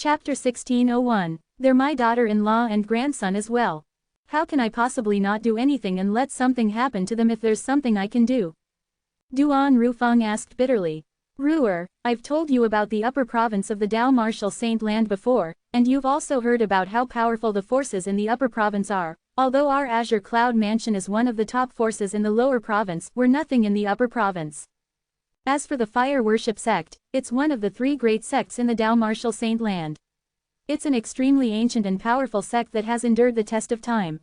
Chapter 1601. They're my daughter-in-law and grandson as well. How can I possibly not do anything and let something happen to them if there's something I can do? Duan Rufeng asked bitterly. Ruer, I've told you about the upper province of the Dao Martial Saint Land before, and you've also heard about how powerful the forces in the upper province are. Although our Azure Cloud Mansion is one of the top forces in the lower province, we're nothing in the upper province. As for the Fire Worship Sect, it's one of the three great sects in the Dao Martial Saint Land. It's an extremely ancient and powerful sect that has endured the test of time.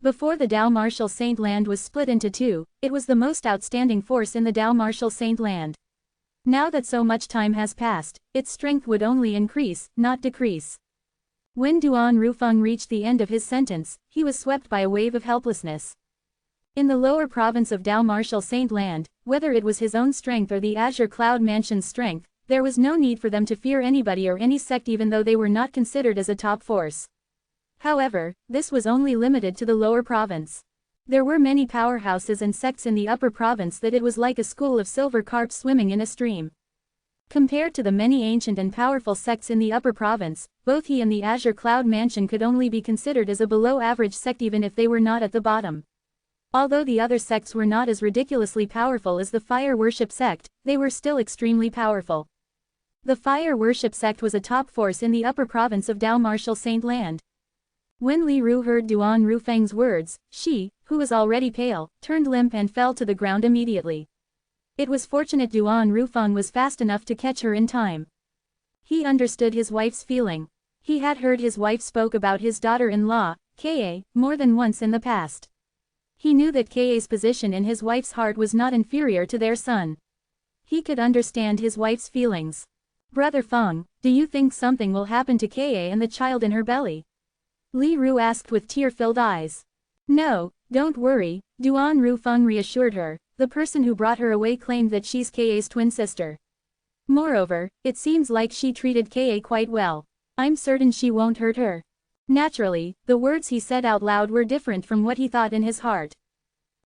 Before the Dao Martial Saint Land was split into two, it was the most outstanding force in the Dao Martial Saint Land. Now that so much time has passed, its strength would only increase, not decrease. When Duan Rufeng reached the end of his sentence, he was swept by a wave of helplessness. In the lower province of Dao Martial Saint Land, whether it was his own strength or the Azure Cloud Mansion's strength, there was no need for them to fear anybody or any sect even though they were not considered as a top force. However, this was only limited to the lower province. There were many powerhouses and sects in the upper province that it was like a school of silver carp swimming in a stream. Compared to the many ancient and powerful sects in the upper province, both he and the Azure Cloud Mansion could only be considered as a below-average sect even if they were not at the bottom. Although the other sects were not as ridiculously powerful as the Fire Worship Sect, they were still extremely powerful. The Fire Worship Sect was a top force in the upper province of Dao Martial Saint Land. When Li Ru heard Duan Rufeng's words, she, who was already pale, turned limp and fell to the ground immediately. It was fortunate Duan Rufeng was fast enough to catch her in time. He understood his wife's feeling. He had heard his wife spoke about his daughter-in-law, Ka, more than once in the past. He knew that Ka's position in his wife's heart was not inferior to their son. He could understand his wife's feelings. Brother Feng, do you think something will happen to Ka and the child in her belly? Li Ru asked with tear-filled eyes. No, don't worry, Duan Rufeng reassured her. The person who brought her away claimed that she's Ka's twin sister. Moreover, it seems like she treated Ka quite well. I'm certain she won't hurt her. Naturally, the words he said out loud were different from what he thought in his heart.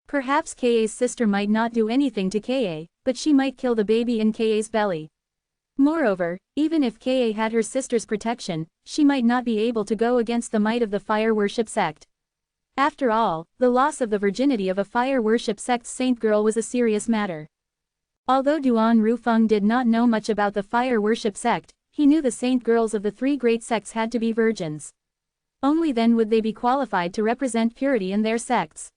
Perhaps Ka's sister might not do anything to Ka, but she might kill the baby in Ka's belly. Moreover, even if Ka had her sister's protection, she might not be able to go against the might of the Fire Worship Sect. After all, the loss of the virginity of a Fire Worship Sect's saint girl was a serious matter. Although Duan Rufeng did not know much about the Fire Worship Sect, he knew the saint girls of the three great sects had to be virgins. Only then would they be qualified to represent purity in their sects.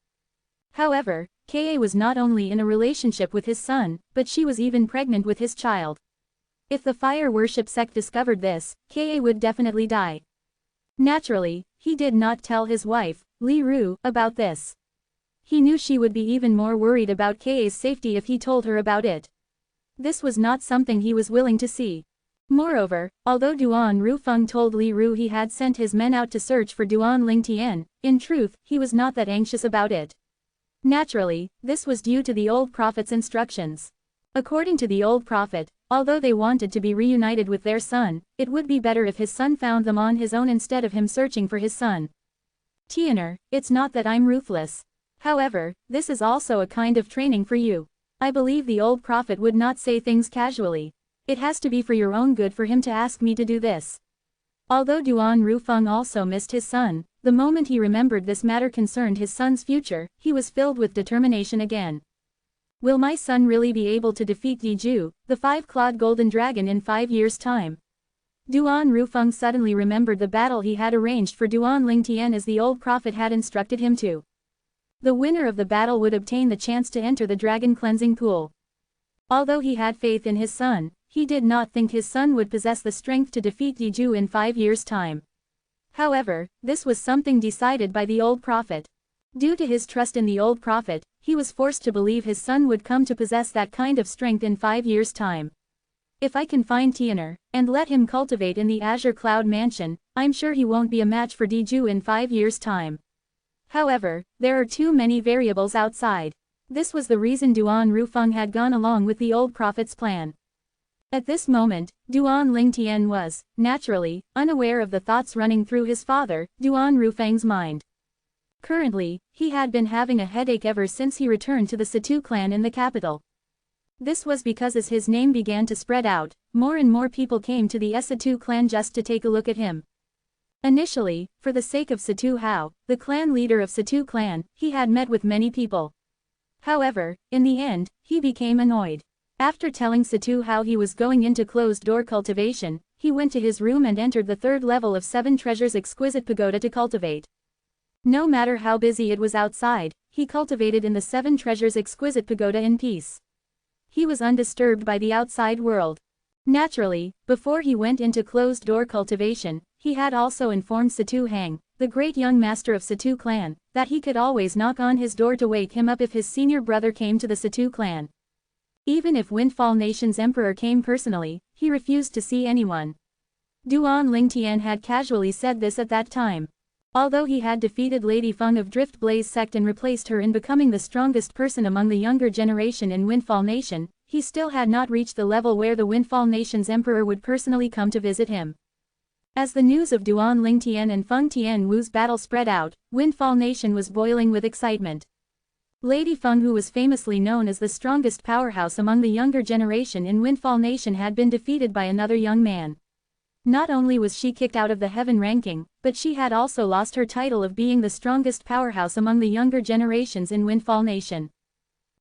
However, Ka was not only in a relationship with his son, but she was even pregnant with his child. If the Fire Worship Sect discovered this, Ka would definitely die. Naturally, he did not tell his wife, Li Ru, about this. He knew she would be even more worried about Ka's safety if he told her about it. This was not something he was willing to see. Moreover, although Duan Rufeng told Li Ru he had sent his men out to search for Duan Lingtian, in truth, he was not that anxious about it. Naturally, this was due to the old prophet's instructions. According to the old prophet, although they wanted to be reunited with their son, it would be better if his son found them on his own instead of him searching for his son. Tian'er, it's not that I'm ruthless. However, this is also a kind of training for you. I believe the old prophet would not say things casually. It has to be for your own good for him to ask me to do this. Although Duan Rufeng also missed his son, the moment he remembered this matter concerned his son's future, he was filled with determination again. Will my son really be able to defeat Diju, the five-clawed golden dragon in 5 years' time? Duan Rufeng suddenly remembered the battle he had arranged for Duan Lingtian as the old prophet had instructed him to. The winner of the battle would obtain the chance to enter the dragon cleansing pool. Although he had faith in his son, he did not think his son would possess the strength to defeat Diju in 5 years' time. However, this was something decided by the old prophet. Due to his trust in the old prophet, he was forced to believe his son would come to possess that kind of strength in 5 years' time. If I can find Tian'er, and let him cultivate in the Azure Cloud Mansion, I'm sure he won't be a match for Diju in 5 years' time. However, there are too many variables outside. This was the reason Duan Rufeng had gone along with the old prophet's plan. At this moment, Duan Lingtian was, naturally, unaware of the thoughts running through his father, Duan Rufeng's mind. Currently, he had been having a headache ever since he returned to the Situ clan in the capital. This was because as his name began to spread out, more and more people came to the Satu clan just to take a look at him. Initially, for the sake of Satu Hao, the clan leader of Satu clan, he had met with many people. However, in the end, he became annoyed. After telling Satu Hao he was going into closed-door cultivation, he went to his room and entered the third level of 7 Treasures exquisite pagoda to cultivate. No matter how busy it was outside, he cultivated in the 7 Treasures exquisite pagoda in peace. He was undisturbed by the outside world. Naturally, before he went into closed-door cultivation, he had also informed Satu Hang, the great young master of Satu clan, that he could always knock on his door to wake him up if his senior brother came to the Satu clan. Even if Windfall Nation's emperor came personally, he refused to see anyone. Duan Lingtian had casually said this at that time. Although he had defeated Lady Feng of Drift Blaze sect and replaced her in becoming the strongest person among the younger generation in Windfall Nation, he still had not reached the level where the Windfall Nation's emperor would personally come to visit him. As the news of Duan Lingtian and Feng Tianwu's battle spread out, Windfall Nation was boiling with excitement. Lady Feng, who was famously known as the strongest powerhouse among the younger generation in Windfall Nation, had been defeated by another young man. Not only was she kicked out of the heaven ranking, but she had also lost her title of being the strongest powerhouse among the younger generations in Windfall Nation.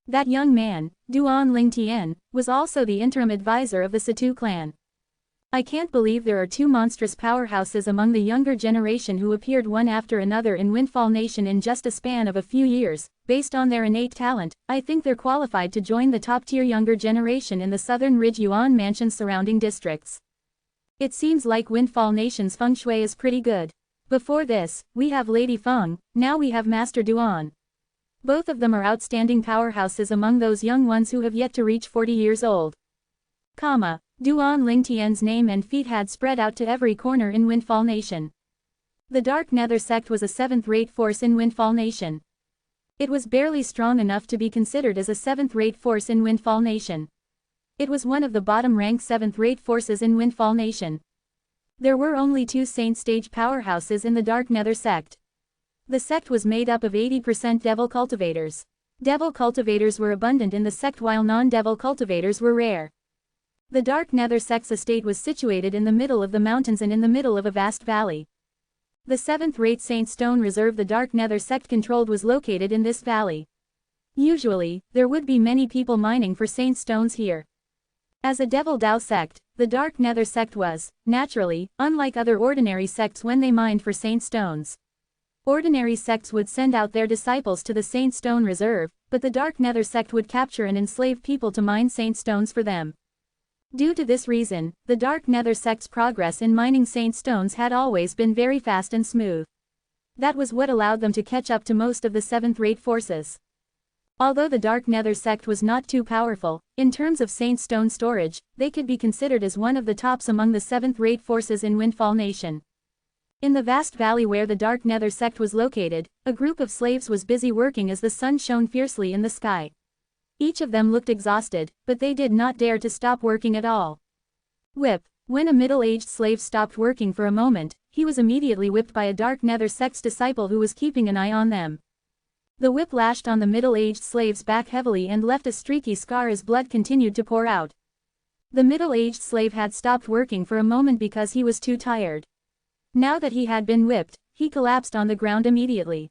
That young man, Duan Lingtian, was also the interim advisor of the Satu clan. I can't believe there are 2 monstrous powerhouses among the younger generation who appeared one after another in Windfall Nation in just a span of a few years. Based on their innate talent, I think they're qualified to join the top-tier younger generation in the Southern Ridge Yuan Mansion's surrounding districts. It seems like Windfall Nation's feng shui is pretty good. Before this, we have Lady Feng, now we have Master Duan. Both of them are outstanding powerhouses among those young ones who have yet to reach 40 years old. Duan Lingtian's name and feat had spread out to every corner in Windfall Nation. The Dark Nether sect was a 7th-rate force in Windfall Nation. It was barely strong enough to be considered as a 7th-rate force in Windfall Nation. It was one of the bottom-ranked 7th-rate forces in Windfall Nation. There were only 2 Saint-stage powerhouses in the Dark Nether sect. The sect was made up of 80% devil cultivators. Devil cultivators were abundant in the sect while non-devil cultivators were rare. The Dark Nether sect's estate was situated in the middle of the mountains and in the middle of a vast valley. The 7th-rate Saint Stone Reserve the Dark Nether sect controlled was located in this valley. Usually, there would be many people mining for Saint Stones here. As a Devil Dao sect, the Dark Nether sect was, naturally, unlike other ordinary sects when they mined for Saint Stones. Ordinary sects would send out their disciples to the Saint Stone Reserve, but the Dark Nether sect would capture and enslave people to mine Saint Stones for them. Due to this reason, the Dark Nether sect's progress in mining Saint Stones had always been very fast and smooth. That was what allowed them to catch up to most of the 7th-rate forces. Although the Dark Nether sect was not too powerful, in terms of Saint Stone storage, they could be considered as one of the tops among the 7th-rate forces in Windfall Nation. In the vast valley where the Dark Nether sect was located, a group of slaves was busy working as the sun shone fiercely in the sky. Each of them looked exhausted, but they did not dare to stop working at all. Whip. When a middle-aged slave stopped working for a moment, he was immediately whipped by a Dark Nether sect's disciple who was keeping an eye on them. The whip lashed on the middle-aged slave's back heavily and left a streaky scar as blood continued to pour out. The middle-aged slave had stopped working for a moment because he was too tired. Now that he had been whipped, he collapsed on the ground immediately.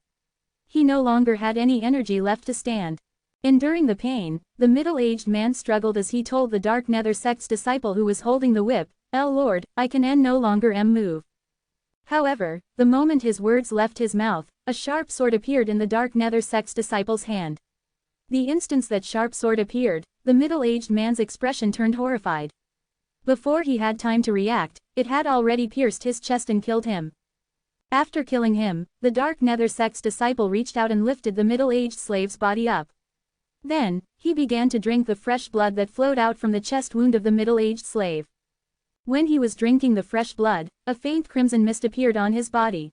He no longer had any energy left to stand. Enduring the pain, the middle-aged man struggled as he told the Dark Nether sect's disciple who was holding the whip, Lord, I can no longer move." However, the moment his words left his mouth, a sharp sword appeared in the Dark Nether sect's disciple's hand. The instant that sharp sword appeared, the middle-aged man's expression turned horrified. Before he had time to react, it had already pierced his chest and killed him. After killing him, the Dark Nether sect's disciple reached out and lifted the middle-aged slave's body up. Then, he began to drink the fresh blood that flowed out from the chest wound of the middle-aged slave. When he was drinking the fresh blood, a faint crimson mist appeared on his body.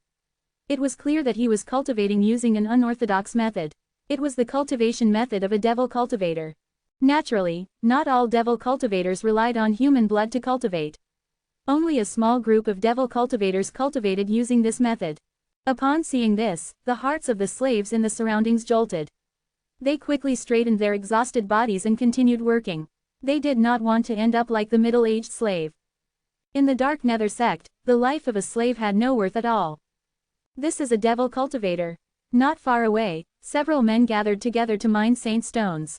It was clear that he was cultivating using an unorthodox method. It was the cultivation method of a devil cultivator. Naturally, not all devil cultivators relied on human blood to cultivate. Only a small group of devil cultivators cultivated using this method. Upon seeing this, the hearts of the slaves in the surroundings jolted. They quickly straightened their exhausted bodies and continued working. They did not want to end up like the middle-aged slave. In the Dark Nether sect, the life of a slave had no worth at all. This is a devil cultivator. Not far away, several men gathered together to mine saint stones.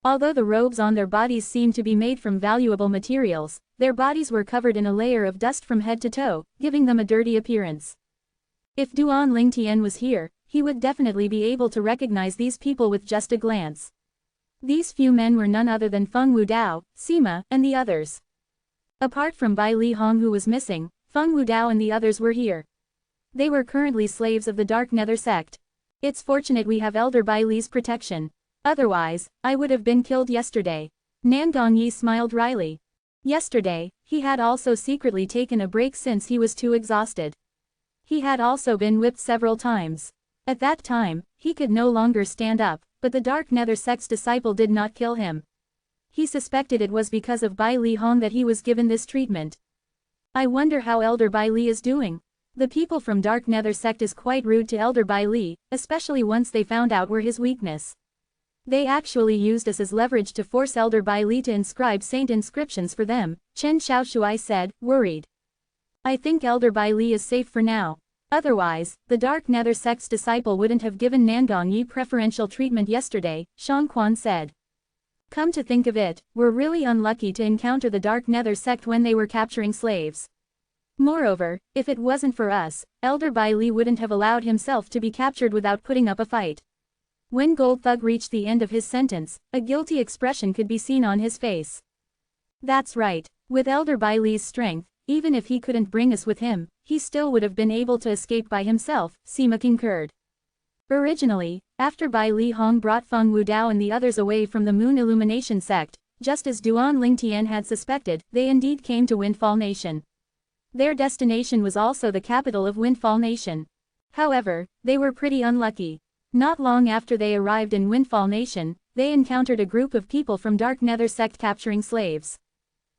Although the robes on their bodies seemed to be made from valuable materials, their bodies were covered in a layer of dust from head to toe, giving them a dirty appearance. If Duan Lingtian was here, he would definitely be able to recognize these people with just a glance. These few men were none other than Feng Wudao, Sima, and the others. Apart from Bai Li Hong who was missing, Feng Wudao and the others were here. They were currently slaves of the Dark Nether sect. It's fortunate we have Elder Bai Li's protection. Otherwise, I would have been killed yesterday. Nan Gongyi smiled wryly. Yesterday, he had also secretly taken a break since he was too exhausted. He had also been whipped several times. At that time, he could no longer stand up, but the Dark Nether sect's disciple did not kill him. He suspected it was because of Bai Li Hong that he was given this treatment. I wonder how Elder Bai Li is doing. The people from Dark Nether sect is quite rude to Elder Bai Li, especially once they found out where his weakness. They actually used us as leverage to force Elder Bai Li to inscribe saint inscriptions for them, Chen Xiaoshuai said, worried. I think Elder Bai Li is safe for now. Otherwise, the Dark Nether sect's disciple wouldn't have given Nangong Yi preferential treatment yesterday, Shang Quan said. Come to think of it, we're really unlucky to encounter the Dark Nether sect when they were capturing slaves. Moreover, if it wasn't for us, Elder Bai Li wouldn't have allowed himself to be captured without putting up a fight. When Gold Thug reached the end of his sentence, a guilty expression could be seen on his face. That's right, with Elder Bai Li's strength, even if he couldn't bring us with him, he still would have been able to escape by himself, Sima concurred. Originally, after Bai Li Hong brought Feng Wudao and the others away from the Moon Illumination sect, just as Duan Lingtian had suspected, they indeed came to Windfall Nation. Their destination was also the capital of Windfall Nation. However, they were pretty unlucky. Not long after they arrived in Windfall Nation, they encountered a group of people from Dark Nether sect capturing slaves.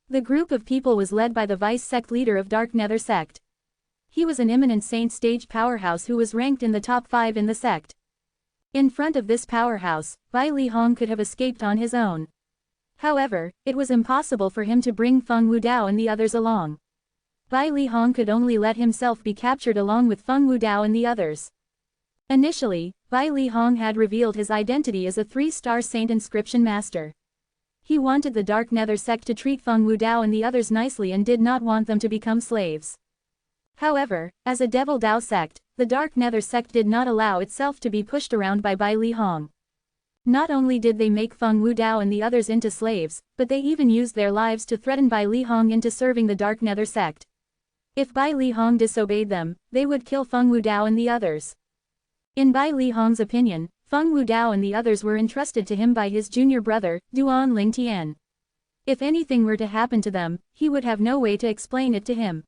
The group of people was led by the vice sect leader of Dark Nether sect. He was an eminent saint stage powerhouse who was ranked in the top 5 in the sect. In front of this powerhouse, Bai Li Hong could have escaped on his own. However, it was impossible for him to bring Feng Wudao and the others along. Bai Li Hong could only let himself be captured along with Feng Wudao and the others. Initially, Bai Li Hong had revealed his identity as a 3-star saint inscription master. He wanted the Dark Nether sect to treat Feng Wudao and the others nicely and did not want them to become slaves. However, as a Devil Dao sect, the Dark Nether sect did not allow itself to be pushed around by Bai Li Hong. Not only did they make Feng Wudao and the others into slaves, but they even used their lives to threaten Bai Li Hong into serving the Dark Nether sect. If Bai Li Hong disobeyed them, they would kill Feng Wudao and the others. In Bai Li Hong's opinion, Feng Wudao and the others were entrusted to him by his junior brother, Duan Lingtian. If anything were to happen to them, he would have no way to explain it to him.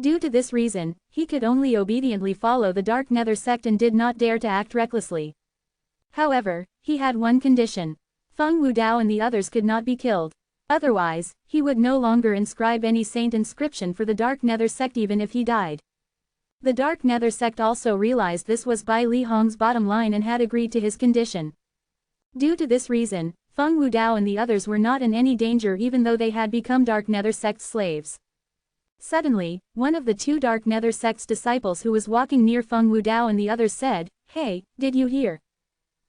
Due to this reason, he could only obediently follow the Dark Nether sect and did not dare to act recklessly. However, he had one condition. Feng Wudao and the others could not be killed. Otherwise, he would no longer inscribe any saint inscription for the Dark Nether sect even if he died. The Dark Nether sect also realized this was Bai Li Hong's bottom line and had agreed to his condition. Due to this reason, Feng Wudao and the others were not in any danger even though they had become Dark Nether sect's slaves. Suddenly, one of the 2 Dark Nether sect's disciples who was walking near Feng Wudao and the others said, "Hey, did you hear?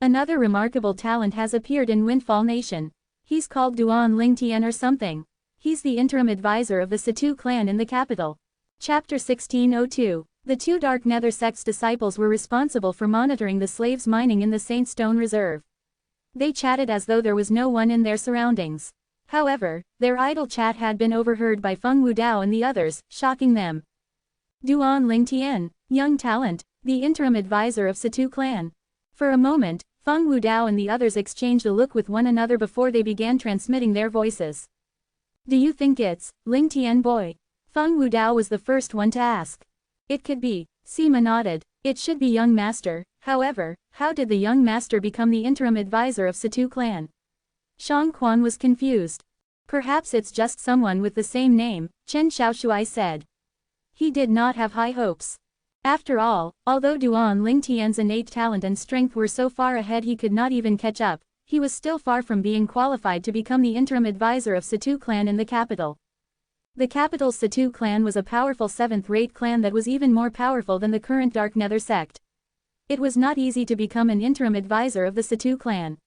Another remarkable talent has appeared in Windfall Nation. He's called Duan Lingtian or something. He's the interim advisor of the Situ clan in the capital." Chapter 1602. The 2 Dark Nether sect's disciples were responsible for monitoring the slaves mining in the Saint Stone Reserve. They chatted as though there was no one in their surroundings. However, their idle chat had been overheard by Feng Wudao and the others, shocking them. Duan Lingtian, young talent, the interim advisor of Situ clan. For a moment, Feng Wudao and the others exchanged a look with one another before they began transmitting their voices. "Do you think it's Lingtian boy?" Feng Wudao was the first one to ask. "It could be," Sima nodded. "It should be young master." However, how did the young master become the interim advisor of Situ clan? Shang Quan was confused. "Perhaps it's just someone with the same name," Chen Xiaoshuai said. He did not have high hopes. After all, although Duan Lingtian's innate talent and strength were so far ahead he could not even catch up, he was still far from being qualified to become the interim advisor of Satu clan in the capital. The capital's Satu clan was a powerful 7th-rate clan that was even more powerful than the current Dark Nether sect. It was not easy to become an interim advisor of the Satu clan.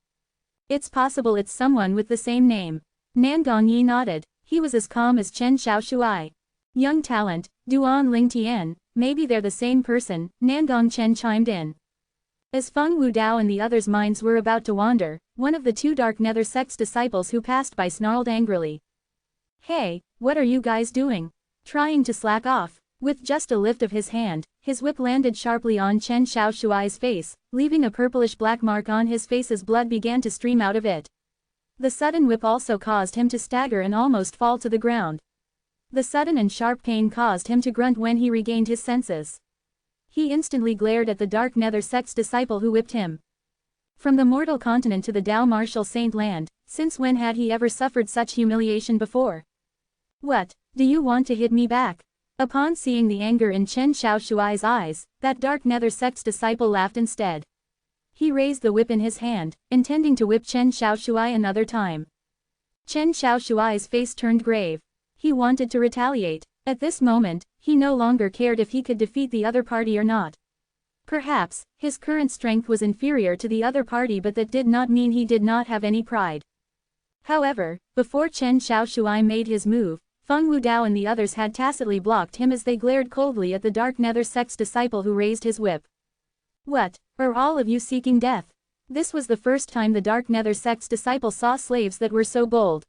It's possible it's someone with the same name. Nan Gongyi nodded. He was as calm as Chen Xiaoshuai. Young talent, Duan Lingtian, maybe they're the same person, Nan Gongchen chimed in. As Feng Wudao and the others' minds were about to wander, one of the 2 Dark Nether sect's disciples who passed by snarled angrily. Hey, what are you guys doing? Trying to slack off? With just a lift of his hand, his whip landed sharply on Chen Xiaoshuai's face, leaving a purplish black mark on his face as blood began to stream out of it. The sudden whip also caused him to stagger and almost fall to the ground. The sudden and sharp pain caused him to grunt when he regained his senses. He instantly glared at the Dark Nether sect's disciple who whipped him. From the mortal continent to the Dao Martial Saint land, since when had he ever suffered such humiliation before? What, do you want to hit me back? Upon seeing the anger in Chen Xiaoshuai's eyes, that Dark Nether sect's disciple laughed instead. He raised the whip in his hand, intending to whip Chen Xiaoshuai another time. Chen Xiaoshuai's face turned grave. He wanted to retaliate. At this moment, he no longer cared if he could defeat the other party or not. Perhaps, his current strength was inferior to the other party, but that did not mean he did not have any pride. However, before Chen Xiaoshuai made his move, Feng Wudao and the others had tacitly blocked him as they glared coldly at the Dark Nether sect's disciple who raised his whip. What, are all of you seeking death? This was the first time the Dark Nether sect's disciple saw slaves that were so bold.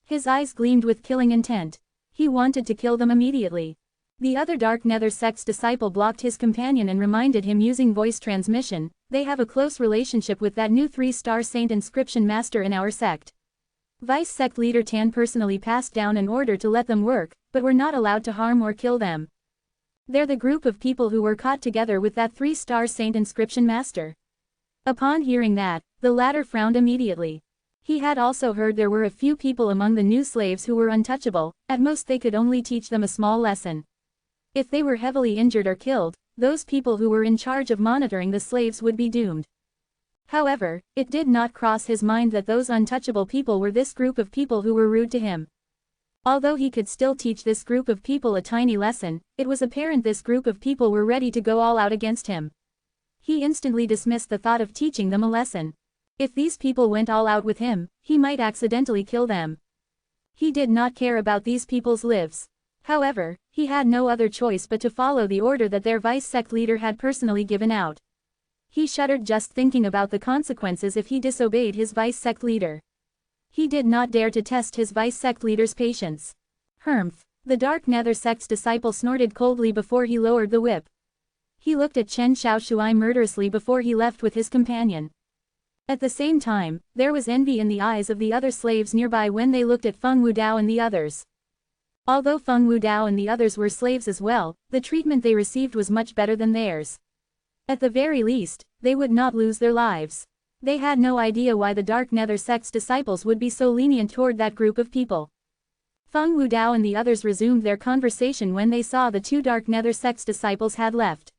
His eyes gleamed with killing intent. He wanted to kill them immediately. The other Dark Nether sect's disciple blocked his companion and reminded him using voice transmission, they have a close relationship with that new 3-star saint inscription master in our sect. Vice sect leader Tan personally passed down an order to let them work, but were not allowed to harm or kill them. They're the group of people who were caught together with that 3-star saint inscription master. Upon hearing that, the latter frowned immediately. He had also heard there were a few people among the new slaves who were untouchable, at most they could only teach them a small lesson. If they were heavily injured or killed, those people who were in charge of monitoring the slaves would be doomed. However, it did not cross his mind that those untouchable people were this group of people who were rude to him. Although he could still teach this group of people a tiny lesson, it was apparent this group of people were ready to go all out against him. He instantly dismissed the thought of teaching them a lesson. If these people went all out with him, he might accidentally kill them. He did not care about these people's lives. However, he had no other choice but to follow the order that their vice sect leader had personally given out. He shuddered just thinking about the consequences if he disobeyed his vice sect leader. He did not dare to test his vice sect leader's patience. Humph! The Dark Nether sect's disciple snorted coldly before he lowered the whip. He looked at Chen Xiaoshuai murderously before he left with his companion. At the same time, there was envy in the eyes of the other slaves nearby when they looked at Feng Wudao and the others. Although Feng Wudao and the others were slaves as well, the treatment they received was much better than theirs. At the very least, they would not lose their lives. They had no idea why the Dark Nether sect's disciples would be so lenient toward that group of people. Feng Wudao and the others resumed their conversation when they saw the 2 Dark Nether sect's disciples had left.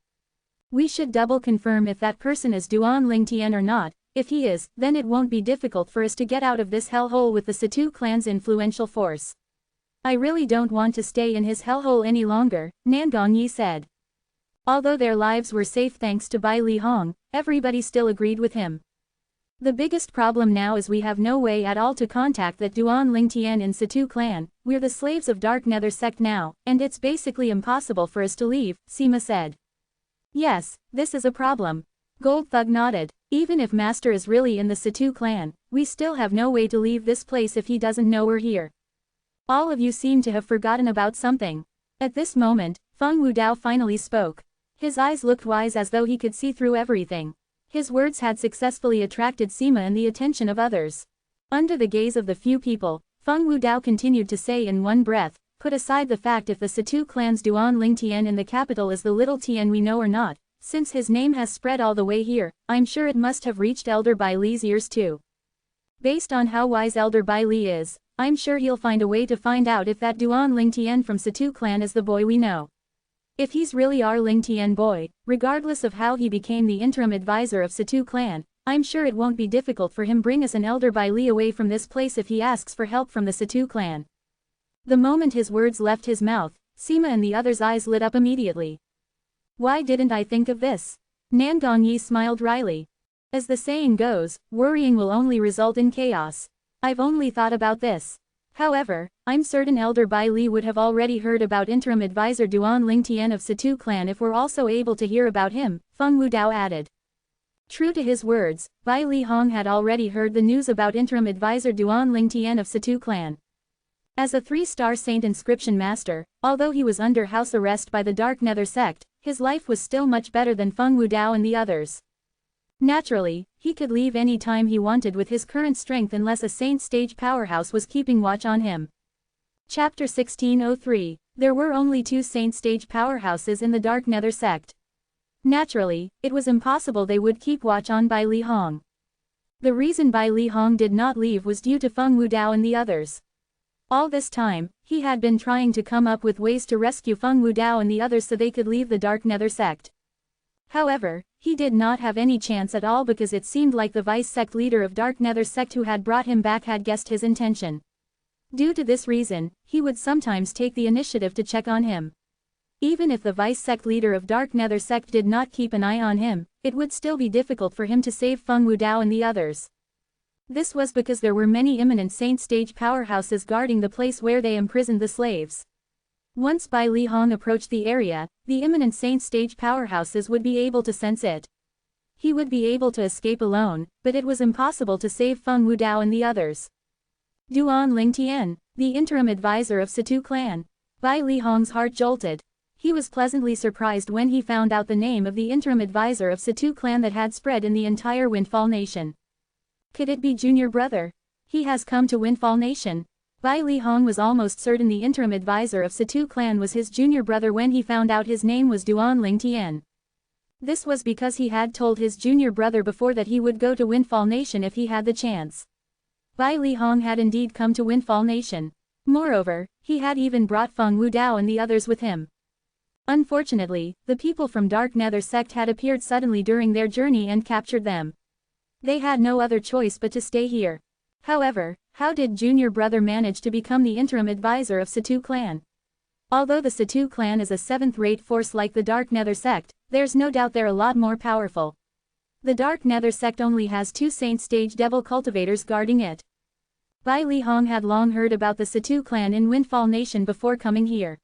We should double confirm if that person is Duan Lingtian or not. If he is, then it won't be difficult for us to get out of this hellhole with the Satu clan's influential force. I really don't want to stay in his hellhole any longer, Nan Gongyi said. Although their lives were safe thanks to Bai Li Hong, everybody still agreed with him. The biggest problem now is we have no way at all to contact that Duan Lingtian in Satu clan. We're the slaves of Dark Nether sect now, and it's basically impossible for us to leave, Sima said. Yes, this is a problem. Gold Thug nodded. Even if Master is really in the Satu clan, we still have no way to leave this place if he doesn't know we're here. All of you seem to have forgotten about something. At this moment, Feng Wudao finally spoke. His eyes looked wise as though he could see through everything. His words had successfully attracted Sima and the attention of others. Under the gaze of the few people, Feng Wudao continued to say in one breath, put aside the fact if the Satu clan's Duan Lingtian in the capital is the little Tian we know or not, since his name has spread all the way here, I'm sure it must have reached Elder Bai Li's ears too. Based on how wise Elder Bai Li is, I'm sure he'll find a way to find out if that Duan Lingtian from Satu clan is the boy we know. If he's really our Lingtian boy, regardless of how he became the interim advisor of Satu clan, I'm sure it won't be difficult for him bring us an elder Bai Li away from this place if he asks for help from the Satu clan. The moment his words left his mouth, Sima and the others' eyes lit up immediately. Why didn't I think of this? Nan Gongyi smiled wryly. As the saying goes, worrying will only result in chaos. I've only thought about this. However, I'm certain Elder Bai Li would have already heard about interim advisor Duan Lingtian of Satu clan if we're also able to hear about him, Feng Wudao added. True to his words, Bai Li Hong had already heard the news about interim advisor Duan Lingtian of Satu clan. As a 3-star saint inscription master, although he was under house arrest by the Dark Nether sect, his life was still much better than Feng Wudao and the others. Naturally, he could leave any time he wanted with his current strength unless a saint stage powerhouse was keeping watch on him. Chapter 1603. There were only 2 saint stage powerhouses in the Dark Nether sect. Naturally, it was impossible they would keep watch on Bai Li Hong. The reason Bai Li Hong did not leave was due to Feng Wudao and the others. All this time, he had been trying to come up with ways to rescue Feng Wudao and the others so they could leave the Dark Nether sect. However, he did not have any chance at all because it seemed like the vice sect leader of Dark Nether sect who had brought him back had guessed his intention. Due to this reason, he would sometimes take the initiative to check on him. Even if the vice sect leader of Dark Nether sect did not keep an eye on him, it would still be difficult for him to save Feng Wudao and the others. This was because there were many imminent saint stage powerhouses guarding the place where they imprisoned the slaves. Once Bai Li Hong approached the area, the imminent saint stage powerhouses would be able to sense it. He would be able to escape alone, but it was impossible to save Feng Wudao and the others. Duan Lingtian, the interim advisor of Satu clan. Bai Li Hong's heart jolted. He was pleasantly surprised when he found out the name of the interim advisor of Satu clan that had spread in the entire Windfall Nation. Could it be junior brother? He has come to Windfall Nation. Bai Li Hong was almost certain the interim advisor of Satu clan was his junior brother when he found out his name was Duan Lingtian. This was because he had told his junior brother before that he would go to Windfall Nation if he had the chance. Bai Li Hong had indeed come to Windfall Nation. Moreover, he had even brought Feng Wudao and the others with him. Unfortunately, the people from Dark Nether sect had appeared suddenly during their journey and captured them. They had no other choice but to stay here. However, how did junior brother manage to become the interim advisor of Satu clan? Although the Satu clan is a 7th-rate force like the Dark Nether sect, there's no doubt they're a lot more powerful. The Dark Nether sect only has 2 saint stage devil cultivators guarding it. Bai Li Hong had long heard about the Satu clan in Windfall Nation before coming here.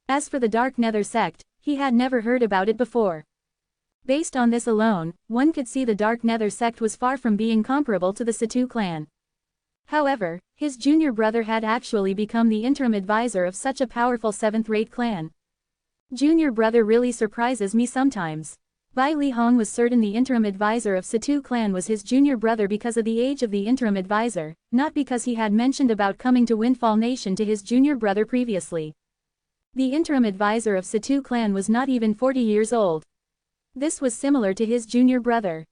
As for the Dark Nether sect, he had never heard about it before. Based on this alone, one could see the Dark Nether sect was far from being comparable to the Satu clan. However, his junior brother had actually become the interim advisor of such a powerful 7th-rate clan. Junior brother really surprises me sometimes. Bai Li Hong was certain the interim advisor of Satu clan was his junior brother because of the age of the interim advisor, not because he had mentioned about coming to Windfall Nation to his junior brother previously. The interim advisor of Satu clan was not even 40 years old. This was similar to his junior brother.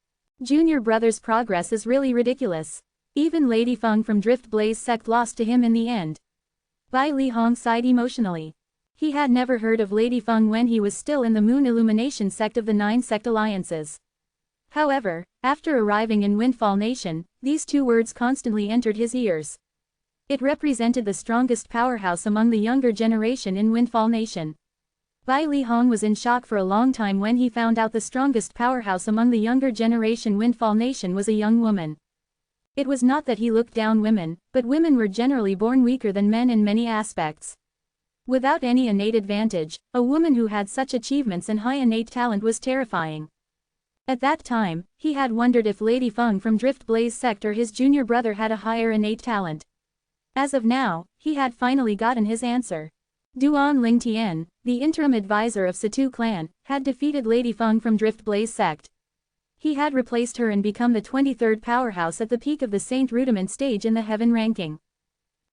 Junior brother's progress is really ridiculous. Even Lady Feng from Drift Blaze sect lost to him in the end. Bai Li Hong sighed emotionally. He had never heard of Lady Feng when he was still in the Moon Illumination sect of the 9 sect alliances. However, after arriving in Windfall Nation, these 2 words constantly entered his ears. It represented the strongest powerhouse among the younger generation in Windfall Nation. Bai Li Hong was in shock for a long time when he found out the strongest powerhouse among the younger generation Windfall Nation was a young woman. It was not that he looked down women, but women were generally born weaker than men in many aspects. Without any innate advantage, a woman who had such achievements and high innate talent was terrifying. At that time, he had wondered if Lady Feng from Drift Blaze sect or his junior brother had a higher innate talent. As of now, he had finally gotten his answer. Duan Lingtian, the interim advisor of Satu clan, had defeated Lady Feng from Drift Blaze sect. He had replaced her and become the 23rd powerhouse at the peak of the Saint Rudiment stage in the Heaven ranking.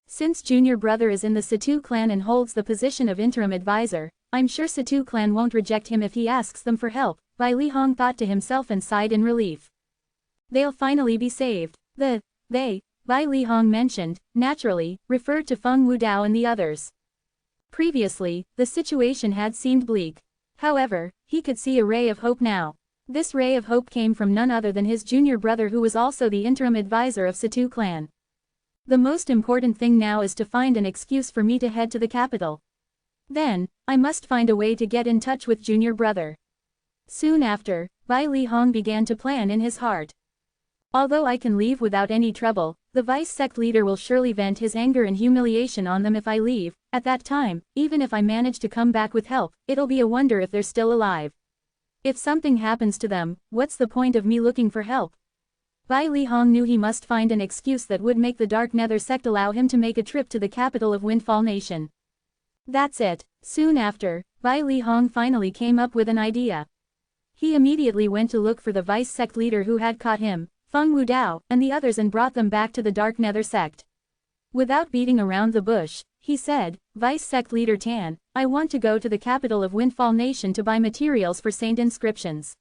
Since junior brother is in the Satu clan and holds the position of interim advisor, I'm sure Satu clan won't reject him if he asks them for help, Bai Li Hong thought to himself and sighed in relief. They'll finally be saved. They, Bai Li Hong mentioned, naturally, referred to Feng Wudao and the others. Previously, the situation had seemed bleak. However, he could see a ray of hope now. This ray of hope came from none other than his junior brother, who was also the interim advisor of Satu clan. The most important thing now is to find an excuse for me to head to the capital. Then, I must find a way to get in touch with junior brother. Soon after, Bai Li Hong began to plan in his heart. Although I can leave without any trouble, the vice sect leader will surely vent his anger and humiliation on them if I leave. At that time, even if I manage to come back with help, it'll be a wonder if they're still alive. If something happens to them, what's the point of me looking for help? Bai Li Hong knew he must find an excuse that would make the Dark Nether sect allow him to make a trip to the capital of Windfall Nation. That's it. Soon after, Bai Li Hong finally came up with an idea. He immediately went to look for the vice sect leader who had caught him, Feng Wudao, and the others, and brought them back to the Dark Nether sect. Without beating around the bush, he said, "Vice sect leader Tan, I want to go to the capital of Windfall Nation to buy materials for saint inscriptions."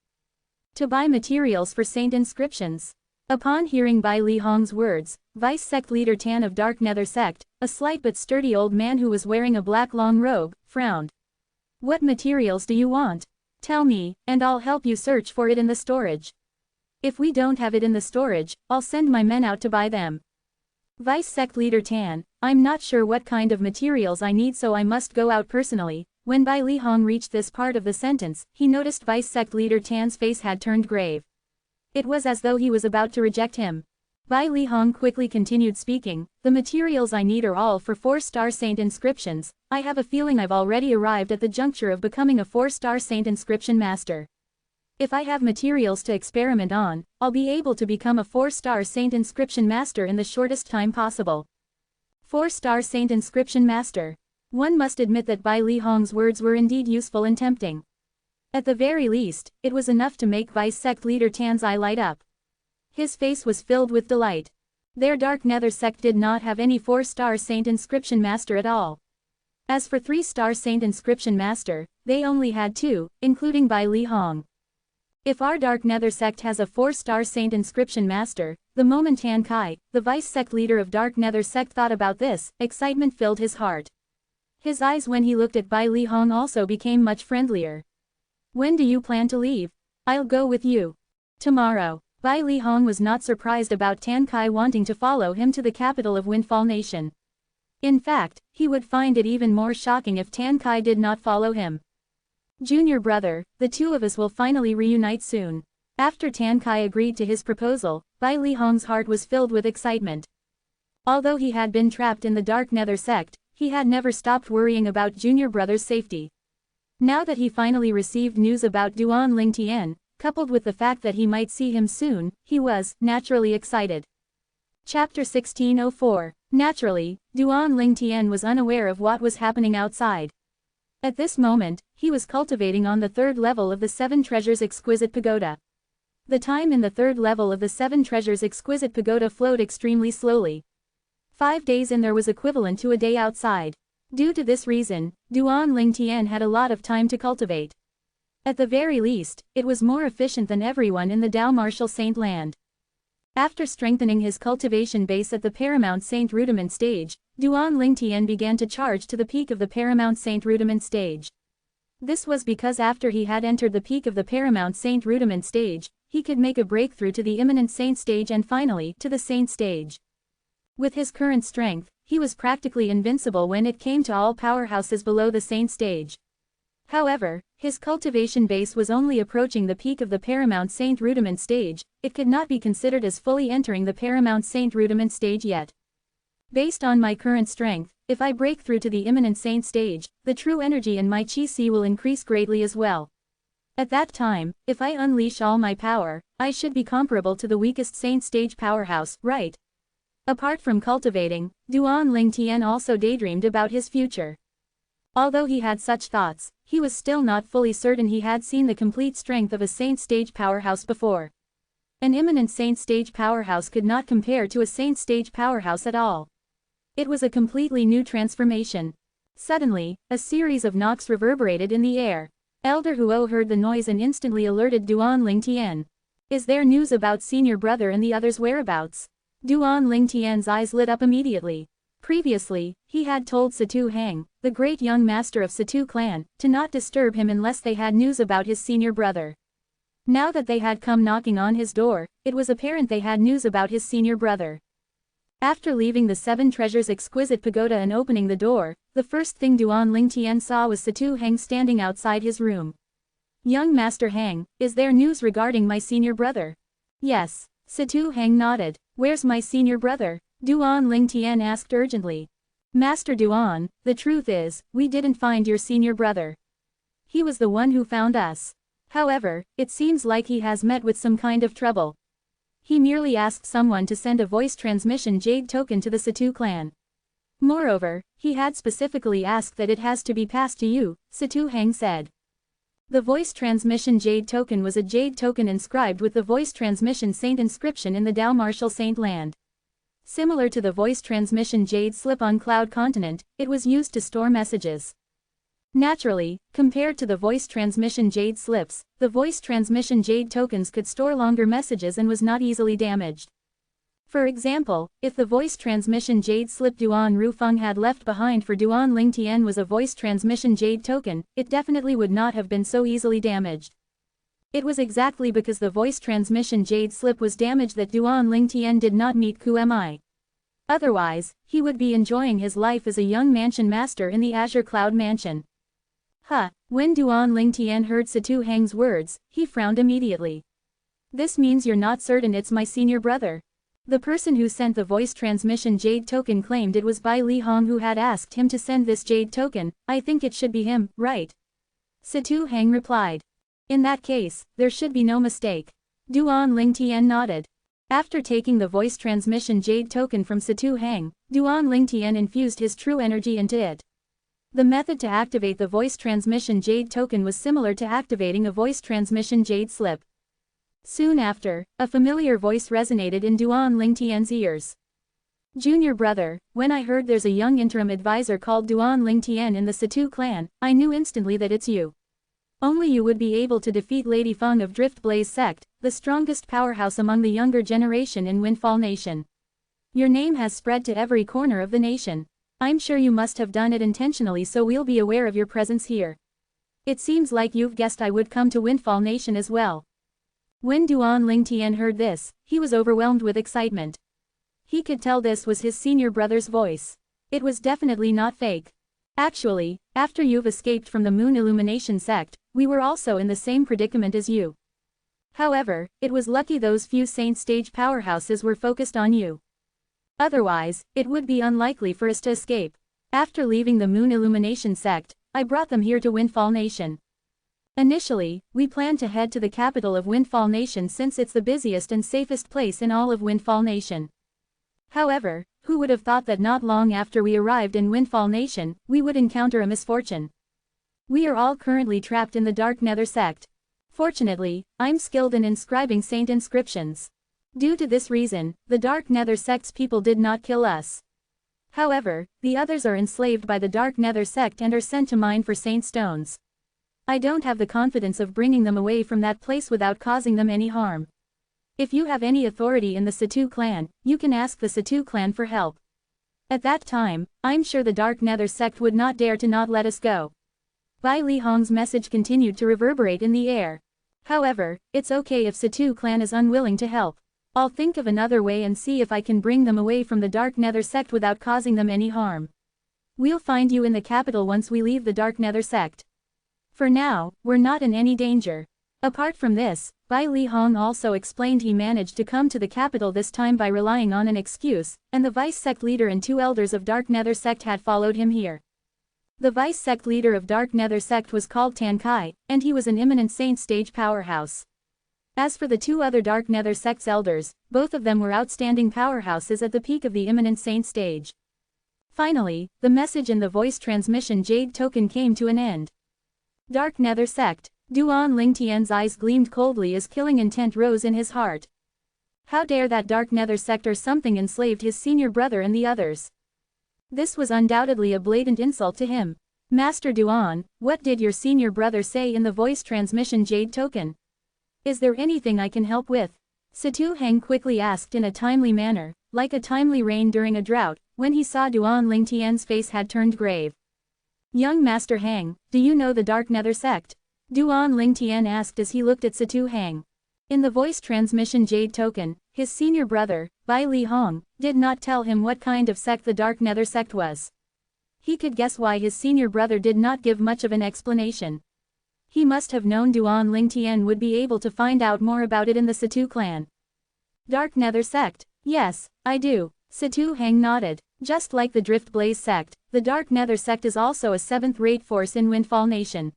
To buy materials for saint inscriptions. Upon hearing Bai Li Hong's words, vice sect leader Tan of Dark Nether sect, a slight but sturdy old man who was wearing a black long robe, frowned. "What materials do you want? Tell me, and I'll help you search for it in the storage. If we don't have it in the storage, I'll send my men out to buy them." Vice sect leader Tan, "I'm not sure what kind of materials I need, so I must go out personally." When Bai Li Hong reached this part of the sentence, he noticed vice sect leader Tan's face had turned grave. It was as though he was about to reject him. Bai Li Hong quickly continued speaking, "The materials I need are all for 4-star saint inscriptions. I have a feeling I've already arrived at the juncture of becoming a 4-star saint inscription master. If I have materials to experiment on, I'll be able to become a 4-star saint inscription master in the shortest time possible." 4-star saint inscription master. One must admit that Bai Li Hong's words were indeed useful and tempting. At the very least, it was enough to make vice sect leader Tan's eye light up. His face was filled with delight. Their Dark Nether sect did not have any 4-star saint inscription master at all. As for 3-star saint inscription master, they only had 2, including Bai Li Hong. If our Dark Nether sect has a 4-star saint inscription master, the moment Tan Kai, the vice sect leader of Dark Nether sect, thought about this, excitement filled his heart. His eyes when he looked at Bai Li Hong also became much friendlier. "When do you plan to leave?" "I'll go with you. Tomorrow." Bai Li Hong was not surprised about Tan Kai wanting to follow him to the capital of Windfall Nation. In fact, he would find it even more shocking if Tan Kai did not follow him. "Junior brother, the two of us will finally reunite soon." After Tan Kai agreed to his proposal, Bai Li Hong's heart was filled with excitement. Although he had been trapped in the Dark Nether sect, he had never stopped worrying about junior brother's safety. Now that he finally received news about Duan Ling Tian, coupled with the fact that he might see him soon, he was, naturally, excited. Chapter 1604. Naturally, Duan Ling Tian was unaware of what was happening outside. At this moment, he was cultivating on the 3rd level of the 7 Treasures Exquisite Pagoda. The time in the 3rd level of the 7 Treasures Exquisite Pagoda flowed extremely slowly. 5 days in there was equivalent to a day outside. Due to this reason, Duan Ling Tian had a lot of time to cultivate. At the very least, it was more efficient than everyone in the Dao Martial Saint land. After strengthening his cultivation base at the Paramount Saint Rudiment stage, Duan Ling Tian began to charge to the peak of the Paramount Saint Rudiment stage. This was because after he had entered the peak of the Paramount Saint Rudiment stage, he could make a breakthrough to the Imminent Saint stage and finally, to the Saint stage. With his current strength, he was practically invincible when it came to all powerhouses below the Saint stage. However, his cultivation base was only approaching the peak of the Paramount Saint Rudiment stage. It could not be considered as fully entering the Paramount Saint Rudiment stage yet. Based on my current strength, if I break through to the Imminent Saint stage, the true energy in my Qi will increase greatly as well. At that time, if I unleash all my power, I should be comparable to the weakest Saint stage powerhouse, right? Apart from cultivating, Duan Ling Tian also daydreamed about his future. Although he had such thoughts, he was still not fully certain he had seen the complete strength of a Saint stage powerhouse before. An imminent Saint stage powerhouse could not compare to a Saint stage powerhouse at all. It was a completely new transformation. Suddenly, a series of knocks reverberated in the air. Elder Huo heard the noise and instantly alerted Duan Ling Tian. "Is there news about senior brother and the others' whereabouts?" Duan Ling Tian's eyes lit up immediately. Previously, he had told Satu Hang, the great young master of Satu clan, to not disturb him unless they had news about his senior brother. Now that they had come knocking on his door, it was apparent they had news about his senior brother. After leaving the Seven Treasures exquisite pagoda and opening the door, the first thing Duan Lingtian saw was Situ Heng standing outside his room. "Young Master Heng, is there news regarding my senior brother?" "Yes." Situ Heng nodded. "Where's my senior brother?" Duan Lingtian asked urgently. "Master Duan, the truth is, we didn't find your senior brother. He was the one who found us. However, it seems like he has met with some kind of trouble. He merely asked someone to send a voice transmission jade token to the Situ clan. Moreover, he had specifically asked that it has to be passed to you," Situ Heng said. The voice transmission jade token was a jade token inscribed with the voice transmission saint inscription in the Dao Martial Saint land. Similar to the voice transmission jade slip on Cloud Continent, it was used to store messages. Naturally, compared to the voice transmission jade slips, the voice transmission jade tokens could store longer messages and was not easily damaged. For example, if the voice transmission jade slip Duan Rufeng had left behind for Duan Lingtian was a voice transmission jade token, it definitely would not have been so easily damaged. It was exactly because the voice transmission jade slip was damaged that Duan Lingtian did not meet QMI. Otherwise, he would be enjoying his life as a young mansion master in the Azure Cloud Mansion. When Duan Lingtian heard Situ Heng's words, he frowned immediately. "This means you're not certain it's my senior brother?" The person who sent the voice transmission jade token claimed it was Bai Li Hong who had asked him to send this jade token. "I think it should be him, right?" Situ Heng replied. "In that case, there should be no mistake." Duan Lingtian nodded. After taking the voice transmission jade token from Situ Heng, Duan Lingtian infused his true energy into it. The method to activate the voice transmission jade token was similar to activating a voice transmission jade slip. Soon after, a familiar voice resonated in Duan Lingtian's ears. "Junior brother, when I heard there's a young interim advisor called Duan Lingtian in the Situ clan, I knew instantly that it's you. Only you would be able to defeat Lady Feng of Drift Blaze sect, the strongest powerhouse among the younger generation in Windfall Nation. Your name has spread to every corner of the nation. I'm sure you must have done it intentionally, so we'll be aware of your presence here. It seems like you've guessed I would come to Windfall Nation as well." When Duan Lingtian heard this, he was overwhelmed with excitement. He could tell this was his senior brother's voice. It was definitely not fake. "Actually, after you've escaped from the Moon Illumination sect, we were also in the same predicament as you. However, it was lucky those few Saint stage powerhouses were focused on you. Otherwise, it would be unlikely for us to escape. After leaving the Moon Illumination sect, I brought them here to Windfall Nation. Initially, we planned to head to the capital of Windfall Nation since it's the busiest and safest place in all of Windfall Nation. However, who would have thought that not long after we arrived in Windfall Nation, we would encounter a misfortune? We are all currently trapped in the Dark Nether sect. Fortunately, I'm skilled in inscribing saint inscriptions. Due to this reason, the Dark Nether sect's people did not kill us. However, the others are enslaved by the Dark Nether sect and are sent to mine for saint stones. I don't have the confidence of bringing them away from that place without causing them any harm. If you have any authority in the Situ clan, you can ask the Situ clan for help. At that time, I'm sure the Dark Nether sect would not dare to not let us go." Bai Li Hong's message continued to reverberate in the air. "However, it's okay if Situ clan is unwilling to help. I'll think of another way and see if I can bring them away from the Dark Nether sect without causing them any harm. We'll find you in the capital once we leave the Dark Nether sect. For now, we're not in any danger." Apart from this, Bai Li Hong also explained he managed to come to the capital this time by relying on an excuse, and the vice sect leader and 2 elders of Dark Nether sect had followed him here. The vice sect leader of Dark Nether sect was called Tan Kai, and he was an eminent saint stage powerhouse. As for the 2 other Dark Nether sect's elders, both of them were outstanding powerhouses at the peak of the eminent saint stage. Finally, the message in the voice transmission jade token came to an end. Dark Nether sect. Duan Lingtian's eyes gleamed coldly as killing intent rose in his heart. How dare that Dark Nether sect or something enslaved his senior brother and the others? This was undoubtedly a blatant insult to him. "Master Duan, what did your senior brother say in the voice transmission jade token? Is there anything I can help with?" Situ Heng quickly asked in a timely manner, like a timely rain during a drought, when he saw Duan Lingtian's face had turned grave. "Young Master Heng, do you know the Dark Nether sect?" Duan Lingtian asked as he looked at Satu Hang. In the voice transmission Jade Token, his senior brother, Bai Li Hong, did not tell him what kind of sect the Dark Nether sect was. He could guess why his senior brother did not give much of an explanation. He must have known Duan Lingtian would be able to find out more about it in the Satu clan. Dark Nether sect? Yes, I do. Satu Hang nodded. Just like the Drift Blaze sect, the Dark Nether sect is also a 7th-rate force in Windfall Nation.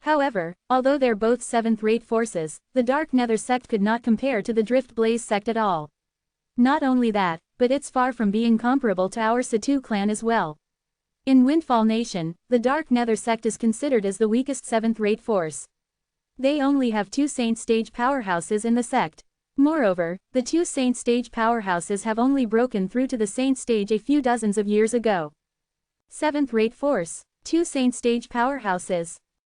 However, although they're both 7th-rate forces, the Dark Nether sect could not compare to the Drift Blaze sect at all. Not only that, but it's far from being comparable to our Satu clan as well. In Windfall Nation, the Dark Nether sect is considered as the weakest 7th-rate force. They only have 2 Saint Stage powerhouses in the sect. Moreover, the 2 Saint Stage powerhouses have only broken through to the Saint Stage a few dozens of years ago. 7th-rate force, 2 Saint Stage powerhouses.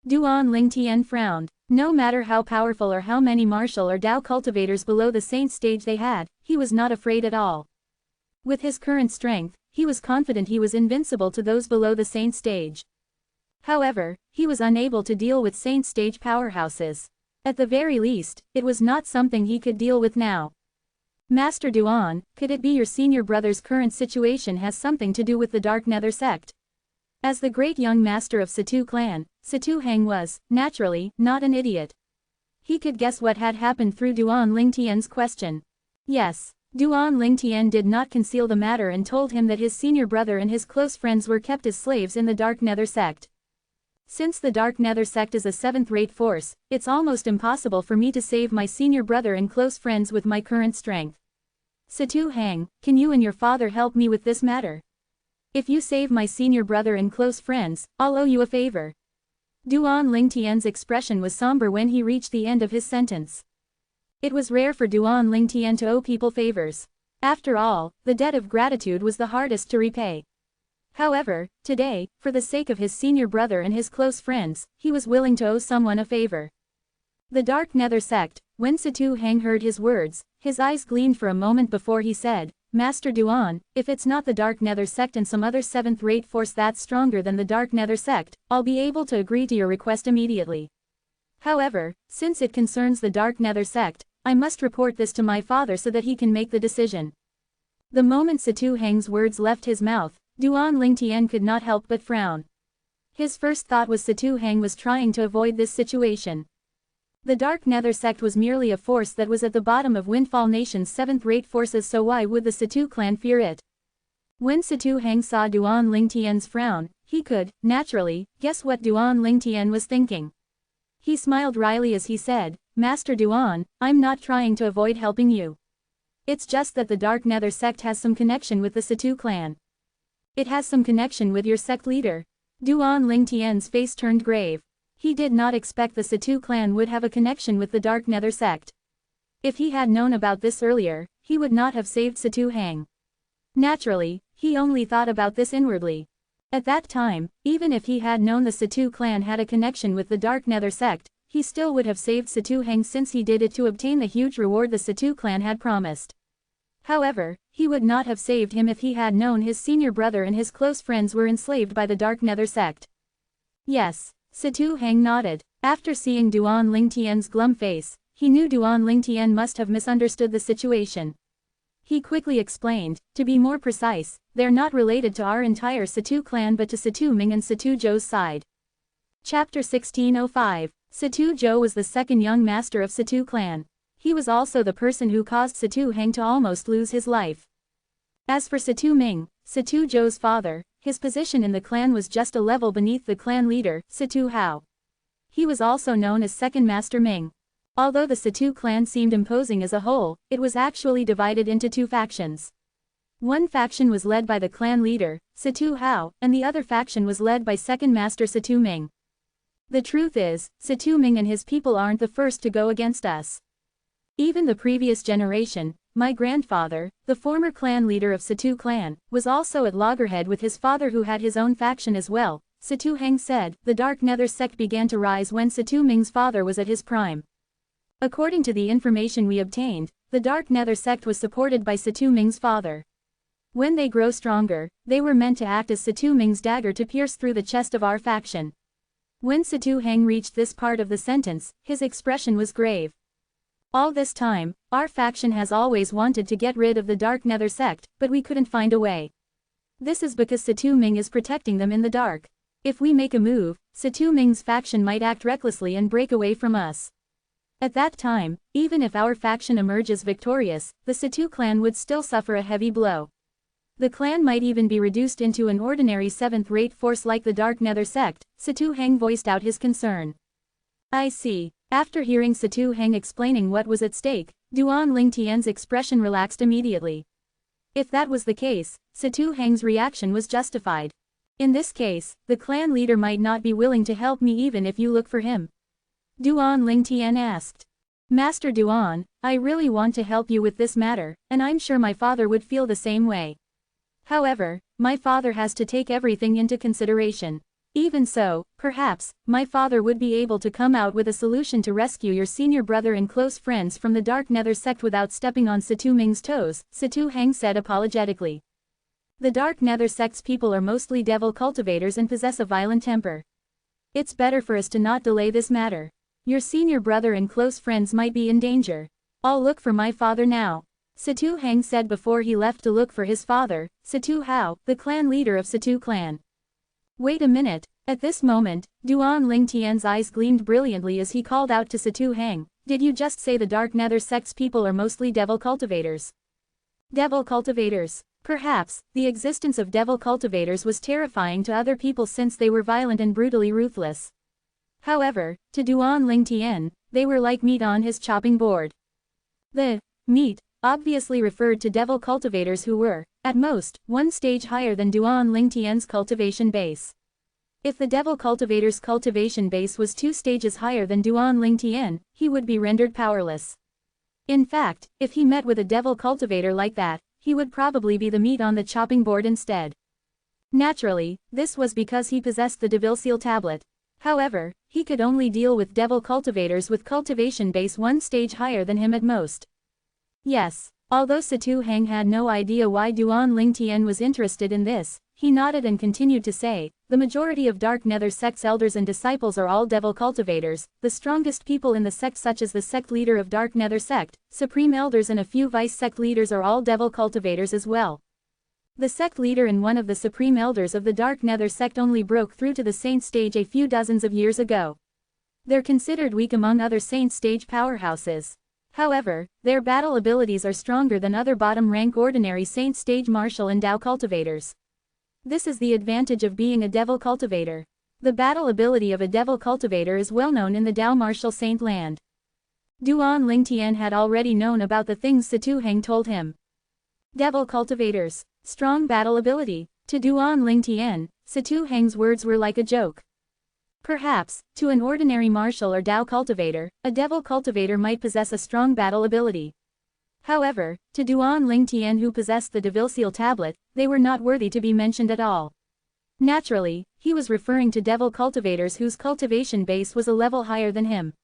Duan Lingtian frowned. No matter how powerful or how many martial or Dao cultivators below the Saint Stage they had, he was not afraid at all. With his current strength, he was confident he was invincible to those below the Saint Stage. However, he was unable to deal with Saint Stage powerhouses. At the very least, it was not something he could deal with now. Master Duan, could it be your senior brother's current situation has something to do with the Dark Nether sect? As the great young master of Satu clan, Satu Hang was, naturally, not an idiot. He could guess what had happened through Duan Lingtian's question. Yes, Duan Lingtian did not conceal the matter and told him that his senior brother and his close friends were kept as slaves in the Dark Nether sect. Since the Dark Nether sect is a 7th-rate force, it's almost impossible for me to save my senior brother and close friends with my current strength. Satu Hang, can you and your father help me with this matter? If you save my senior brother and close friends, I'll owe you a favor. Duan Lingtian's expression was somber when he reached the end of his sentence. It was rare for Duan Lingtian to owe people favors. After all, the debt of gratitude was the hardest to repay. However, today, for the sake of his senior brother and his close friends, he was willing to owe someone a favor. The Dark Nether sect. When Satu Hang heard his words, his eyes gleamed for a moment before he said, Master Duan, if it's not the Dark Nether sect and some other 7th-rate force that's stronger than the Dark Nether sect, I'll be able to agree to your request immediately. However, since it concerns the Dark Nether sect, I must report this to my father so that he can make the decision. The moment Satu Hang's words left his mouth, Duan Lingtian could not help but frown. His first thought was Satu Hang was trying to avoid this situation. The Dark Nether sect was merely a force that was at the bottom of Windfall Nation's 7th-rate forces, so why would the Satu clan fear it? When Satu Hang saw Duan Lingtian's frown, he could, naturally, guess what Duan Lingtian was thinking. He smiled wryly as he said, Master Duan, I'm not trying to avoid helping you. It's just that the Dark Nether sect has some connection with the Satu clan. It has some connection with your sect leader. Duan Lingtian's face turned grave. He did not expect the Satu clan would have a connection with the Dark Nether sect. If he had known about this earlier, he would not have saved Satu Hang. Naturally, he only thought about this inwardly. At that time, even if he had known the Satu clan had a connection with the Dark Nether sect, he still would have saved Satu Hang since he did it to obtain the huge reward the Satu clan had promised. However, he would not have saved him if he had known his senior brother and his close friends were enslaved by the Dark Nether sect. Yes. Satu Hang nodded. After seeing Duan Lingtian's glum face, he knew Duan Lingtian must have misunderstood the situation. He quickly explained, to be more precise, they're not related to our entire Satu clan but to Satu Ming and Satu Zhou's side. Chapter 1605. Satu Zhou was the second young master of Satu clan. He was also the person who caused Satu Hang to almost lose his life. As for Satu Ming, Satu Zhou's father, his position in the clan was just a level beneath the clan leader, Satu Hao. He was also known as Second Master Ming. Although the Satu clan seemed imposing as a whole, it was actually divided into 2 factions. One faction was led by the clan leader, Satu Hao, and the other faction was led by Second Master Satu Ming. The truth is, Satu Ming and his people aren't the first to go against us. Even the previous generation, my grandfather, the former clan leader of Satu clan, was also at loggerhead with his father who had his own faction as well. Satu Hang said, the Dark Nether sect began to rise when Satu Ming's father was at his prime. According to the information we obtained, the Dark Nether sect was supported by Satu Ming's father. When they grow stronger, they were meant to act as Satu Ming's dagger to pierce through the chest of our faction. When Satu Heng reached this part of the sentence, his expression was grave. All this time, our faction has always wanted to get rid of the Dark Nether sect, but we couldn't find a way. This is because Satu Ming is protecting them in the dark. If we make a move, Satu Ming's faction might act recklessly and break away from us. At that time, even if our faction emerges victorious, the Satu clan would still suffer a heavy blow. The clan might even be reduced into an ordinary 7th-rate force like the Dark Nether sect. Satu Heng voiced out his concern. I see. After hearing Satu Heng explaining what was at stake, Duan Lingtian's expression relaxed immediately. If that was the case, Satu Heng's reaction was justified. In this case, the clan leader might not be willing to help me even if you look for him. Duan Lingtian asked. Master Duan, I really want to help you with this matter, and I'm sure my father would feel the same way. However, my father has to take everything into consideration. Even so, perhaps, my father would be able to come out with a solution to rescue your senior brother and close friends from the Dark Nether sect without stepping on Satu Ming's toes, Satu Heng said apologetically. The Dark Nether sect's people are mostly devil cultivators and possess a violent temper. It's better for us to not delay this matter. Your senior brother and close friends might be in danger. I'll look for my father now. Satu Heng said before he left to look for his father, Satu Hao, the clan leader of Satu clan. Wait a minute. At this moment, Duan Lingtian's eyes gleamed brilliantly as he called out to Satu Heng, did you just say the Dark Nether sect's people are mostly devil cultivators? Devil cultivators. Perhaps, the existence of devil cultivators was terrifying to other people since they were violent and brutally ruthless. However, to Duan Lingtian, they were like meat on his chopping board. The meat obviously referred to devil cultivators who were, at most, one stage higher than Duan Lingtian's cultivation base. If the devil cultivator's cultivation base was 2 stages higher than Duan Lingtian, he would be rendered powerless. In fact, if he met with a devil cultivator like that, he would probably be the meat on the chopping board instead. Naturally, this was because he possessed the Devil Seal tablet. However, he could only deal with devil cultivators with cultivation base 1 stage higher than him at most. Yes, although Satu Heng had no idea why Duan Lingtian was interested in this, he nodded and continued to say, the majority of Dark Nether sect's elders and disciples are all devil cultivators, the strongest people in the sect such as the sect leader of Dark Nether sect, supreme elders and a few vice sect leaders are all devil cultivators as well. The sect leader and one of the supreme elders of the Dark Nether sect only broke through to the saint stage a few dozens of years ago. They're considered weak among other saint stage powerhouses. However, their battle abilities are stronger than other bottom-rank ordinary saint stage martial and Dao cultivators. This is the advantage of being a devil cultivator. The battle ability of a devil cultivator is well known in the Dao martial saint land. Duan Lingtian had already known about the things Satu Heng told him. Devil cultivators. Strong battle ability. To Duan Lingtian, Satu Heng's words were like a joke. Perhaps, to an ordinary martial or Dao cultivator, a devil cultivator might possess a strong battle ability. However, to Duan Lingtian who possessed the Devil Seal tablet, they were not worthy to be mentioned at all. Naturally, he was referring to devil cultivators whose cultivation base was a level higher than him.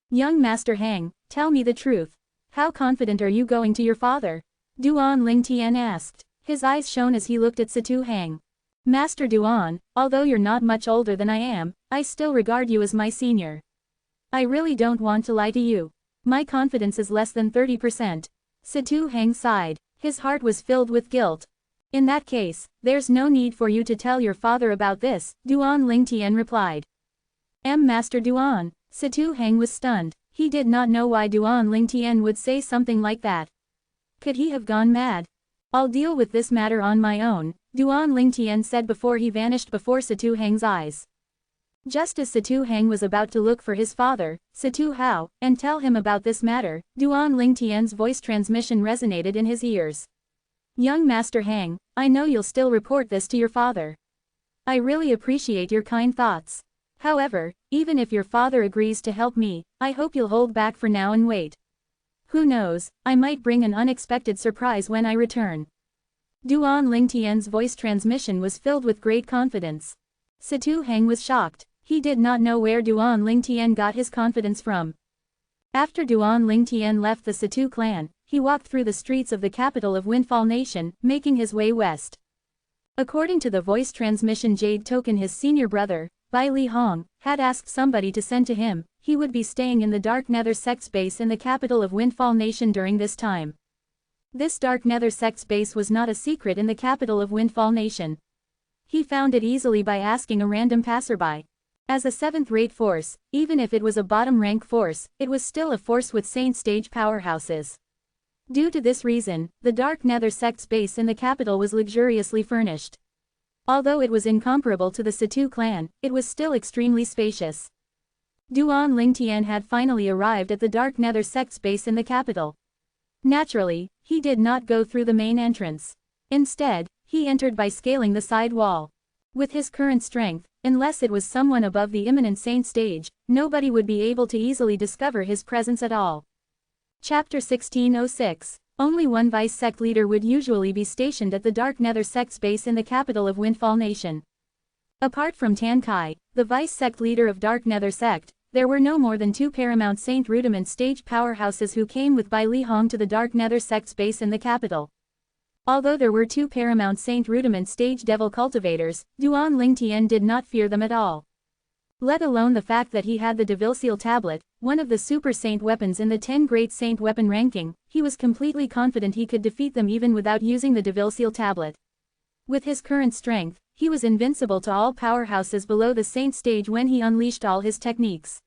Young Master Heng, tell me the truth. How confident are you going to your father? Duan Lingtian asked. His eyes shone as he looked at Satu Heng. Master Duan, although you're not much older than I am, I still regard you as my senior. I really don't want to lie to you. My confidence is less than 30%. Satu Heng sighed. His heart was filled with guilt. In that case, there's no need for you to tell your father about this, Duan Lingtian replied. Master Duan. Satu Heng was stunned. He did not know why Duan Lingtian would say something like that. Could he have gone mad? I'll deal with this matter on my own, Duan Lingtian said before he vanished before Satu Heng's eyes. Just as Satu Heng was about to look for his father, Satu Hao, and tell him about this matter, Duan Lingtian's voice transmission resonated in his ears. Young Master Heng, I know you'll still report this to your father. I really appreciate your kind thoughts. However, even if your father agrees to help me, I hope you'll hold back for now and wait. Who knows, I might bring an unexpected surprise when I return. Duan Lingtian's voice transmission was filled with great confidence. Satu Heng was shocked. He did not know where Duan Lingtian got his confidence from. After Duan Lingtian left the Satu clan, he walked through the streets of the capital of Windfall Nation, making his way west. According to the voice transmission jade token his senior brother, Bai Li Hong, had asked somebody to send to him, he would be staying in the Dark Nether Sect's base in the capital of Windfall Nation during this time. This Dark Nether Sect's base was not a secret in the capital of Windfall Nation. He found it easily by asking a random passerby. As a 7th-rate force, even if it was a bottom-rank force, it was still a force with Saint Stage powerhouses. Due to this reason, the Dark Nether Sect's base in the capital was luxuriously furnished. Although it was incomparable to the Situ clan, it was still extremely spacious. Duan Lingtian had finally arrived at the Dark Nether Sect's base in the capital. Naturally, he did not go through the main entrance. Instead, he entered by scaling the side wall. With his current strength, unless it was someone above the imminent Saint Stage, nobody would be able to easily discover his presence at all. Chapter 1606. Only one vice sect leader would usually be stationed at the Dark Nether Sect's base in the capital of Windfall Nation. Apart from Tan Kai, the vice sect leader of Dark Nether Sect, there were no more than 2 paramount Saint Rudiment stage powerhouses who came with Bai Li Hong to the Dark Nether Sect's base in the capital. Although there were 2 paramount Saint Rudiment stage devil cultivators, Duan Lingtian did not fear them at all. Let alone the fact that he had the Devil Seal tablet, one of the super saint weapons in the 10 great saint weapon ranking, he was completely confident he could defeat them even without using the Devil Seal tablet. With his current strength, he was invincible to all powerhouses below the saint stage when he unleashed all his techniques.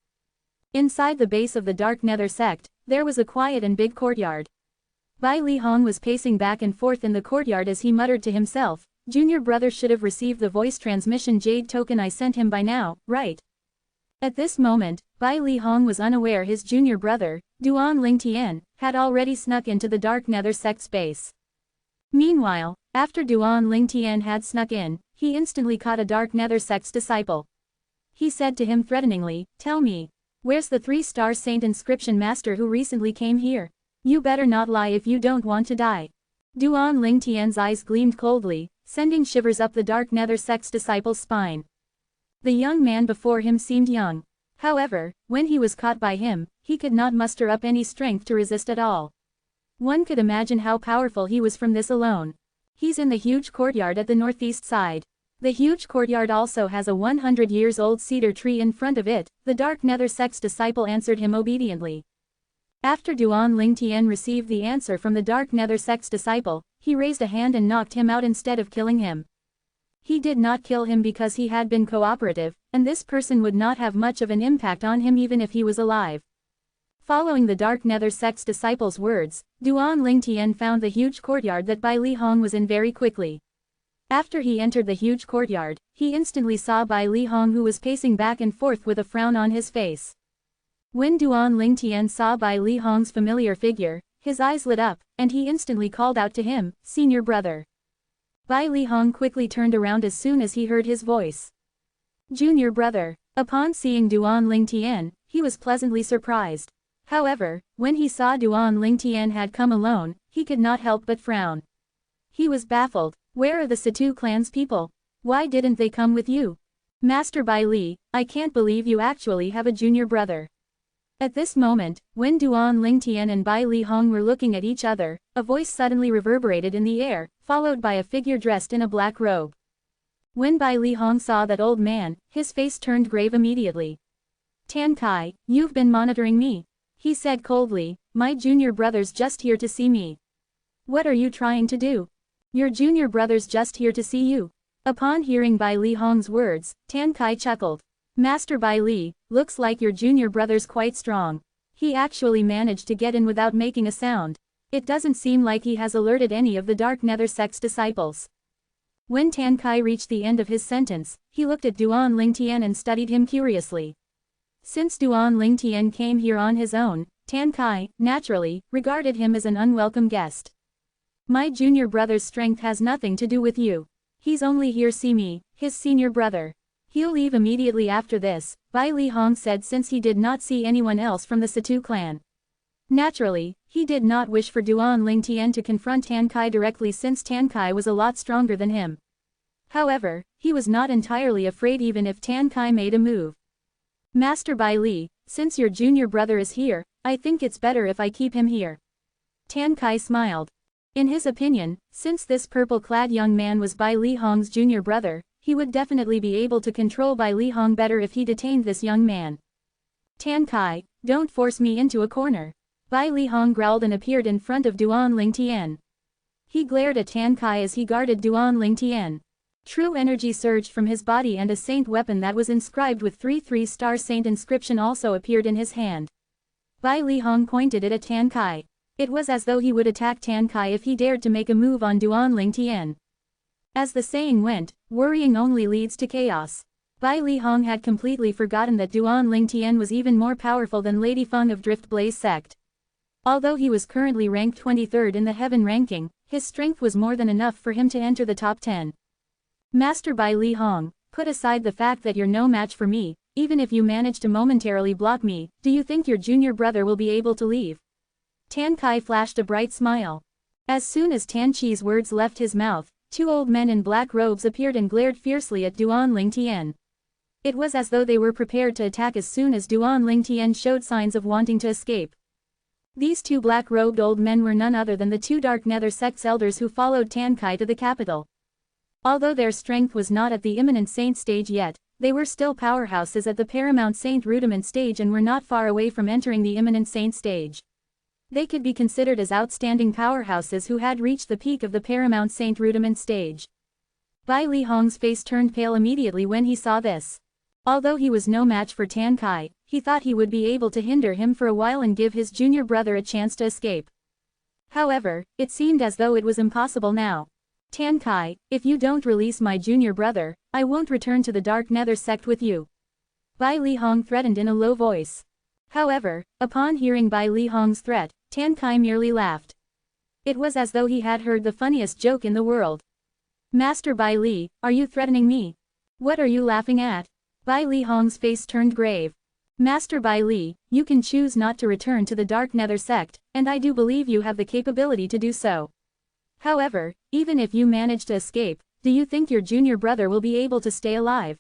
Inside the base of the Dark Nether Sect, there was a quiet and big courtyard. Bai Li Hong was pacing back and forth in the courtyard as he muttered to himself, "Junior brother should have received the voice transmission jade token I sent him by now, right?" At this moment, Bai Li Hong was unaware his junior brother, Duan Lingtian, had already snuck into the Dark Nether Sect's base. Meanwhile, after Duan Lingtian had snuck in, he instantly caught a Dark Nether Sect's disciple. He said to him threateningly, "Tell me, where's the 3-star saint inscription master who recently came here? You better not lie if you don't want to die." Duan Lingtian's eyes gleamed coldly, sending shivers up the Dark Nether Sect's disciple's spine. The young man before him seemed young. However, when he was caught by him, he could not muster up any strength to resist at all. One could imagine how powerful he was from this alone. He's in the huge courtyard at the northeast side. The huge courtyard also has a 100-years-old cedar tree in front of it, the Dark Nether Sect's disciple answered him obediently. After Duan Lingtian received the answer from the Dark Nether Sect's disciple, he raised a hand and knocked him out instead of killing him. He did not kill him because he had been cooperative, and this person would not have much of an impact on him even if he was alive. Following the Dark Nether Sect's disciple's words, Duan Lingtian found the huge courtyard that Bai Li Hong was in very quickly. After he entered the huge courtyard, he instantly saw Bai Li Hong who was pacing back and forth with a frown on his face. When Duan Lingtian saw Bai Li Hong's familiar figure, his eyes lit up, and he instantly called out to him, "Senior brother." Bai Li Hong quickly turned around as soon as he heard his voice. "Junior brother." Upon seeing Duan Lingtian, he was pleasantly surprised. However, when he saw Duan Lingtian had come alone, he could not help but frown. He was baffled. "Where are the Situ clan's people? Why didn't they come with you? Master Bai Li, I can't believe you actually have a junior brother." At this moment, when Duan Lingtian and Bai Li Hong were looking at each other, a voice suddenly reverberated in the air, followed by a figure dressed in a black robe. When Bai Li Hong saw that old man, his face turned grave immediately. "Tan Kai, you've been monitoring me," he said coldly. "My junior brother's just here to see me." "What are you trying to do?" "Your junior brother's just here to see you." Upon hearing Bai Li Hong's words, Tan Kai chuckled. "Master Bai Li, looks like your junior brother's quite strong. He actually managed to get in without making a sound. It doesn't seem like he has alerted any of the Dark Nether Sect's disciples." When Tan Kai reached the end of his sentence, he looked at Duan Lingtian and studied him curiously. Since Duan Lingtian came here on his own, Tan Kai, naturally, regarded him as an unwelcome guest. "My junior brother's strength has nothing to do with you. He's only here to see me, his senior brother. He'll leave immediately after this," Bai Li Hong said since he did not see anyone else from the Situ clan. Naturally, he did not wish for Duan Lingtian to confront Tan Kai directly since Tan Kai was a lot stronger than him. However, he was not entirely afraid even if Tan Kai made a move. "Master Bai Li, since your junior brother is here, I think it's better if I keep him here." Tan Kai smiled. In his opinion, since this purple-clad young man was Bai Li Hong's junior brother, he would definitely be able to control Bai Li Hong better if he detained this young man. Tan Kai, don't force me into a corner. Bai Li Hong growled and appeared in front of Duan Ling Tian. He glared at Tan Kai as he guarded Duan Ling Tian. True energy surged from his body and a saint weapon that was inscribed with 3 3-star saint inscription also appeared in his hand. Bai Li Hong pointed it at Tan Kai. It was as though he would attack Tan Kai if he dared to make a move on Duan Ling Tian. As the saying went, worrying only leads to chaos. Bai Li Hong had completely forgotten that Duan Ling Tian was even more powerful than Lady Feng of Drift Blaze sect. Although he was currently ranked 23rd in the heaven ranking, his strength was more than enough for him to enter the top 10. Master Bai Li Hong, put aside the fact that you're no match for me, even if you manage to momentarily block me, do you think your junior brother will be able to leave? Tan Kai flashed a bright smile. As soon as Tan Chi's words left his mouth, 2 old men in black robes appeared and glared fiercely at Duan Ling Tian. It was as though they were prepared to attack as soon as Duan Ling Tian showed signs of wanting to escape. These 2 black-robed old men were none other than the 2 Dark Nether sect's elders who followed Tan Kai to the capital. Although their strength was not at the Imminent Saint stage yet, they were still powerhouses at the Paramount Saint Rudiment stage and were not far away from entering the Imminent Saint stage. They could be considered as outstanding powerhouses who had reached the peak of the Paramount Saint Rudiment stage. Bai Li Hong's face turned pale immediately when he saw this. Although he was no match for Tan Kai, he thought he would be able to hinder him for a while and give his junior brother a chance to escape. However, it seemed as though it was impossible now. Tan Kai, if you don't release my junior brother, I won't return to the Dark Nether sect with you. Bai Li Hong threatened in a low voice. However, upon hearing Bai Li Hong's threat, Tan Kai merely laughed. It was as though he had heard the funniest joke in the world. Master Bai Li, are you threatening me? What are you laughing at? Bai Li Hong's face turned grave. Master Bai Li, you can choose not to return to the Dark Nether sect, and I do believe you have the capability to do so. However, even if you manage to escape, do you think your junior brother will be able to stay alive?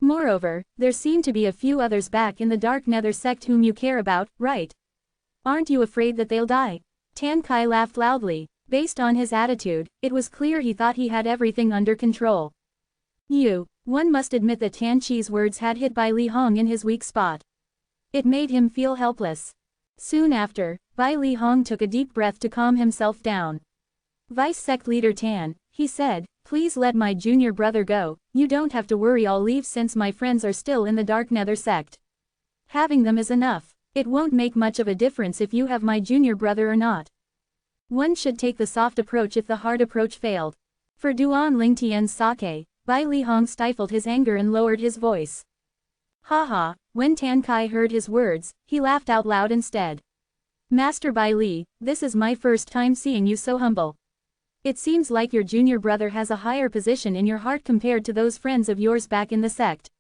Moreover, there seem to be a few others back in the Dark Nether sect whom you care about, right? Aren't you afraid that they'll die? Tan Kai laughed loudly. Based on his attitude, it was clear he thought he had everything under control. One must admit that Tan Chi's words had hit Bai Li Hong in his weak spot. It made him feel helpless. Soon after, Bai Li Hong took a deep breath to calm himself down. Vice Sect Leader Tan, he said, please let my junior brother go, you don't have to worry, I'll leave since my friends are still in the Dark Nether sect. Having them is enough. It won't make much of a difference if you have my junior brother or not. One should take the soft approach if the hard approach failed. For Duan Ling Tian's sake, Bai Li Hong stifled his anger and lowered his voice. Haha, when Tan Kai heard his words, he laughed out loud instead. Master Bai Li, this is my first time seeing you so humble. It seems like your junior brother has a higher position in your heart compared to those friends of yours back in the sect.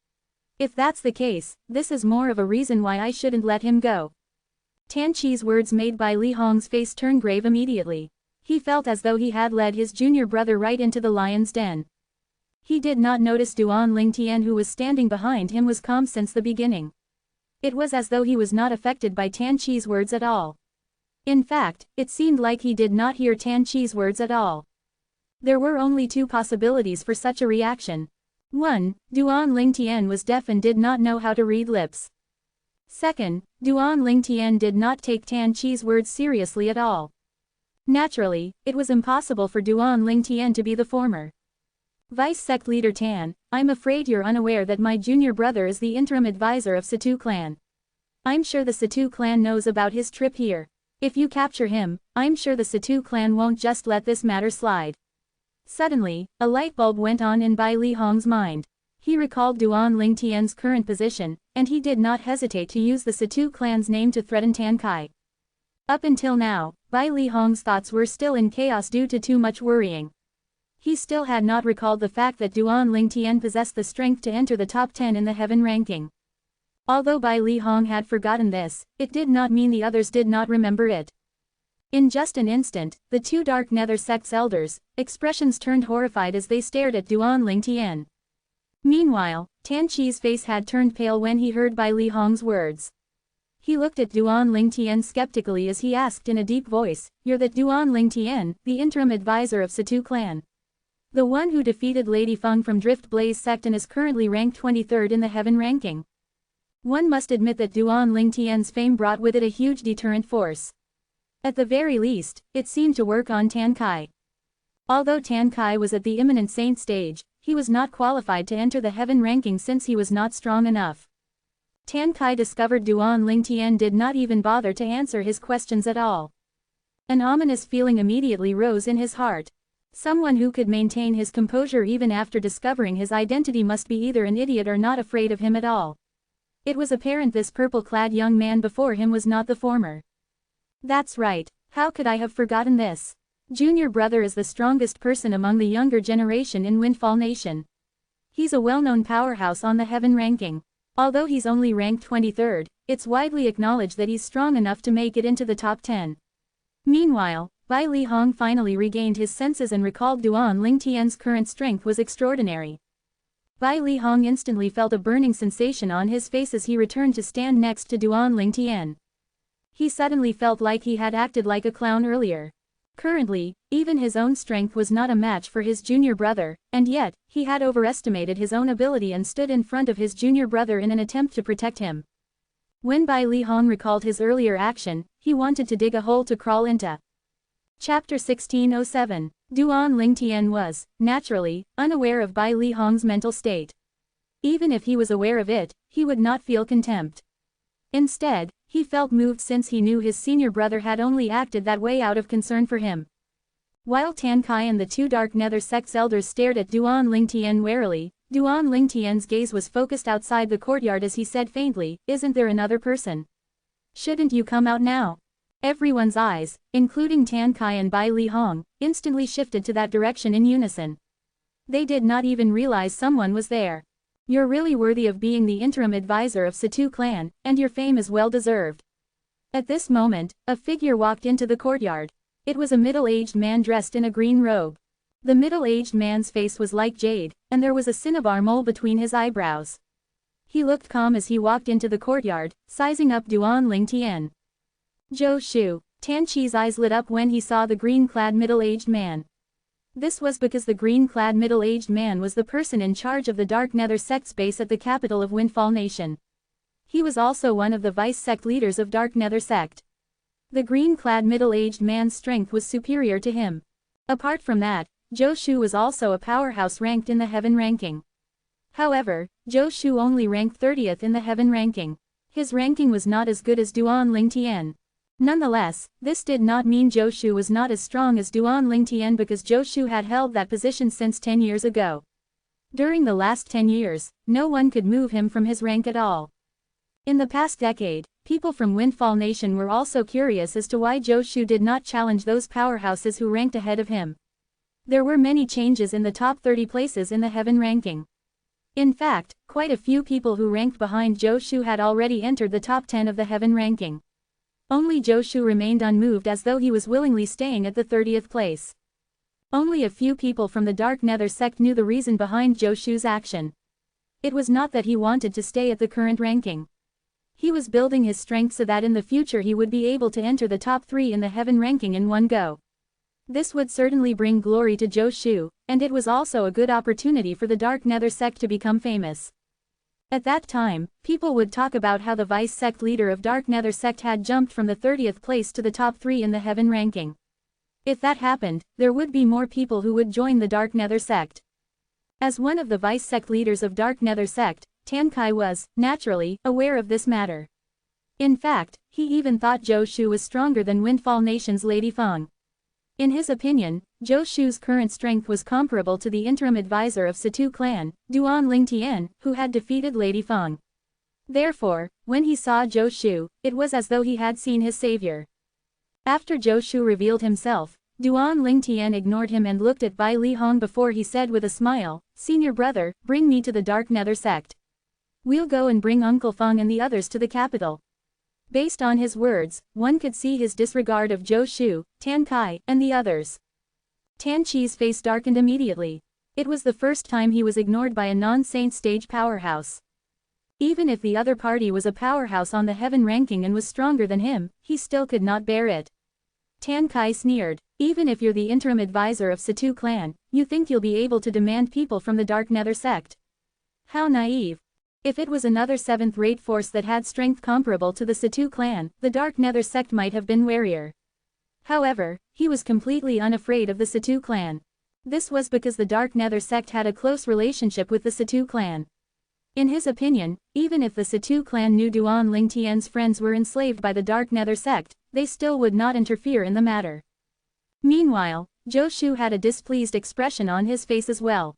If that's the case, this is more of a reason why I shouldn't let him go. Tan Chi's words made Bai Li Hong's face turn grave immediately. He felt as though he had led his junior brother right into the lion's den. He did not notice Duan Ling Tian, who was standing behind him, was calm since the beginning. It was as though he was not affected by Tan Chi's words at all. In fact, it seemed like he did not hear Tan Chi's words at all. There were only 2 possibilities for such a reaction. 1. Duan Ling Tian was deaf and did not know how to read lips. 2. Duan Ling Tian did not take Tan Chi's words seriously at all. Naturally, it was impossible for Duan Ling Tian to be the former. Vice Sect Leader Tan, I'm afraid you're unaware that my junior brother is the interim advisor of Situ clan. I'm sure the Situ clan knows about his trip here. If you capture him, I'm sure the Situ clan won't just let this matter slide. Suddenly, a light bulb went on in Bai Li Hong's mind. He recalled Duan Ling Tian's current position, and he did not hesitate to use the Situ clan's name to threaten Tan Kai. Up until now, Bai Li Hong's thoughts were still in chaos due to too much worrying. He still had not recalled the fact that Duan Ling Tian possessed the strength to enter the top 10 in the heaven ranking. Although Bai Li Hong had forgotten this, it did not mean the others did not remember it. In just an instant, the 2 Dark Nether sect's elders' expressions turned horrified as they stared at Duan Ling Tian. Meanwhile, Tan Chi's face had turned pale when he heard Bai Li Hong's words. He looked at Duan Ling Tian skeptically as he asked in a deep voice, "You're that Duan Ling Tian, the interim advisor of Situ clan?" The one who defeated Lady Feng from Drift Blaze sect and is currently ranked 23rd in the heaven ranking. One must admit that Duan Lingtian's fame brought with it a huge deterrent force. At the very least, it seemed to work on Tan Kai. Although Tan Kai was at the imminent saint stage, he was not qualified to enter the heaven ranking since he was not strong enough. Tan Kai discovered Duan Lingtian did not even bother to answer his questions at all. An ominous feeling immediately rose in his heart. Someone who could maintain his composure even after discovering his identity must be either an idiot or not afraid of him at all. It was apparent this purple-clad young man before him was not the former. That's right, how could I have forgotten this? Junior brother is the strongest person among the younger generation in Windfall Nation. He's a well-known powerhouse on the heaven ranking. Although he's only ranked 23rd, it's widely acknowledged that he's strong enough to make it into the top 10. Meanwhile, Bai Li Hong finally regained his senses and recalled Duan Lingtian's current strength was extraordinary. Bai Li Hong instantly felt a burning sensation on his face as he returned to stand next to Duan Lingtian. He suddenly felt like he had acted like a clown earlier. Currently, even his own strength was not a match for his junior brother, and yet, he had overestimated his own ability and stood in front of his junior brother in an attempt to protect him. When Bai Li Hong recalled his earlier action, he wanted to dig a hole to crawl into. Chapter 1607. Duan Lingtian was, naturally, unaware of Bai Li Hong's mental state. Even if he was aware of it, he would not feel contempt. Instead, he felt moved since he knew his senior brother had only acted that way out of concern for him. While Tan Kai and the two Dark Nether sect's elders stared at Duan Lingtian warily, Duan Lingtian's gaze was focused outside the courtyard as he said faintly, "Isn't there another person? Shouldn't you come out now?" Everyone's eyes, including Tan Kai and Bai Li Hong, instantly shifted to that direction in unison. They did not even realize someone was there. You're really worthy of being the interim advisor of Situ clan, and your fame is well deserved. At this moment, a figure walked into the courtyard. It was a middle-aged man dressed in a green robe. The middle-aged man's face was like jade, and there was a cinnabar mole between his eyebrows. He looked calm as he walked into the courtyard, sizing up Duan Lingtian. Zhou Shu. Tan Qi's eyes lit up when he saw the green-clad middle-aged man. This was because the green-clad middle-aged man was the person in charge of the Dark Nether sect's base at the capital of Windfall Nation. He was also one of the vice-sect leaders of Dark Nether sect. The green-clad middle-aged man's strength was superior to him. Apart from that, Zhou Shu was also a powerhouse ranked in the heaven ranking. However, Zhou Shu only ranked 30th in the heaven ranking. His ranking was not as good as Duan Lingtian. Nonetheless, this did not mean Zhou Shu was not as strong as Duan Lingtian because Zhou Shu had held that position since 10 years ago. During the last 10 years, no one could move him from his rank at all. In the past decade, people from Windfall Nation were also curious as to why Zhou Shu did not challenge those powerhouses who ranked ahead of him. There were many changes in the top 30 places in the heaven ranking. In fact, quite a few people who ranked behind Zhou Shu had already entered the top 10 of the heaven ranking. Only Zhou Shu remained unmoved as though he was willingly staying at the 30th place. Only a few people from the Dark Nether sect knew the reason behind Zhou Shu's action. It was not that he wanted to stay at the current ranking. He was building his strength so that in the future he would be able to enter the top 3 in the heaven ranking in one go. This would certainly bring glory to Zhou Shu, and it was also a good opportunity for the Dark Nether sect to become famous. At that time, people would talk about how the vice-sect leader of Dark Nether sect had jumped from the 30th place to the top 3 in the heaven ranking. If that happened, there would be more people who would join the Dark Nether sect. As one of the vice-sect leaders of Dark Nether sect, Tan Kai was, naturally, aware of this matter. In fact, he even thought Zhou Shu was stronger than Windfall Nation's Lady Feng. In his opinion, Zhou Shu's current strength was comparable to the interim advisor of Situ clan, Duan Lingtian, who had defeated Lady Feng. Therefore, when he saw Zhou Shu, it was as though he had seen his savior. After Zhou Shu revealed himself, Duan Lingtian ignored him and looked at Bai Li Hong before he said with a smile, "Senior brother, bring me to the Dark Nether sect. We'll go and bring Uncle Feng and the others to the capital." Based on his words, one could see his disregard of Zhou Shu, Tan Kai, and the others. Tan Qi's face darkened immediately. It was the first time he was ignored by a non-saint stage powerhouse. Even if the other party was a powerhouse on the heaven ranking and was stronger than him, he still could not bear it. Tan Kai sneered. Even if you're the interim advisor of Satu clan, you think you'll be able to demand people from the Dark Nether sect? How naive. If it was another 7th-rate force that had strength comparable to the Satu clan, the Dark Nether sect might have been warier. However, he was completely unafraid of the Satu clan. This was because the Dark Nether sect had a close relationship with the Satu clan. In his opinion, even if the Satu clan knew Duan Lingtian's friends were enslaved by the Dark Nether sect, they still would not interfere in the matter. Meanwhile, Zhou Shu had a displeased expression on his face as well.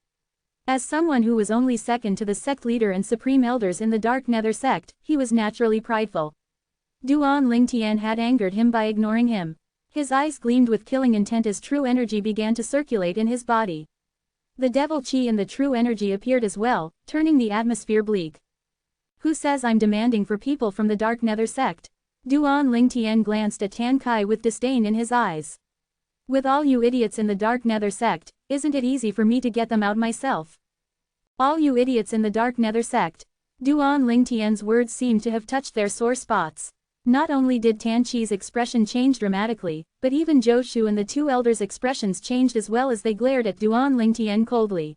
As someone who was only second to the sect leader and supreme elders in the Dark Nether sect, he was naturally prideful. Duan Lingtian had angered him by ignoring him. His eyes gleamed with killing intent as true energy began to circulate in his body. The devil chi and the true energy appeared as well, turning the atmosphere bleak. Who says I'm demanding for people from the Dark Nether sect? Duan Lingtian glanced at Tan Kai with disdain in his eyes. With all you idiots in the Dark Nether sect, isn't it easy for me to get them out myself? All you idiots in the Dark Nether sect. Duan Lingtian's words seemed to have touched their sore spots. Not only did Tan Chi's expression change dramatically, but even Zhou Shu and the two elders' expressions changed as well as they glared at Duan Lingtian coldly.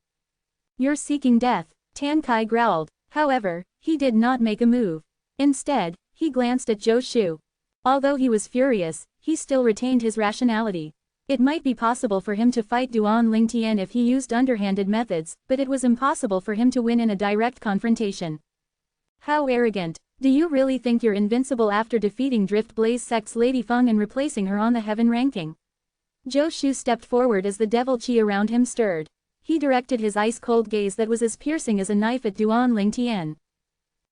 You're seeking death, Tan Kai growled. However, he did not make a move. Instead, he glanced at Zhou Shu. Although he was furious, he still retained his rationality. It might be possible for him to fight Duan Lingtian if he used underhanded methods, but it was impossible for him to win in a direct confrontation. How arrogant. Do you really think you're invincible after defeating Drift Blaze Sect's Lady Feng and replacing her on the heaven ranking? Zhou Shu stepped forward as the devil chi around him stirred. He directed his ice-cold gaze that was as piercing as a knife at Duan Lingtian.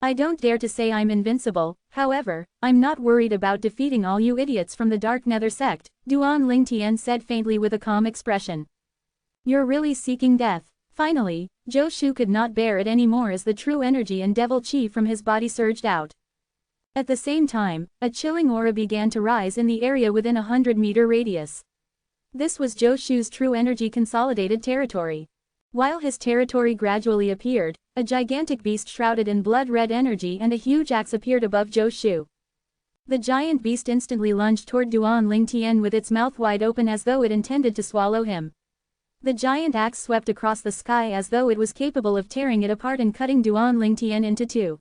I don't dare to say I'm invincible, however, I'm not worried about defeating all you idiots from the Dark Nether sect, Duan Lingtian said faintly with a calm expression. You're really seeking death. Finally, Zhou Shu could not bear it anymore as the true energy and devil chi from his body surged out. At the same time, a chilling aura began to rise in the area within a 100-meter radius. This was Zhou Shu's true energy consolidated territory. While his territory gradually appeared, a gigantic beast shrouded in blood-red energy and a huge axe appeared above Zhou Shu. The giant beast instantly lunged toward Duan Lingtian with its mouth wide open as though it intended to swallow him. The giant axe swept across the sky as though it was capable of tearing it apart and cutting Duan Lingtian into two.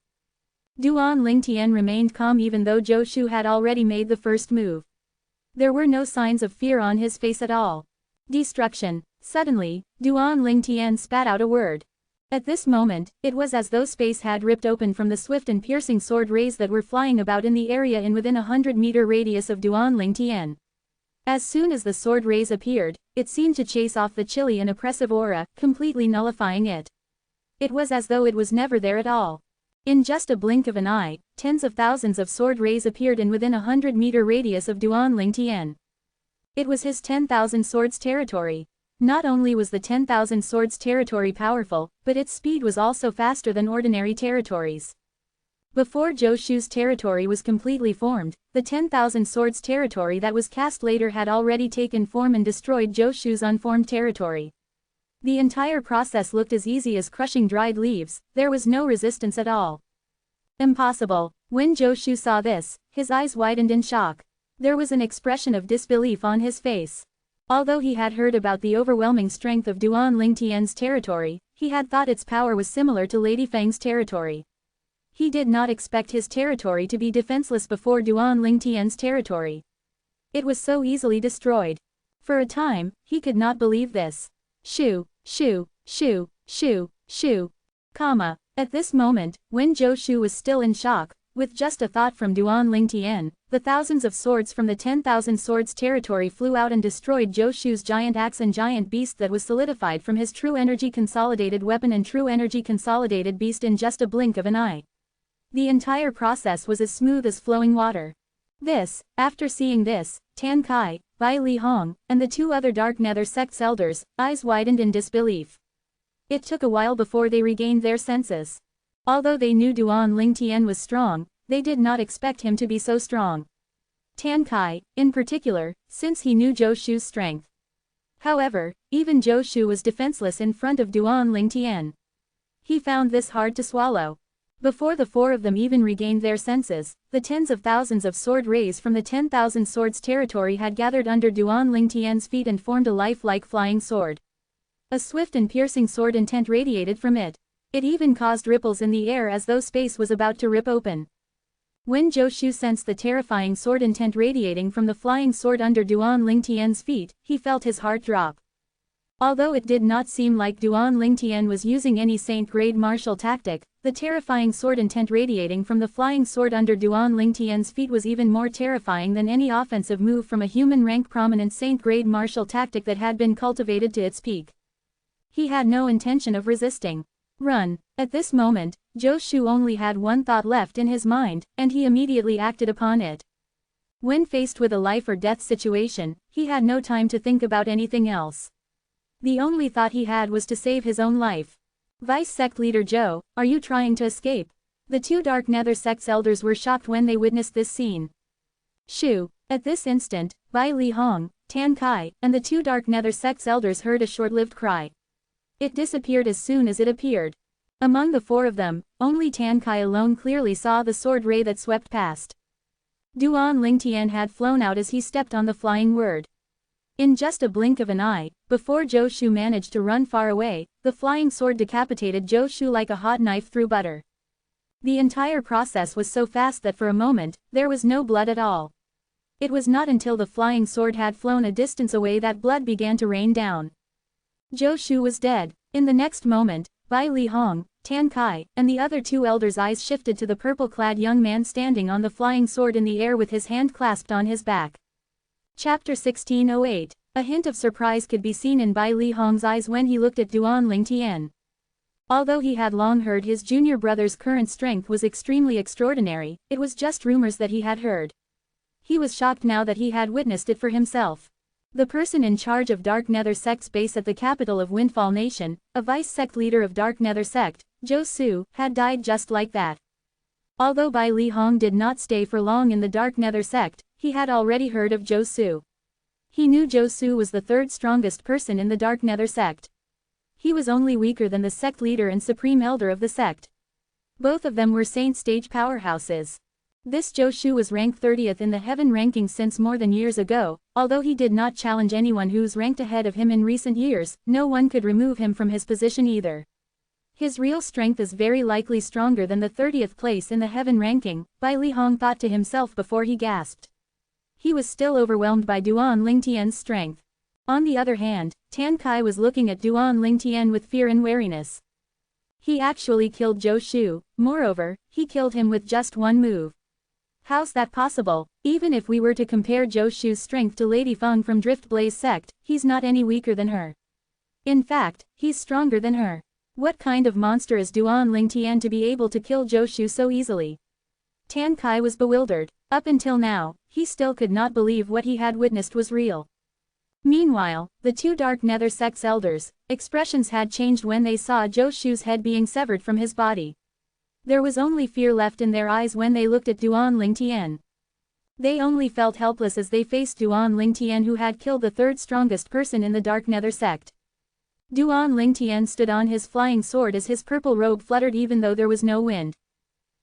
Duan Lingtian remained calm even though Zhou Shu had already made the first move. There were no signs of fear on his face at all. Destruction. Suddenly, Duan Lingtian spat out a word. At this moment, it was as though space had ripped open from the swift and piercing sword rays that were flying about in the area in within a 100-meter radius of Duan Lingtian. As soon as the sword rays appeared, it seemed to chase off the chilly and oppressive aura, completely nullifying it. It was as though it was never there at all. In just a blink of an eye, tens of thousands of sword rays appeared in within a 100-meter radius of Duan Lingtian. It was his 10,000 swords territory. Not only was the 10,000 swords territory powerful, but its speed was also faster than ordinary territories. Before Zhou Shu's territory was completely formed, the 10,000 swords territory that was cast later had already taken form and destroyed Zhou Shu's unformed territory. The entire process looked as easy as crushing dried leaves, there was no resistance at all. Impossible. When Zhou Shu saw this, his eyes widened in shock. There was an expression of disbelief on his face. Although he had heard about the overwhelming strength of Duan Lingtian's territory, he had thought its power was similar to Lady Feng's territory. He did not expect his territory to be defenseless before Duan Lingtian's territory. It was so easily destroyed. For a time, he could not believe this. Shoo, shoo, shoo, shoo, shoo. At this moment, when Zhou Shu was still in shock, with just a thought from Duan Lingtian, the thousands of swords from the 10,000 swords territory flew out and destroyed Zhou Shu's giant axe and giant beast that was solidified from his true energy consolidated weapon and true energy consolidated beast in just a blink of an eye. The entire process was as smooth as flowing water. After seeing this, Tan Kai, Bai Li Hong, and the two other Dark Nether sect's elders, eyes widened in disbelief. It took a while before they regained their senses. Although they knew Duan Lingtian was strong, they did not expect him to be so strong. Tan Kai, in particular, since he knew Zhou Shu's strength. However, even Zhou Shu was defenseless in front of Duan Lingtian. He found this hard to swallow. Before the four of them even regained their senses, the tens of thousands of sword rays from the 10,000 swords territory had gathered under Duan Lingtian's feet and formed a lifelike flying sword. A swift and piercing sword intent radiated from it. It even caused ripples in the air as though space was about to rip open. When Zhou Shu sensed the terrifying sword intent radiating from the flying sword under Duan Lingtian's feet, he felt his heart drop. Although it did not seem like Duan Lingtian was using any saint-grade martial tactic, the terrifying sword intent radiating from the flying sword under Duan Lingtian's feet was even more terrifying than any offensive move from a human-rank prominent saint-grade martial tactic that had been cultivated to its peak. He had no intention of resisting. Run. At this moment, Zhou Shu only had one thought left in his mind, and he immediately acted upon it. When faced with a life-or-death situation, he had no time to think about anything else. The only thought he had was to save his own life. Vice Sect Leader Zhou, are you trying to escape? The two Dark Nether Sect's elders were shocked when they witnessed this scene. Shu. At this instant, Bai Li Hong, Tan Kai, and the two Dark Nether Sect's elders heard a short-lived cry. It disappeared as soon as it appeared. Among the four of them, only Tan Kai alone clearly saw the sword ray that swept past. Duan Lingtian had flown out as he stepped on the flying word. In just a blink of an eye, before Zhou Shu managed to run far away, the flying sword decapitated Zhou Shu like a hot knife through butter. The entire process was so fast that for a moment, there was no blood at all. It was not until the flying sword had flown a distance away that blood began to rain down. Zhou Shu was dead. In the next moment, Bai Li Hong, Tan Kai, and the other two elders' eyes shifted to the purple-clad young man standing on the flying sword in the air with his hand clasped on his back. Chapter 1608. A hint of surprise could be seen in Bai Li Hong's eyes when he looked at Duan Lingtian. Although he had long heard his junior brother's current strength was extremely extraordinary, it was just rumors that he had heard. He was shocked now that he had witnessed it for himself. The person in charge of Dark Nether Sect's base at the capital of Windfall Nation, a vice sect leader of Dark Nether Sect, Zhou Su, had died just like that. Although Bai Li Hong did not stay for long in the Dark Nether Sect, he had already heard of Zhou Su. He knew Zhou Su was the third strongest person in the Dark Nether Sect. He was only weaker than the sect leader and supreme elder of the sect. Both of them were saint stage powerhouses. This Zhou Shu was ranked 30th in the heaven ranking since more than years ago. Although he did not challenge anyone who's ranked ahead of him in recent years, no one could remove him from his position either. His real strength is very likely stronger than the 30th place in the heaven ranking, Bai Li Hong thought to himself before he gasped. He was still overwhelmed by Duan Lingtian's strength. On the other hand, Tan Kai was looking at Duan Lingtian with fear and wariness. He actually killed Zhou Shu. Moreover, he killed him with just one move. How's that possible? Even if we were to compare Zhou Shu's strength to Lady Feng from Drift Blaze Sect, he's not any weaker than her. In fact, he's stronger than her. What kind of monster is Duan Lingtian to be able to kill Zhou Shu so easily? Tan Kai was bewildered. Up until now, he still could not believe what he had witnessed was real. Meanwhile, the two Dark Nether Sect's elders' expressions had changed when they saw Zhou Shu's head being severed from his body. There was only fear left in their eyes when they looked at Duan Lingtian. They only felt helpless as they faced Duan Lingtian, who had killed the third strongest person in the Dark Nether Sect. Duan Lingtian stood on his flying sword as his purple robe fluttered even though there was no wind.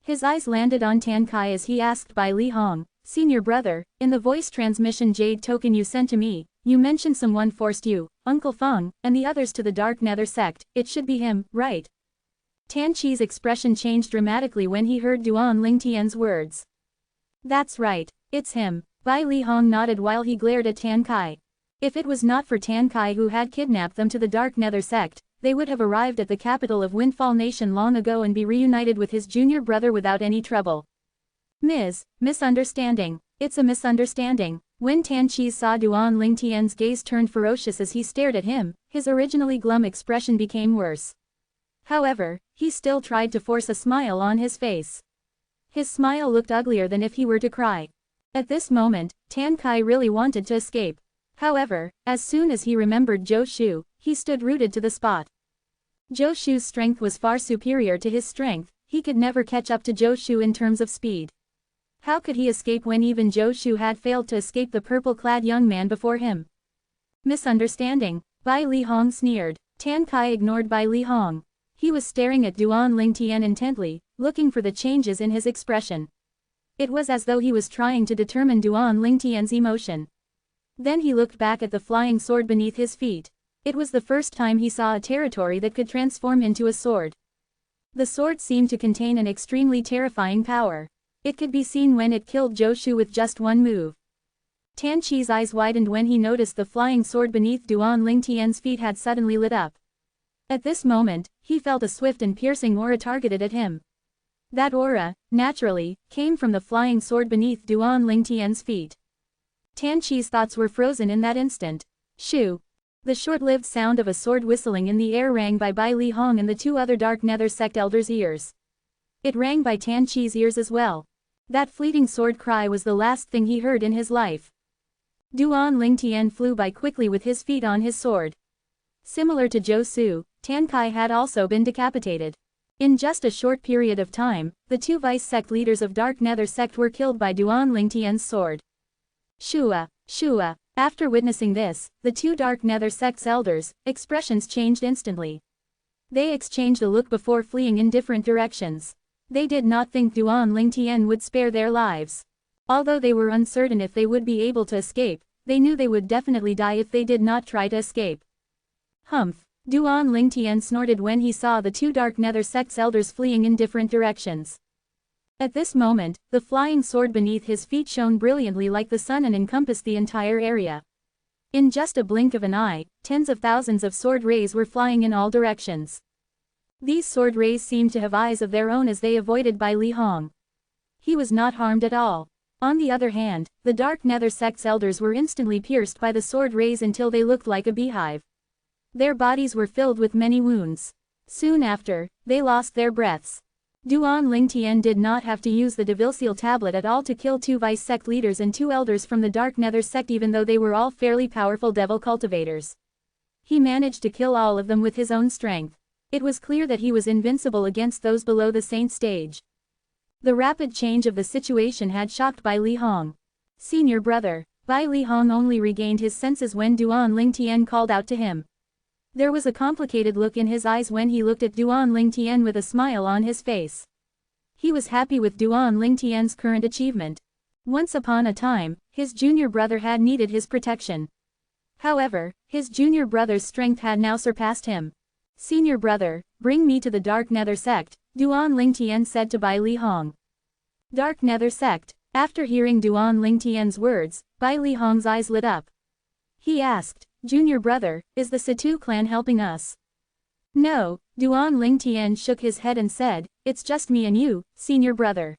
His eyes landed on Tan Kai as he asked Bai Li Hong, "Senior brother, in the voice transmission jade token you sent to me, you mentioned someone forced you, Uncle Feng, and the others to the Dark Nether Sect. It should be him, right?" Tan Chi's expression changed dramatically when he heard Duan Lingtian's words. "That's right, it's him." Bai Li Hong nodded while he glared at Tan Kai. If it was not for Tan Kai who had kidnapped them to the Dark Nether Sect, they would have arrived at the capital of Windfall Nation long ago and be reunited with his junior brother without any trouble. Misunderstanding. It's a misunderstanding. When Tan Chi saw Duan Lingtian's gaze turned ferocious as he stared at him, his originally glum expression became worse. However, he still tried to force a smile on his face. His smile looked uglier than if he were to cry. At this moment, Tan Kai really wanted to escape. However, as soon as he remembered Zhou Shu, he stood rooted to the spot. Zhou Shu's strength was far superior to his strength. He could never catch up to Zhou Shu in terms of speed. How could he escape when even Zhou Shu had failed to escape the purple-clad young man before him? Misunderstanding. Bai Li Hong sneered. Tan Kai ignored Bai Li Hong. He was staring at Duan Lingtian intently, looking for the changes in his expression. It was as though he was trying to determine Duan Lingtian's emotion. Then he looked back at the flying sword beneath his feet. It was the first time he saw a territory that could transform into a sword. The sword seemed to contain an extremely terrifying power. It could be seen when it killed Zhou Shu with just one move. Tan Qi's eyes widened when he noticed the flying sword beneath Duan Lingtian's feet had suddenly lit up. At this moment, he felt a swift and piercing aura targeted at him. That aura, naturally, came from the flying sword beneath Duan Lingtian's feet. Tan Qi's thoughts were frozen in that instant. Shoo! The short-lived sound of a sword whistling in the air rang by Bai Li Hong and the two other Dark Nether sect elders' ears. It rang by Tan Qi's ears as well. That fleeting sword cry was the last thing he heard in his life. Duan Lingtian flew by quickly with his feet on his sword. Similar to Zhou Su, Tan Kai had also been decapitated. In just a short period of time, the two vice sect leaders of Dark Nether sect were killed by Duan Lingtian's sword. Shua, Shua. After witnessing this, the two Dark Nether sect's elders' expressions changed instantly. They exchanged a look before fleeing in different directions. They did not think Duan Lingtian would spare their lives. Although they were uncertain if they would be able to escape, they knew they would definitely die if they did not try to escape. Humph! Duan Lingtian snorted when he saw the two Dark Nether sect's elders fleeing in different directions. At this moment, the flying sword beneath his feet shone brilliantly like the sun and encompassed the entire area. In just a blink of an eye, tens of thousands of sword rays were flying in all directions. These sword rays seemed to have eyes of their own as they avoided Bai Li Hong. He was not harmed at all. On the other hand, the Dark Nether sect's elders were instantly pierced by the sword rays until they looked like a beehive. Their bodies were filled with many wounds. Soon after, they lost their breaths. Duan Lingtian did not have to use the Devil Seal tablet at all to kill two vice sect leaders and two elders from the Dark Nether sect, even though they were all fairly powerful devil cultivators. He managed to kill all of them with his own strength. It was clear that he was invincible against those below the saint stage. The rapid change of the situation had shocked Bai Li Hong. Senior brother, Bai Li Hong only regained his senses when Duan Lingtian called out to him. There was a complicated look in his eyes when he looked at Duan Lingtian with a smile on his face. He was happy with Duan Lingtian's current achievement. Once upon a time, his junior brother had needed his protection. However, his junior brother's strength had now surpassed him. Senior brother, bring me to the Dark Nether sect, Duan Lingtian said to Bai Li Hong. Dark Nether sect. After hearing Duan Lingtian's words, Bai Li Hong's eyes lit up. He asked, Junior brother, is the Situ clan helping us? No, Duan Lingtian shook his head and said, it's just me and you, senior brother.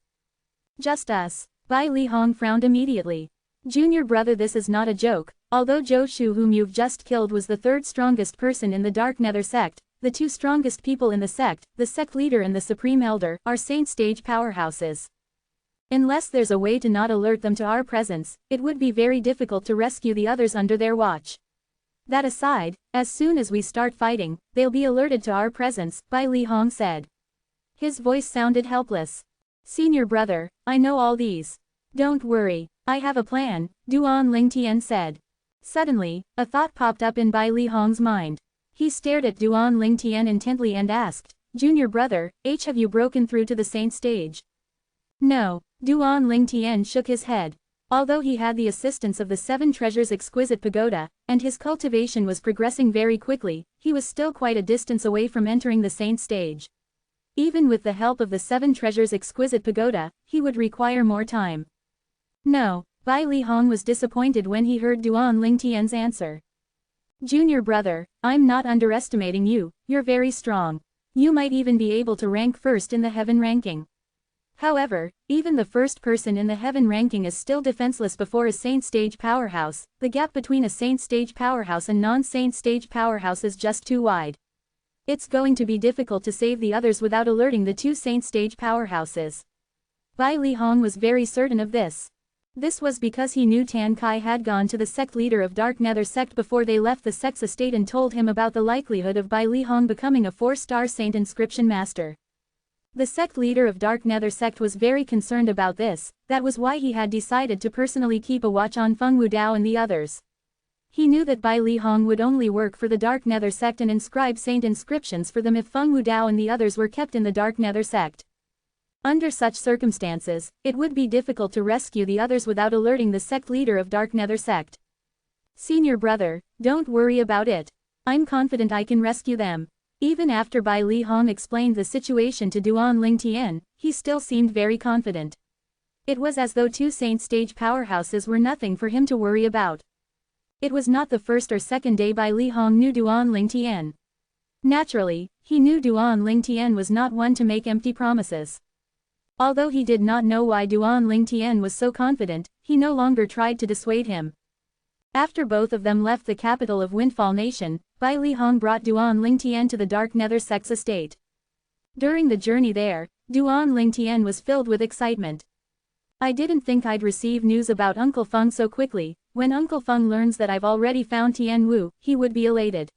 Just us. Bai Li Hong frowned immediately. Junior brother, this is not a joke. Although Zhou Shu, whom you've just killed, was the third strongest person in the Dark Nether sect, the two strongest people in the sect leader and the supreme elder, are saint stage powerhouses. Unless there's a way to not alert them to our presence, it would be very difficult to rescue the others under their watch. That aside, as soon as we start fighting, they'll be alerted to our presence, Bai Li Hong said. His voice sounded helpless. Senior brother, I know all these. Don't worry, I have a plan, Duan Lingtian said. Suddenly, a thought popped up in Bai Li Hong's mind. He stared at Duan Lingtian intently and asked, Junior brother, have you broken through to the saint stage? No, Duan Lingtian shook his head. Although he had the assistance of the Seven Treasures Exquisite Pagoda, and his cultivation was progressing very quickly, he was still quite a distance away from entering the saint stage. Even with the help of the Seven Treasures Exquisite Pagoda, he would require more time. No, Bai Li Hong was disappointed when he heard Duan Lingtian's answer. Junior brother, I'm not underestimating you, you're very strong. You might even be able to rank first in the heaven ranking. However, even the first person in the heaven ranking is still defenseless before a saint stage powerhouse. The gap between a saint stage powerhouse and non-saint stage powerhouse is just too wide. It's going to be difficult to save the others without alerting the two saint stage powerhouses. Bai Li Hong was very certain of this. This was because he knew Tan Kai had gone to the sect leader of Dark Nether sect before they left the sect's estate and told him about the likelihood of Bai Li Hong becoming a 4-star saint inscription master. The sect leader of Dark Nether sect was very concerned about this. That was why he had decided to personally keep a watch on Feng Wudao and the others. He knew that Bai Li Hong would only work for the Dark Nether sect and inscribe saint inscriptions for them if Feng Wudao and the others were kept in the Dark Nether sect. Under such circumstances, it would be difficult to rescue the others without alerting the sect leader of Dark Nether sect. Senior brother, don't worry about it. I'm confident I can rescue them. Even after Bai Li Hong explained the situation to Duan Ling Tian, he still seemed very confident. It was as though two saint stage powerhouses were nothing for him to worry about. It was not the first or second day Bai Li Hong knew Duan Ling Tian. Naturally, he knew Duan Ling Tian was not one to make empty promises. Although he did not know why Duan Ling Tian was so confident, he no longer tried to dissuade him. After both of them left the capital of Windfall Nation, Bai Li Hong brought Duan Ling Tian to the Dark Nether sect's estate. During the journey there, Duan Ling Tian was filled with excitement. I didn't think I'd receive news about Uncle Feng so quickly. When Uncle Feng learns that I've already found Tian Wu, he would be elated.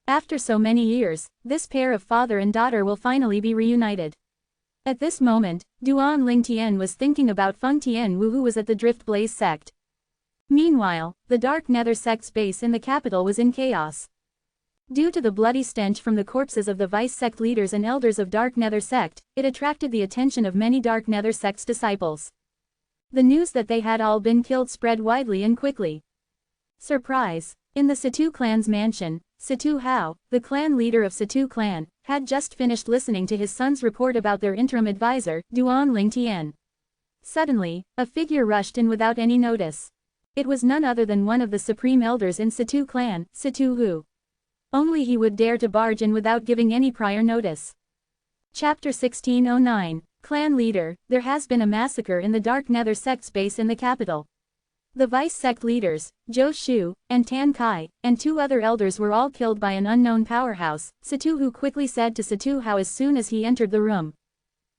After so many years, this pair of father and daughter will finally be reunited. At this moment, Duan Ling Tian was thinking about Feng Tian Wu, who was at the Drift Blaze sect. Meanwhile, the Dark Nether sect's base in the capital was in chaos. Due to the bloody stench from the corpses of the vice sect leaders and elders of Dark Nether sect, it attracted the attention of many Dark Nether sect's disciples. The news that they had all been killed spread widely and quickly. Surprise! In the Situ clan's mansion, Situ Hao, the clan leader of Situ clan, had just finished listening to his son's report about their interim advisor, Duan Ling Tian. Suddenly, a figure rushed in without any notice. It was none other than one of the supreme elders in Situ clan, Situ Hu. Only he would dare to barge in without giving any prior notice. Chapter 1609, Clan Leader. There has been a massacre in the Dark Nether sect's base in the capital. The vice sect leaders, Zhou Shu, and Tan Kai, and two other elders were all killed by an unknown powerhouse, Situ Hu quickly said to Situ Hao as soon as he entered the room.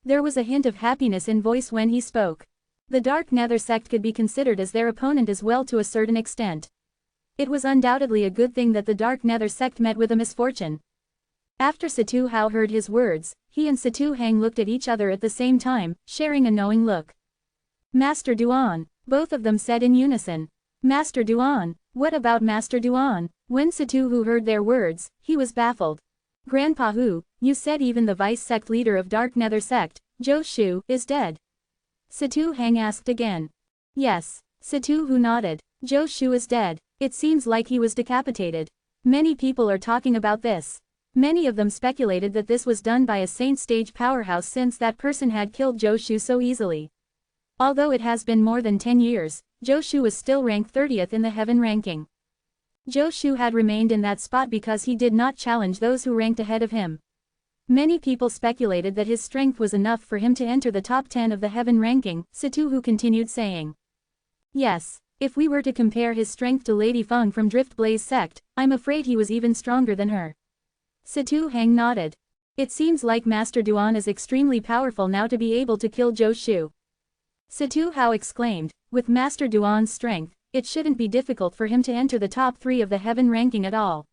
There was a hint of happiness in voice when he spoke. The Dark Nether sect could be considered as their opponent as well to a certain extent. It was undoubtedly a good thing that the Dark Nether sect met with a misfortune. After Situ Hao heard his words, he and Situ Hang looked at each other at the same time, sharing a knowing look. Master Duan, both of them said in unison. Master Duan, what about Master Duan? When Situ Hu heard their words, he was baffled. Grandpa Hu, you said even the vice sect leader of Dark Nether sect, Zhou Shu, is dead? Situ Hang asked again. Yes, Situ Hu nodded. Zhou Shu is dead. It seems like he was decapitated. Many people are talking about this. Many of them speculated that this was done by a saint stage powerhouse since that person had killed Zhou Shu so easily. Although it has been more than 10 years, Zhou Shu is still ranked 30th in the heaven ranking. Zhou Shu had remained in that spot because he did not challenge those who ranked ahead of him. Many people speculated that his strength was enough for him to enter the top 10 of the heaven ranking, Situ Hu continued saying. Yes, if we were to compare his strength to Lady Feng from Drift Blaze sect, I'm afraid he was even stronger than her. Situ Hang nodded. It seems like Master Duan is extremely powerful now to be able to kill Zhou Shu. Situ Hao exclaimed, with Master Duan's strength, it shouldn't be difficult for him to enter the top 3 of the heaven ranking at all.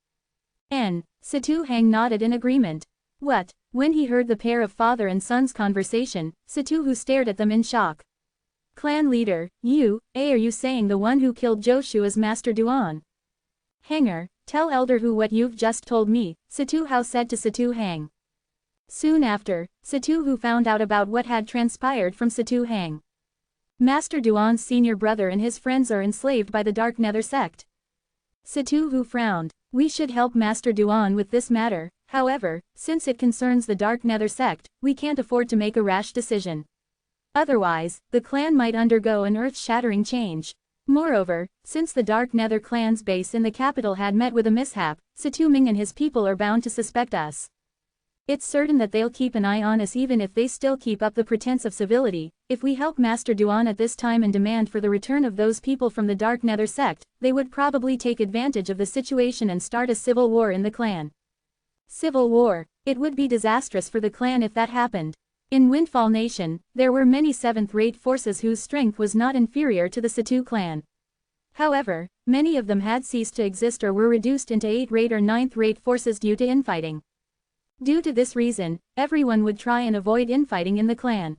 Situ Hang nodded in agreement. What? When he heard the pair of father and son's conversation, Situ Hu stared at them in shock. Clan leader, are you saying the one who killed Zhou Shu is Master Duan? Hanger, tell Elder Hu what you've just told me, Situ Hao said to Situ Hang. Soon after, Situ Hu found out about what had transpired from Situ Hang. Master Duan's senior brother and his friends are enslaved by the Dark Nether sect. Situ Hu frowned. We should help Master Duan with this matter, however, since it concerns the Dark Nether sect, we can't afford to make a rash decision. Otherwise, the clan might undergo an earth-shattering change. Moreover, since the Dark Nether clan's base in the capital had met with a mishap, Situ Ming and his people are bound to suspect us. It's certain that they'll keep an eye on us even if they still keep up the pretense of civility. If we help Master Duan at this time and demand for the return of those people from the Dark Nether sect, they would probably take advantage of the situation and start a civil war in the clan. Civil war. It would be disastrous for the clan if that happened. In Windfall Nation, there were many 7th-rate forces whose strength was not inferior to the Situ clan. However, many of them had ceased to exist or were reduced into 8th-rate or 9th-rate forces due to infighting. Due to this reason, everyone would try and avoid infighting in the clan.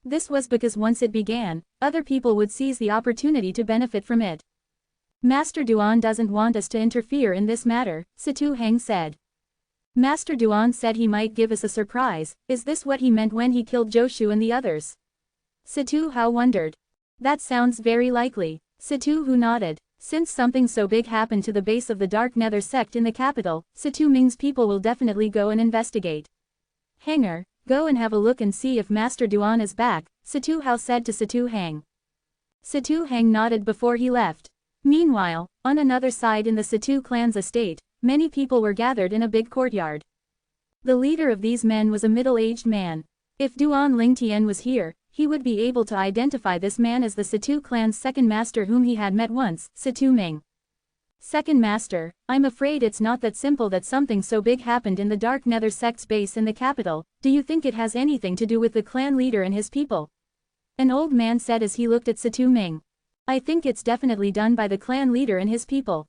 This was because once it began, other people would seize the opportunity to benefit from it. Master Duan doesn't want us to interfere in this matter, Situ Hang said. Master Duan said he might give us a surprise. Is this what he meant when he killed Joshu and the others? Situ Hao wondered. That sounds very likely. Situ Hu nodded. Since something so big happened to the base of the Dark Nether sect in the capital, Situ Ming's people will definitely go and investigate. Hanger, go and have a look and see if Master Duan is back, Situ Hao said to Situ Hang. Situ Hang nodded before he left. Meanwhile, on another side in the Situ clan's estate, many people were gathered in a big courtyard. The leader of these men was a middle-aged man. If Duan Lingtian was here, he would be able to identify this man as the Situ clan's second master whom he had met once, Situ Ming. Second master, I'm afraid it's not that simple that something so big happened in the Dark Nether sect's base in the capital. Do you think it has anything to do with the clan leader and his people? An old man said as he looked at Situ Ming. I think it's definitely done by the clan leader and his people.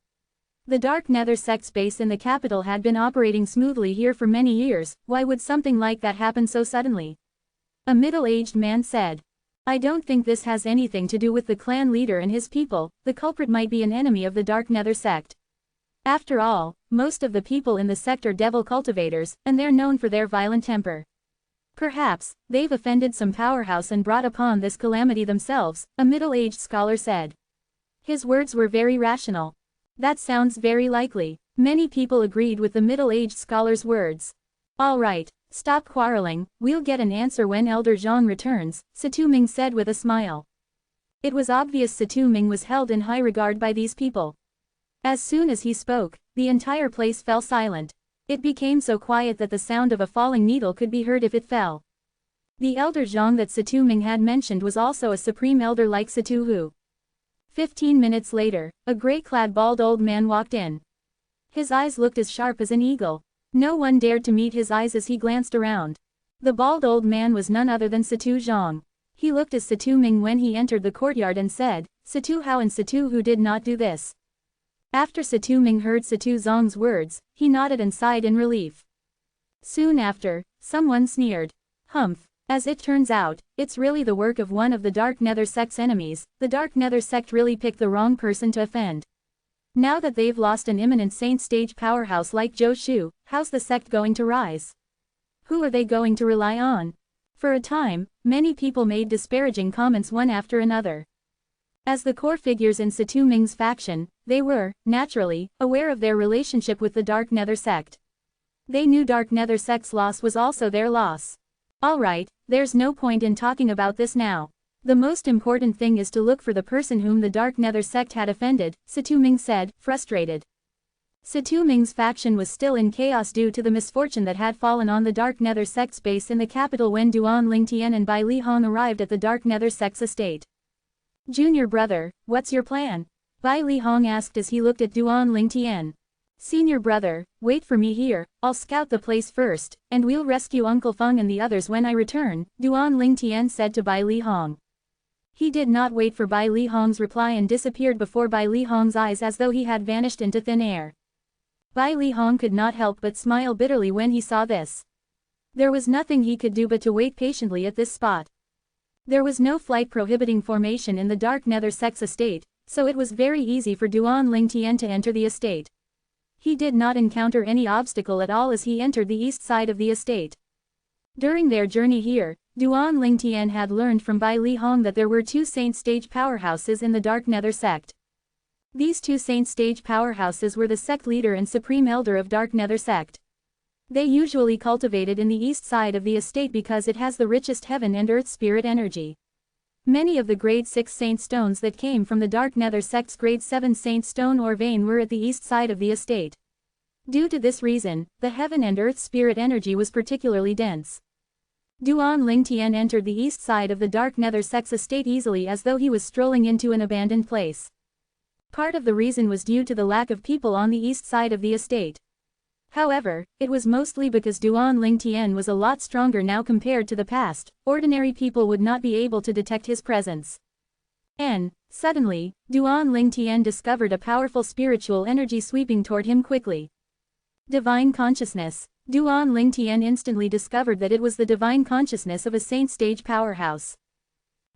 The Dark Nether sect's base in the capital had been operating smoothly here for many years. Why would something like that happen so suddenly? A middle-aged man said. I don't think this has anything to do with the clan leader and his people. The culprit might be an enemy of the Dark Nether sect. After all, most of the people in the sect are devil cultivators, and they're known for their violent temper. Perhaps, they've offended some powerhouse and brought upon this calamity themselves, a middle-aged scholar said. His words were very rational. That sounds very likely. Many people agreed with the middle-aged scholar's words. All right. Stop quarreling, we'll get an answer when Elder Zhang returns, Situ Ming said with a smile. It was obvious Situ Ming was held in high regard by these people. As soon as he spoke, the entire place fell silent. It became so quiet that the sound of a falling needle could be heard if it fell. The Elder Zhang that Situ Ming had mentioned was also a supreme elder like Situ Hu. 15 minutes later, a grey-clad bald old man walked in. His eyes looked as sharp as an eagle. No one dared to meet his eyes as he glanced around. The bald old man was none other than Situ Zhang. He looked at Situ Ming when he entered the courtyard and said, Situ Hao and Situ Hu did not do this. After Situ Ming heard Situ Zhang's words, he nodded and sighed in relief. Soon after, someone sneered. Humph. As it turns out, it's really the work of one of the Dark Nether sect's enemies. The Dark Nether sect really picked the wrong person to offend. Now that they've lost an imminent saint stage powerhouse like Zhou Shu, how's the sect going to rise? Who are they going to rely on? For a time, many people made disparaging comments one after another. As the core figures in Situ Ming's faction, they were, naturally, aware of their relationship with the Dark Nether sect. They knew Dark Nether sect's loss was also their loss. Alright, there's no point in talking about this now. The most important thing is to look for the person whom the Dark Nether sect had offended, Situ Ming said, frustrated. Situ Ming's faction was still in chaos due to the misfortune that had fallen on the Dark Nether sect's base in the capital when Duan Lingtian and Bai Li Hong arrived at the Dark Nether sect's estate. Junior brother, what's your plan? Bai Li Hong asked as he looked at Duan Lingtian. Senior brother, wait for me here, I'll scout the place first, and we'll rescue Uncle Feng and the others when I return, Duan Lingtian said to Bai Li Hong. He did not wait for Bai Li Hong's reply and disappeared before Bai Li Hong's eyes as though he had vanished into thin air. Bai Li Hong could not help but smile bitterly when he saw this. There was nothing he could do but to wait patiently at this spot. There was no flight prohibiting formation in the Dark Nether sect's estate, so it was very easy for Duan Lingtian to enter the estate. He did not encounter any obstacle at all as he entered the east side of the estate. During their journey here, Duan Lingtian had learned from Bai Li Hong that there were two saint stage powerhouses in the Dark Nether sect. These two saint stage powerhouses were the sect leader and supreme elder of Dark Nether sect. They usually cultivated in the east side of the estate because it has the richest heaven and earth spirit energy. Many of the grade 6 saint stones that came from the Dark Nether sect's grade 7 saint stone or vein were at the east side of the estate. Due to this reason, the heaven and earth spirit energy was particularly dense. Duan Lingtian entered the east side of the Dark Nether sect's estate easily as though he was strolling into an abandoned place. Part of the reason was due to the lack of people on the east side of the estate. However, it was mostly because Duan Lingtian was a lot stronger now compared to the past. Ordinary people would not be able to detect his presence. Suddenly, Duan Lingtian discovered a powerful spiritual energy sweeping toward him quickly. Divine consciousness. Duan Lingtian instantly discovered that it was the divine consciousness of a saint stage powerhouse.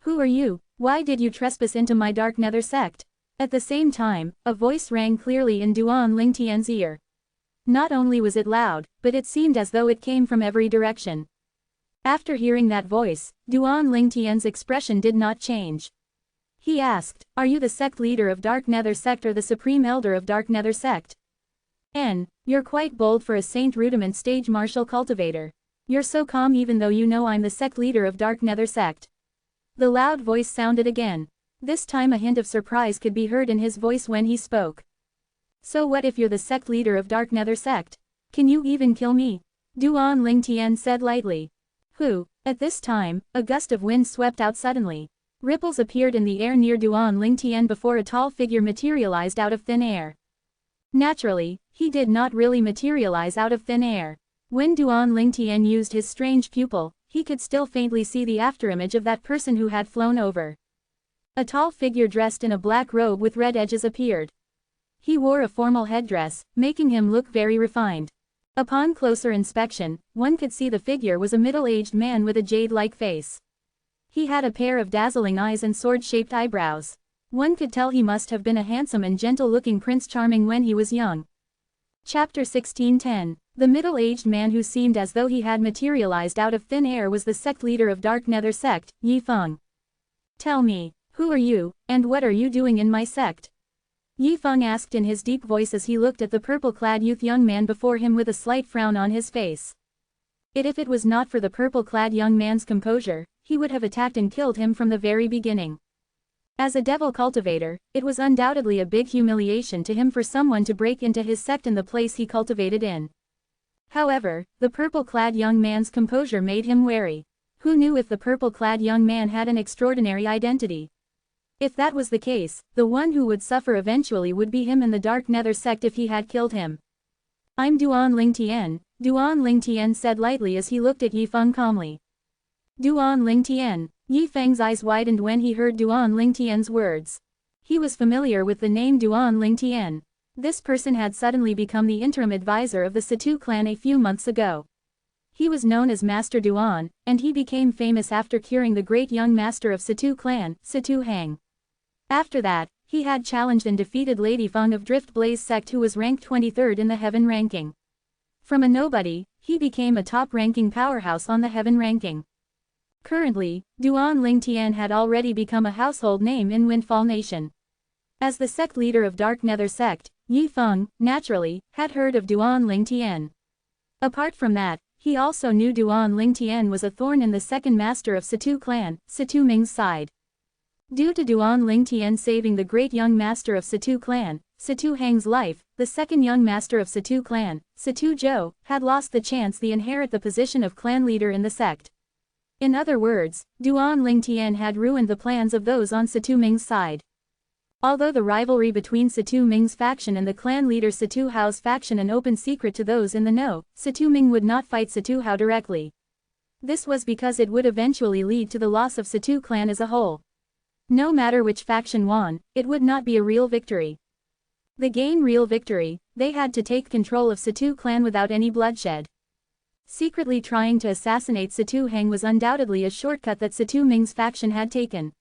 Who are you? Why did you trespass into my Dark Nether sect? At the same time, a voice rang clearly in Duan Lingtian's ear. Not only was it loud, but it seemed as though it came from every direction. After hearing that voice, Duan Lingtian's expression did not change. He asked, "Are you the sect leader of Dark Nether sect or the supreme elder of Dark Nether sect?" You're quite bold for a Saint Rudiment stage martial cultivator. You're so calm even though you know I'm the sect leader of Dark Nether sect." The loud voice sounded again. This time a hint of surprise could be heard in his voice when he spoke. "So what if you're the sect leader of Dark Nether sect? Can you even kill me?" Duan Lingtian said lightly. "Who?" At this time, a gust of wind swept out suddenly. Ripples appeared in the air near Duan Lingtian before a tall figure materialized out of thin air. Naturally, he did not really materialize out of thin air. When Duan Lingtian used his strange pupil, he could still faintly see the afterimage of that person who had flown over. A tall figure dressed in a black robe with red edges appeared. He wore a formal headdress, making him look very refined. Upon closer inspection, one could see the figure was a middle-aged man with a jade-like face. He had a pair of dazzling eyes and sword-shaped eyebrows. One could tell he must have been a handsome and gentle-looking Prince Charming when he was young. Chapter 1610. The middle-aged man who seemed as though he had materialized out of thin air was the sect leader of Dark Nether sect, Yi Feng. "Tell me, who are you, and what are you doing in my sect?" Yi Feng asked in his deep voice as he looked at the purple-clad young man before him with a slight frown on his face. If it was not for the purple-clad young man's composure, he would have attacked and killed him from the very beginning. As a devil cultivator, it was undoubtedly a big humiliation to him for someone to break into his sect in the place he cultivated in. However, the purple-clad young man's composure made him wary. Who knew if the purple-clad young man had an extraordinary identity? If that was the case, the one who would suffer eventually would be him in the Dark Nether sect if he had killed him. "I'm Duan Lingtian," Duan Lingtian said lightly as he looked at Yi Feng calmly. Duan Lingtian. Yi Feng's eyes widened when he heard Duan Lingtian's words. He was familiar with the name Duan Lingtian. This person had suddenly become the interim advisor of the Situ clan a few months ago. He was known as Master Duan, and he became famous after curing the great young master of Situ clan, Situ Hang. After that, he had challenged and defeated Lady Feng of Drift Blaze sect who was ranked 23rd in the Heaven ranking. From a nobody, he became a top-ranking powerhouse on the Heaven ranking. Currently, Duan Lingtian had already become a household name in Windfall Nation. As the sect leader of Dark Nether sect, Yi Feng, naturally, had heard of Duan Lingtian. Apart from that, he also knew Duan Lingtian was a thorn in the second master of Situ clan, Situ Ming's side. Due to Duan Lingtian saving the great young master of Situ clan, Situ Hang's life, the second young master of Situ clan, Situ Zhou, had lost the chance to inherit the position of clan leader in the sect. In other words, Duan Lingtian had ruined the plans of those on Situ Ming's side. Although the rivalry between Situ Ming's faction and the clan leader Situ Hao's faction an open secret to those in the know, Situ Ming would not fight Situ Hao directly. This was because it would eventually lead to the loss of Situ clan as a whole. No matter which faction won, it would not be a real victory. To gain real victory, they had to take control of Situ clan without any bloodshed. Secretly trying to assassinate Situ Hang was undoubtedly a shortcut that Situ Ming's faction had taken.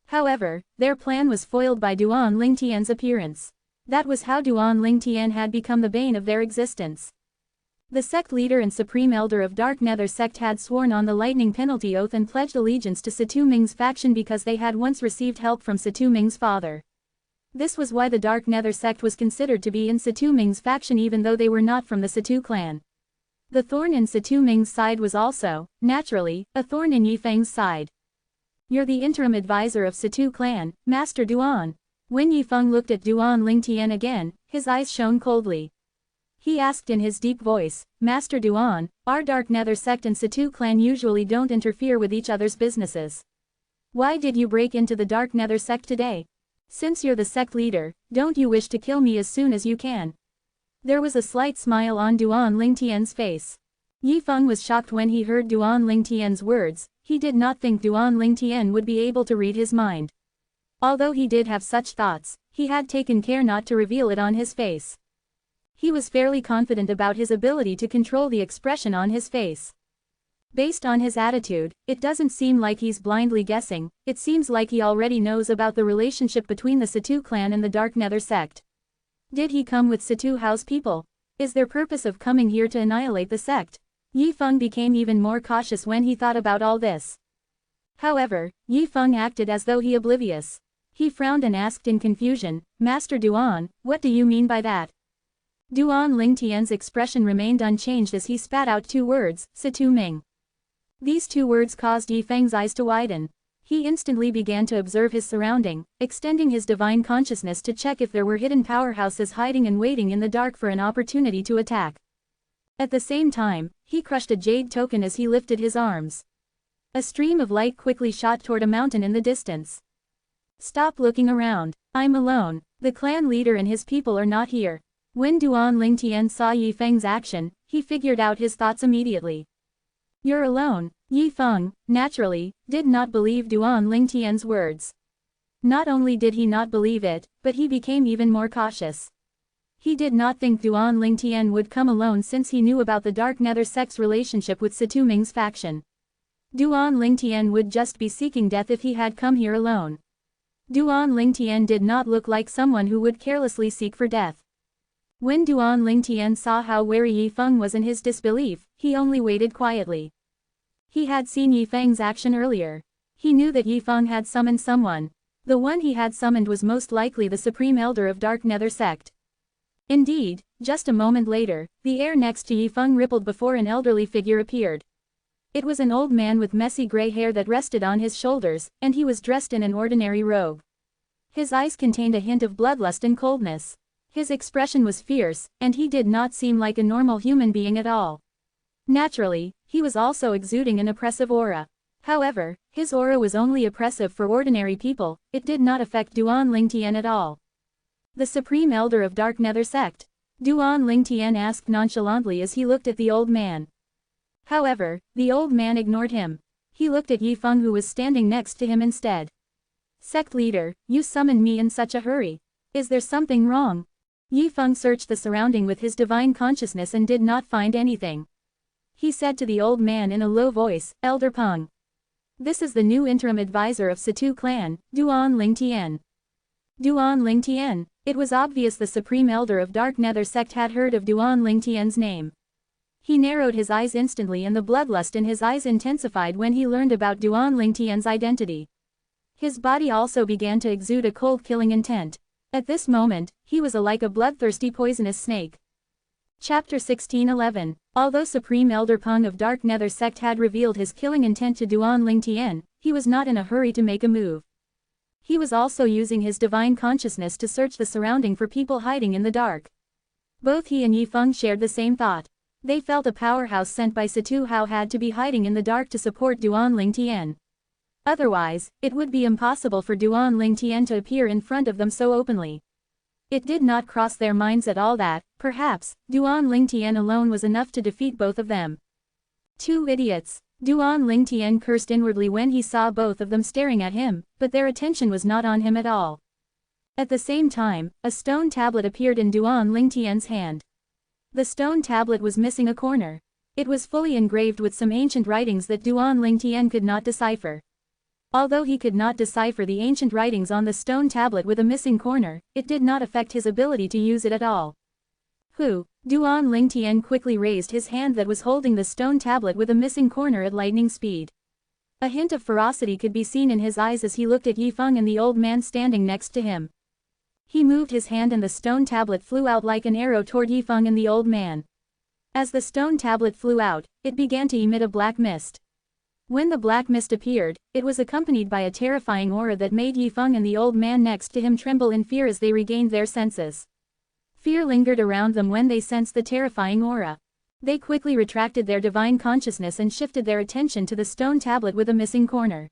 However, their plan was foiled by Duan Lingtian's appearance. That was how Duan Lingtian had become the bane of their existence. The sect leader and supreme elder of Dark Nether sect had sworn on the lightning penalty oath and pledged allegiance to Situ Ming's faction because they had once received help from Situ Ming's father. This was why the Dark Nether sect was considered to be in Situ Ming's faction even though they were not from the Situ clan. The thorn in Situ Ming's side was also, naturally, a thorn in Yi Feng's side. "You're the interim advisor of Situ clan, Master Duan." When Yi Feng looked at Duan Lingtian again, his eyes shone coldly. He asked in his deep voice, "Master Duan, our Dark Nether sect and Situ clan usually don't interfere with each other's businesses. Why did you break into the Dark Nether sect today? Since you're the sect leader, don't you wish to kill me as soon as you can?" There was a slight smile on Duan Lingtian's face. Yi Feng was shocked when he heard Duan Lingtian's words. He did not think Duan Lingtian would be able to read his mind. Although he did have such thoughts, he had taken care not to reveal it on his face. He was fairly confident about his ability to control the expression on his face. Based on his attitude, it doesn't seem like he's blindly guessing, it seems like he already knows about the relationship between the Situ clan and the Dark Nether sect. Did he come with Situ Hao's people? Is their purpose of coming here to annihilate the sect? Yi Feng became even more cautious when he thought about all this. However, Yi Feng acted as though he oblivious. He frowned and asked in confusion, Master Duan, what do you mean by that? Duan Lingtian's expression remained unchanged as he spat out two words, Situ Ming. These two words caused Yi Feng's eyes to widen. He instantly began to observe his surrounding, extending his divine consciousness to check if there were hidden powerhouses hiding and waiting in the dark for an opportunity to attack. At the same time, he crushed a jade token as he lifted his arms. A stream of light quickly shot toward a mountain in the distance. Stop looking around. I'm alone. The clan leader and his people are not here. When Duan Lingtian saw Yi Feng's action, he figured out his thoughts immediately. You're alone. Yi Feng, naturally, did not believe Duan Lingtian's words. Not only did he not believe it, but he became even more cautious. He did not think Duan Lingtian would come alone since he knew about the Dark Nether sect's relationship with Situ Ming's faction. Duan Lingtian would just be seeking death if he had come here alone. Duan Lingtian did not look like someone who would carelessly seek for death. When Duan Lingtian saw how wary Yi Feng was in his disbelief, he only waited quietly. He had seen Yi Feng's action earlier. He knew that Yi Feng had summoned someone. The one he had summoned was most likely the Supreme Elder of Dark Nether sect. Indeed, just a moment later, the air next to Yi Feng rippled before an elderly figure appeared. It was an old man with messy gray hair that rested on his shoulders, and he was dressed in an ordinary robe. His eyes contained a hint of bloodlust and coldness. His expression was fierce, and he did not seem like a normal human being at all. Naturally, he was also exuding an oppressive aura. However, his aura was only oppressive for ordinary people, it did not affect Duan Lingtian at all. The Supreme Elder of Dark Nether sect? Duan Lingtian asked nonchalantly as he looked at the old man. However, the old man ignored him. He looked at Yi Feng who was standing next to him instead. Sect leader, you summoned me in such a hurry. Is there something wrong? Yi Feng searched the surrounding with his divine consciousness and did not find anything. He said to the old man in a low voice, Elder Peng. This is the new interim advisor of Situ clan, Duan Lingtian. Duan Lingtian. It was obvious the Supreme Elder of Dark Nether sect had heard of Duan Lingtian's name. He narrowed his eyes instantly and the bloodlust in his eyes intensified when he learned about Duan Lingtian's identity. His body also began to exude a cold killing intent. At this moment, he was like a bloodthirsty poisonous snake. Chapter 16:11. Although Supreme Elder Peng of Dark Nether sect had revealed his killing intent to Duan Lingtian, he was not in a hurry to make a move. He was also using his divine consciousness to search the surrounding for people hiding in the dark. Both he and Yi Feng shared the same thought. They felt a powerhouse sent by Situ Hao had to be hiding in the dark to support Duan Lingtian. Otherwise, it would be impossible for Duan Lingtian to appear in front of them so openly. It did not cross their minds at all that, perhaps, Duan Lingtian alone was enough to defeat both of them. Two idiots. Duan Lingtian cursed inwardly when he saw both of them staring at him, but their attention was not on him at all. At the same time, a stone tablet appeared in Duan Lingtian's hand. The stone tablet was missing a corner. It was fully engraved with some ancient writings that Duan Lingtian could not decipher. Although he could not decipher the ancient writings on the stone tablet with a missing corner, it did not affect his ability to use it at all. Who? Duan Lingtian quickly raised his hand that was holding the stone tablet with a missing corner at lightning speed. A hint of ferocity could be seen in his eyes as he looked at Yi Feng and the old man standing next to him. He moved his hand and the stone tablet flew out like an arrow toward Yi Feng and the old man. As the stone tablet flew out, it began to emit a black mist. When the black mist appeared, it was accompanied by a terrifying aura that made Yi Feng and the old man next to him tremble in fear as they regained their senses. Fear lingered around them when they sensed the terrifying aura. They quickly retracted their divine consciousness and shifted their attention to the stone tablet with a missing corner.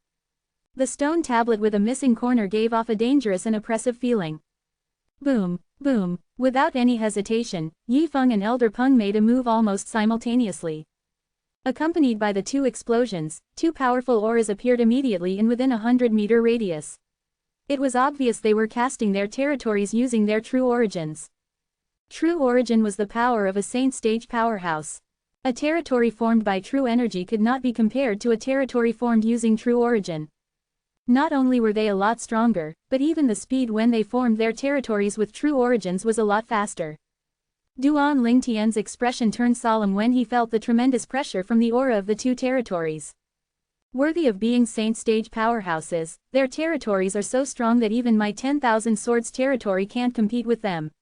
The stone tablet with a missing corner gave off a dangerous and oppressive feeling. Boom, boom. Without any hesitation, Yi Feng and Elder Peng made a move almost simultaneously. Accompanied by the two explosions, two powerful auras appeared immediately in within a 100-meter radius. It was obvious they were casting their territories using their true origins. True origin was the power of a saint stage powerhouse. A territory formed by true energy could not be compared to a territory formed using true origin. Not only were they a lot stronger, but even the speed when they formed their territories with true origins was a lot faster. Duan Lingtian's expression turned solemn when he felt the tremendous pressure from the aura of the two territories. Worthy of being saint stage powerhouses, their territories are so strong that even my 10,000 swords territory can't compete with them.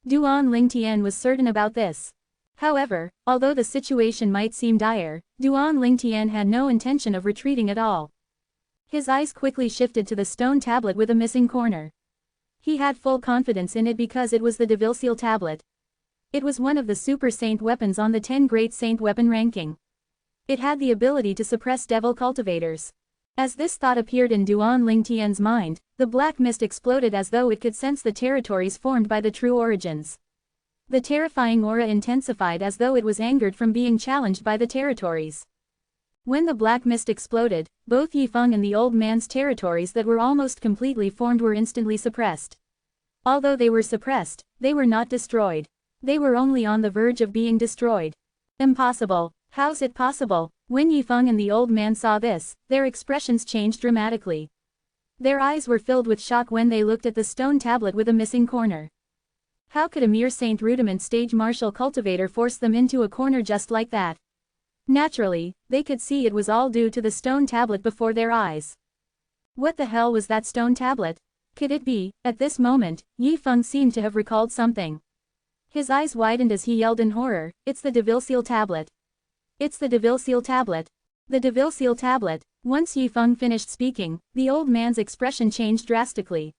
Duan Lingtian was certain about this. However, although the situation might seem dire, Duan Lingtian had no intention of retreating at all. His eyes quickly shifted to the stone tablet with a missing corner. He had full confidence in it because it was the Devilseal tablet. It was one of the super saint weapons on the 10 great saint weapon ranking. It had the ability to suppress devil cultivators. As this thought appeared in Duan Lingtian's mind, the black mist exploded as though it could sense the territories formed by the true origins. The terrifying aura intensified as though it was angered from being challenged by the territories. When the black mist exploded, both Yifeng and the old man's territories that were almost completely formed were instantly suppressed. Although they were suppressed, they were not destroyed. They were only on the verge of being destroyed. Impossible. How's it possible? When Yifeng and the old man saw this, their expressions changed dramatically. Their eyes were filled with shock when they looked at the stone tablet with a missing corner. How could a mere saint rudiment stage martial cultivator force them into a corner just like that? Naturally, they could see it was all due to the stone tablet before their eyes. What the hell was that stone tablet? Could it be? At this moment, Yifeng seemed to have recalled something. His eyes widened as he yelled in horror, "It's the Devilseal tablet! It's the Devilseal tablet! The Devilseal tablet!" Once Yifeng finished speaking, the old man's expression changed drastically.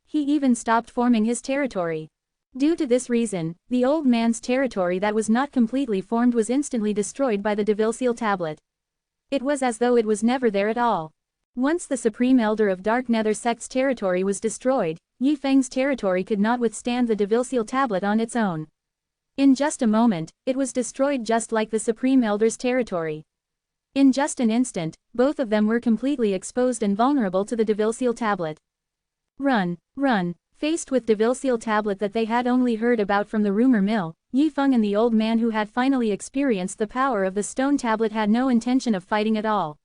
He even stopped forming his territory. Due to this reason, the old man's territory that was not completely formed was instantly destroyed by the Devilseal tablet. It was as though it was never there at all. Once the Supreme Elder of Dark Nether Sect's territory was destroyed, Yifeng's territory could not withstand the Devilseal tablet on its own. In just a moment, it was destroyed just like the Supreme Elder's territory. In just an instant, both of them were completely exposed and vulnerable to the Devilseal tablet. Run, run. Faced with Devilseal tablet that they had only heard about from the rumor mill, Yifeng and the old man who had finally experienced the power of the stone tablet had no intention of fighting at all.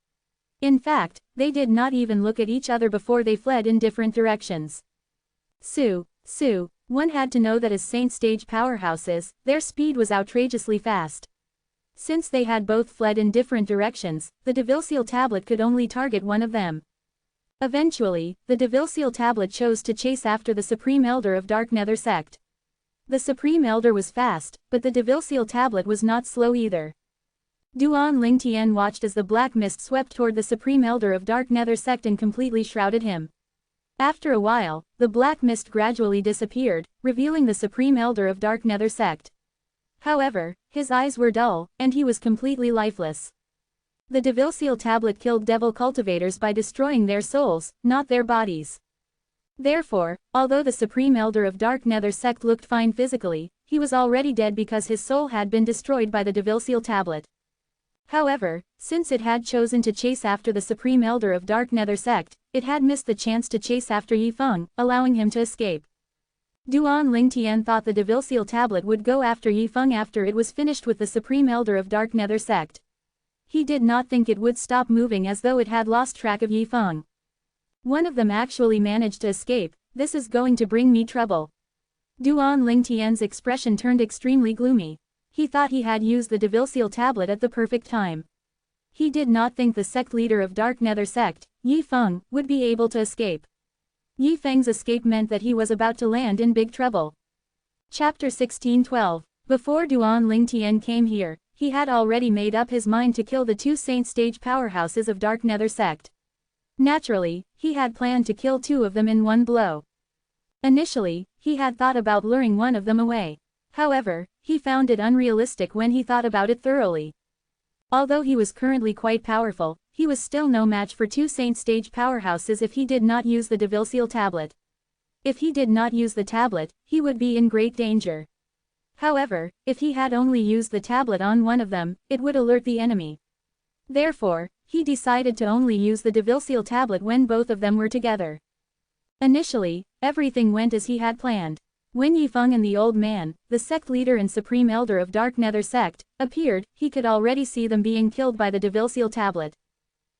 In fact, they did not even look at each other before they fled in different directions. One had to know that as saint stage powerhouses, their speed was outrageously fast. Since they had both fled in different directions, the Devilseal tablet could only target one of them. Eventually, the Devilseal tablet chose to chase after the Supreme Elder of Dark Nether Sect. The Supreme Elder was fast, but the Devilseal tablet was not slow either. Duan Lingtian watched as the black mist swept toward the Supreme Elder of Dark Nether Sect and completely shrouded him. After a while, the black mist gradually disappeared, revealing the Supreme Elder of Dark Nether Sect. However, his eyes were dull, and he was completely lifeless. The Devilseal tablet killed devil cultivators by destroying their souls, not their bodies. Therefore, although the Supreme Elder of Dark Nether Sect looked fine physically, he was already dead because his soul had been destroyed by the Devilseal tablet. However, since it had chosen to chase after the Supreme Elder of Dark Nether Sect, it had missed the chance to chase after Yifeng, allowing him to escape. Duan Lingtian thought the Devilseal tablet would go after Yifeng after it was finished with the Supreme Elder of Dark Nether Sect. He did not think it would stop moving as though it had lost track of Yifeng. One of them actually managed to escape. This is going to bring me trouble. Duan Lingtian's expression turned extremely gloomy. He thought he had used the Devilseal tablet at the perfect time. He did not think the sect leader of Dark Nether Sect, Yifeng, would be able to escape. Yifeng's escape meant that he was about to land in big trouble. Chapter 16:12. Before Duan Lingtian came here, he had already made up his mind to kill the two saint stage powerhouses of Dark Nether Sect. Naturally, he had planned to kill two of them in one blow. Initially, he had thought about luring one of them away. However, he found it unrealistic when he thought about it thoroughly. Although he was currently quite powerful, he was still no match for two saint stage powerhouses if he did not use the Devilseal tablet. If he did not use the tablet, he would be in great danger. However, if he had only used the tablet on one of them, it would alert the enemy. Therefore, he decided to only use the Devilseal tablet when both of them were together. Initially, everything went as he had planned. When Yifeng and the old man, the sect leader and Supreme Elder of Dark Nether Sect, appeared, he could already see them being killed by the Devilseal tablet.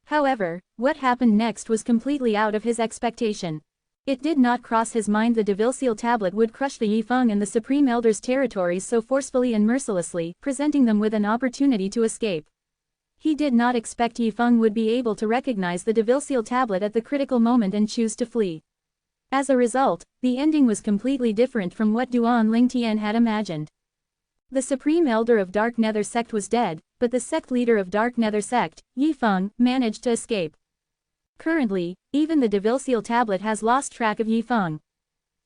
However, what happened next was completely out of his expectation. It did not cross his mind the Devil Seal tablet would crush the Yifeng and the Supreme Elder's territories so forcefully and mercilessly, presenting them with an opportunity to escape. He did not expect Yifeng would be able to recognize the Devil Seal tablet at the critical moment and choose to flee. As a result, the ending was completely different from what Duan Lingtian had imagined. The Supreme Elder of Dark Nether Sect was dead, but the sect leader of Dark Nether Sect, Yifeng, managed to escape. Currently, even the Devil Seal tablet has lost track of Yifeng.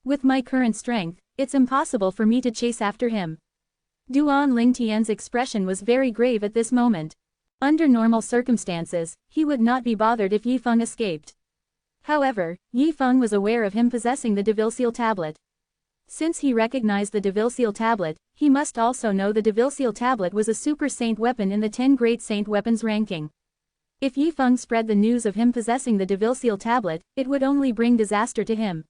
With my current strength, it's impossible for me to chase after him. Duan Lingtian's expression was very grave at this moment. Under normal circumstances, he would not be bothered if Yifeng escaped. However, Yifeng was aware of him possessing the Devil Seal tablet. Since he recognized the Devil Seal tablet, he must also know the Devil Seal tablet was a super saint weapon in the 10 great saint weapons ranking. If Yifeng spread the news of him possessing the Devil Seal tablet, it would only bring disaster to him.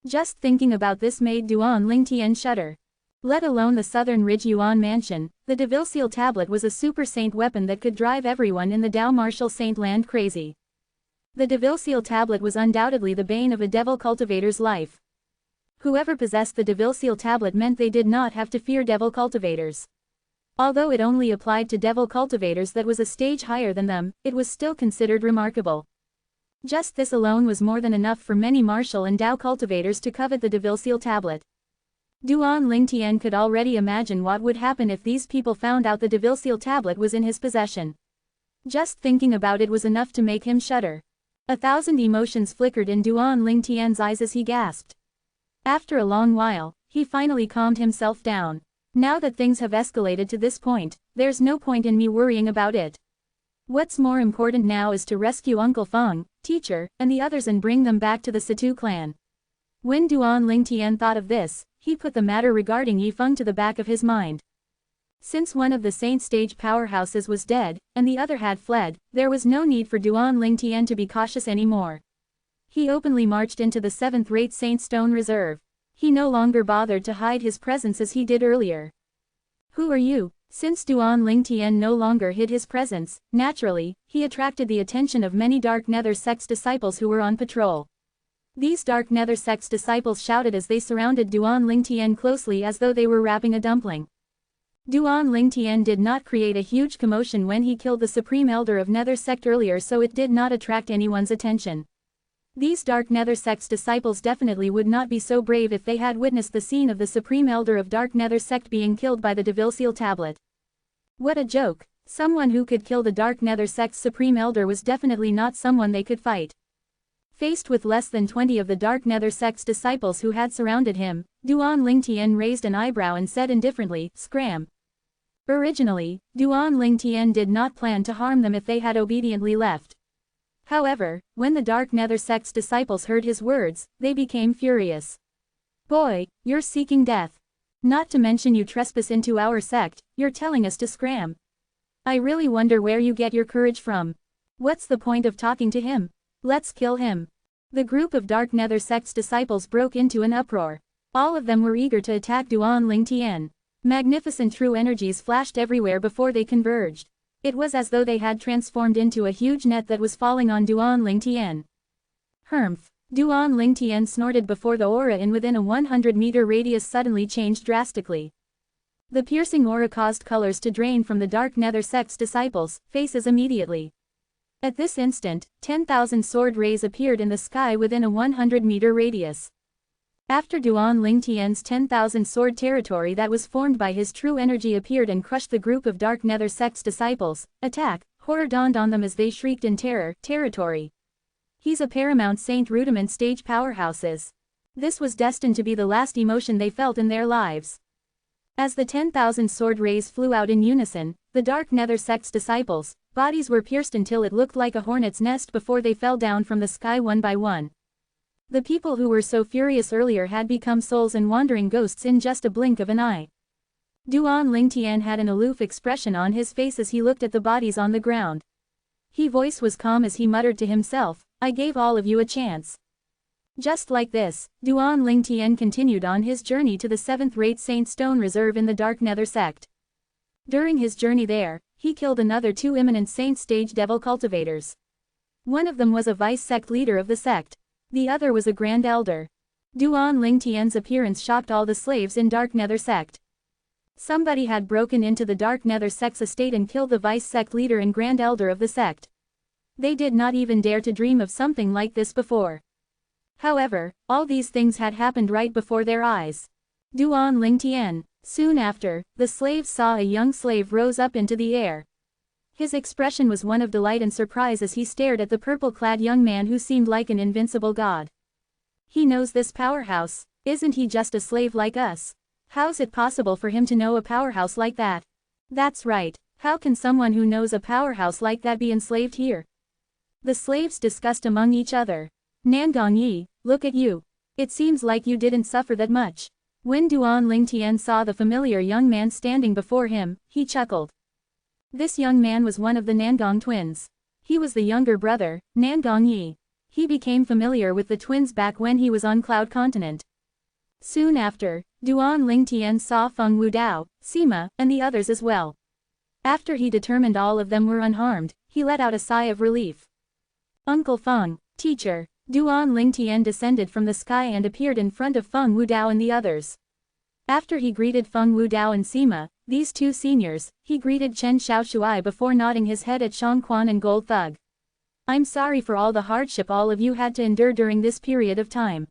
Just thinking about this made Duan Lingtian shudder. Let alone the Southern Ridge Yuan Mansion, the Devil Seal tablet was a super saint weapon that could drive everyone in the Dao Martial Saint land crazy. The Devil Seal tablet was undoubtedly the bane of a devil cultivator's life. Whoever possessed the Devil Seal tablet meant they did not have to fear devil cultivators. Although it only applied to devil cultivators that was a stage higher than them, it was still considered remarkable. Just this alone was more than enough for many martial and Dao cultivators to covet the Devil Seal tablet. Duan Lingtian could already imagine what would happen if these people found out the Devil Seal tablet was in his possession. Just thinking about it was enough to make him shudder. 1,000 emotions flickered in Duan Lingtian's eyes as he gasped. After a long while, he finally calmed himself down. Now that things have escalated to this point, there's no point in me worrying about it. What's more important now is to rescue Uncle Feng, teacher, and the others and bring them back to the Situ clan. When Duan Lingtian thought of this, he put the matter regarding Yifeng to the back of his mind. Since one of the saint stage powerhouses was dead, and the other had fled, there was no need for Duan Lingtian to be cautious anymore. He openly marched into the 7th-rate Saint Stone Reserve. He no longer bothered to hide his presence as he did earlier. Who are you? Since Duan Lingtian no longer hid his presence, naturally, he attracted the attention of many Dark Nether Sect's disciples who were on patrol. These Dark Nether Sect's disciples shouted as they surrounded Duan Lingtian closely as though they were wrapping a dumpling. Duan Lingtian did not create a huge commotion when he killed the Supreme Elder of Nether Sect earlier, so it did not attract anyone's attention. These Dark Nether Sect's disciples definitely would not be so brave if they had witnessed the scene of the Supreme Elder of Dark Nether Sect being killed by the Devil Seal tablet. What a joke! Someone who could kill the Dark Nether Sect's Supreme Elder was definitely not someone they could fight. Faced with less than 20 of the Dark Nether Sect's disciples who had surrounded him, Duan Lingtian raised an eyebrow and said indifferently, "Scram." Originally, Duan Lingtian did not plan to harm them if they had obediently left. However, when the Dark Nether Sect's disciples heard his words, they became furious. "Boy, you're seeking death. Not to mention you trespass into our sect, you're telling us to scram. I really wonder where you get your courage from. What's the point of talking to him? Let's kill him." The group of Dark Nether Sect's disciples broke into an uproar. All of them were eager to attack Duan Lingtian. Magnificent true energies flashed everywhere before they converged. It was as though they had transformed into a huge net that was falling on Duan Lingtian. Humph! Duan Lingtian snorted before the aura in within a 100-meter radius suddenly changed drastically. The piercing aura caused colors to drain from the Dark Nether Sect's disciples' faces immediately. At this instant, 10,000 sword rays appeared in the sky within a 100-meter radius. After Duan Lingtian's 10,000 sword territory that was formed by his true energy appeared and crushed the group of Dark Nether Sect's disciples, attack, horror dawned on them as they shrieked in terror, territory. He's a paramount saint rudiment stage powerhouses. This was destined to be the last emotion they felt in their lives. As the 10,000 sword rays flew out in unison, the Dark Nether Sect's disciples' bodies were pierced until it looked like a hornet's nest before they fell down from the sky one by one. The people who were so furious earlier had become souls and wandering ghosts in just a blink of an eye. Duan Lingtian had an aloof expression on his face as he looked at the bodies on the ground. His voice was calm as he muttered to himself, "I gave all of you a chance." Just like this, Duan Lingtian continued on his journey to the 7th-rate Saint Stone Reserve in the Dark Nether Sect. During his journey there, he killed another 2 eminent saint stage devil cultivators. One of them was a vice sect leader of the sect. The other was a grand elder. Duan Lingtian's appearance shocked all the slaves in Dark Nether sect. Somebody had broken into the Dark Nether sect's estate and killed the vice sect leader and grand elder of the sect. They did not even dare to dream of something like this before. However, all these things had happened right before their eyes. Duan Lingtian. Soon after, the slaves saw a young slave rose up into the air. His expression was one of delight and surprise as he stared at the purple-clad young man who seemed like an invincible god. He knows this powerhouse. Isn't he just a slave like us? How's it possible for him to know a powerhouse like that? That's right. How can someone who knows a powerhouse like that be enslaved here? The slaves discussed among each other. Nangongyi, look at you. It seems like you didn't suffer that much. When Duan Lingtian saw the familiar young man standing before him, he chuckled. This young man was one of the Nangong twins. He was the younger brother, Nangongyi. He became familiar with the twins back when he was on Cloud Continent. Soon after, Duan Lingtian saw Feng Wudao, Sima, and the others as well. After he determined all of them were unharmed, he let out a sigh of relief. Uncle Feng, teacher. Duan Lingtian descended from the sky and appeared in front of Feng Wudao and the others. After he greeted Feng Wudao and Sima, these two seniors, he greeted Chen Xiaoshuai before nodding his head at Shangquan and Gold Thug. I'm sorry for all the hardship all of you had to endure during this period of time.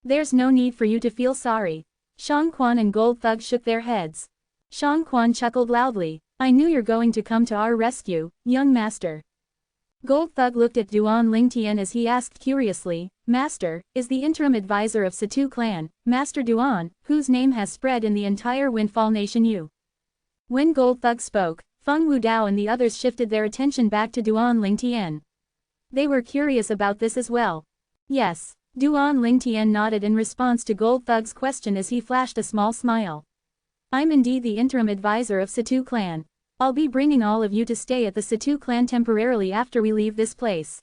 There's no need for you to feel sorry. Shangquan and Gold Thug shook their heads. Shangquan chuckled loudly. I knew you're going to come to our rescue, young master. Gold Thug looked at Duan Lingtian as he asked curiously, Master, is the interim advisor of Situ clan, Master Duan, whose name has spread in the entire Windfall Nation you. When Gold Thug spoke, Feng Wudao and the others shifted their attention back to Duan Lingtian. They were curious about this as well. Yes, Duan Lingtian nodded in response to Gold Thug's question as he flashed a small smile. I'm indeed the interim advisor of Situ clan. I'll be bringing all of you to stay at the Situ clan temporarily after we leave this place.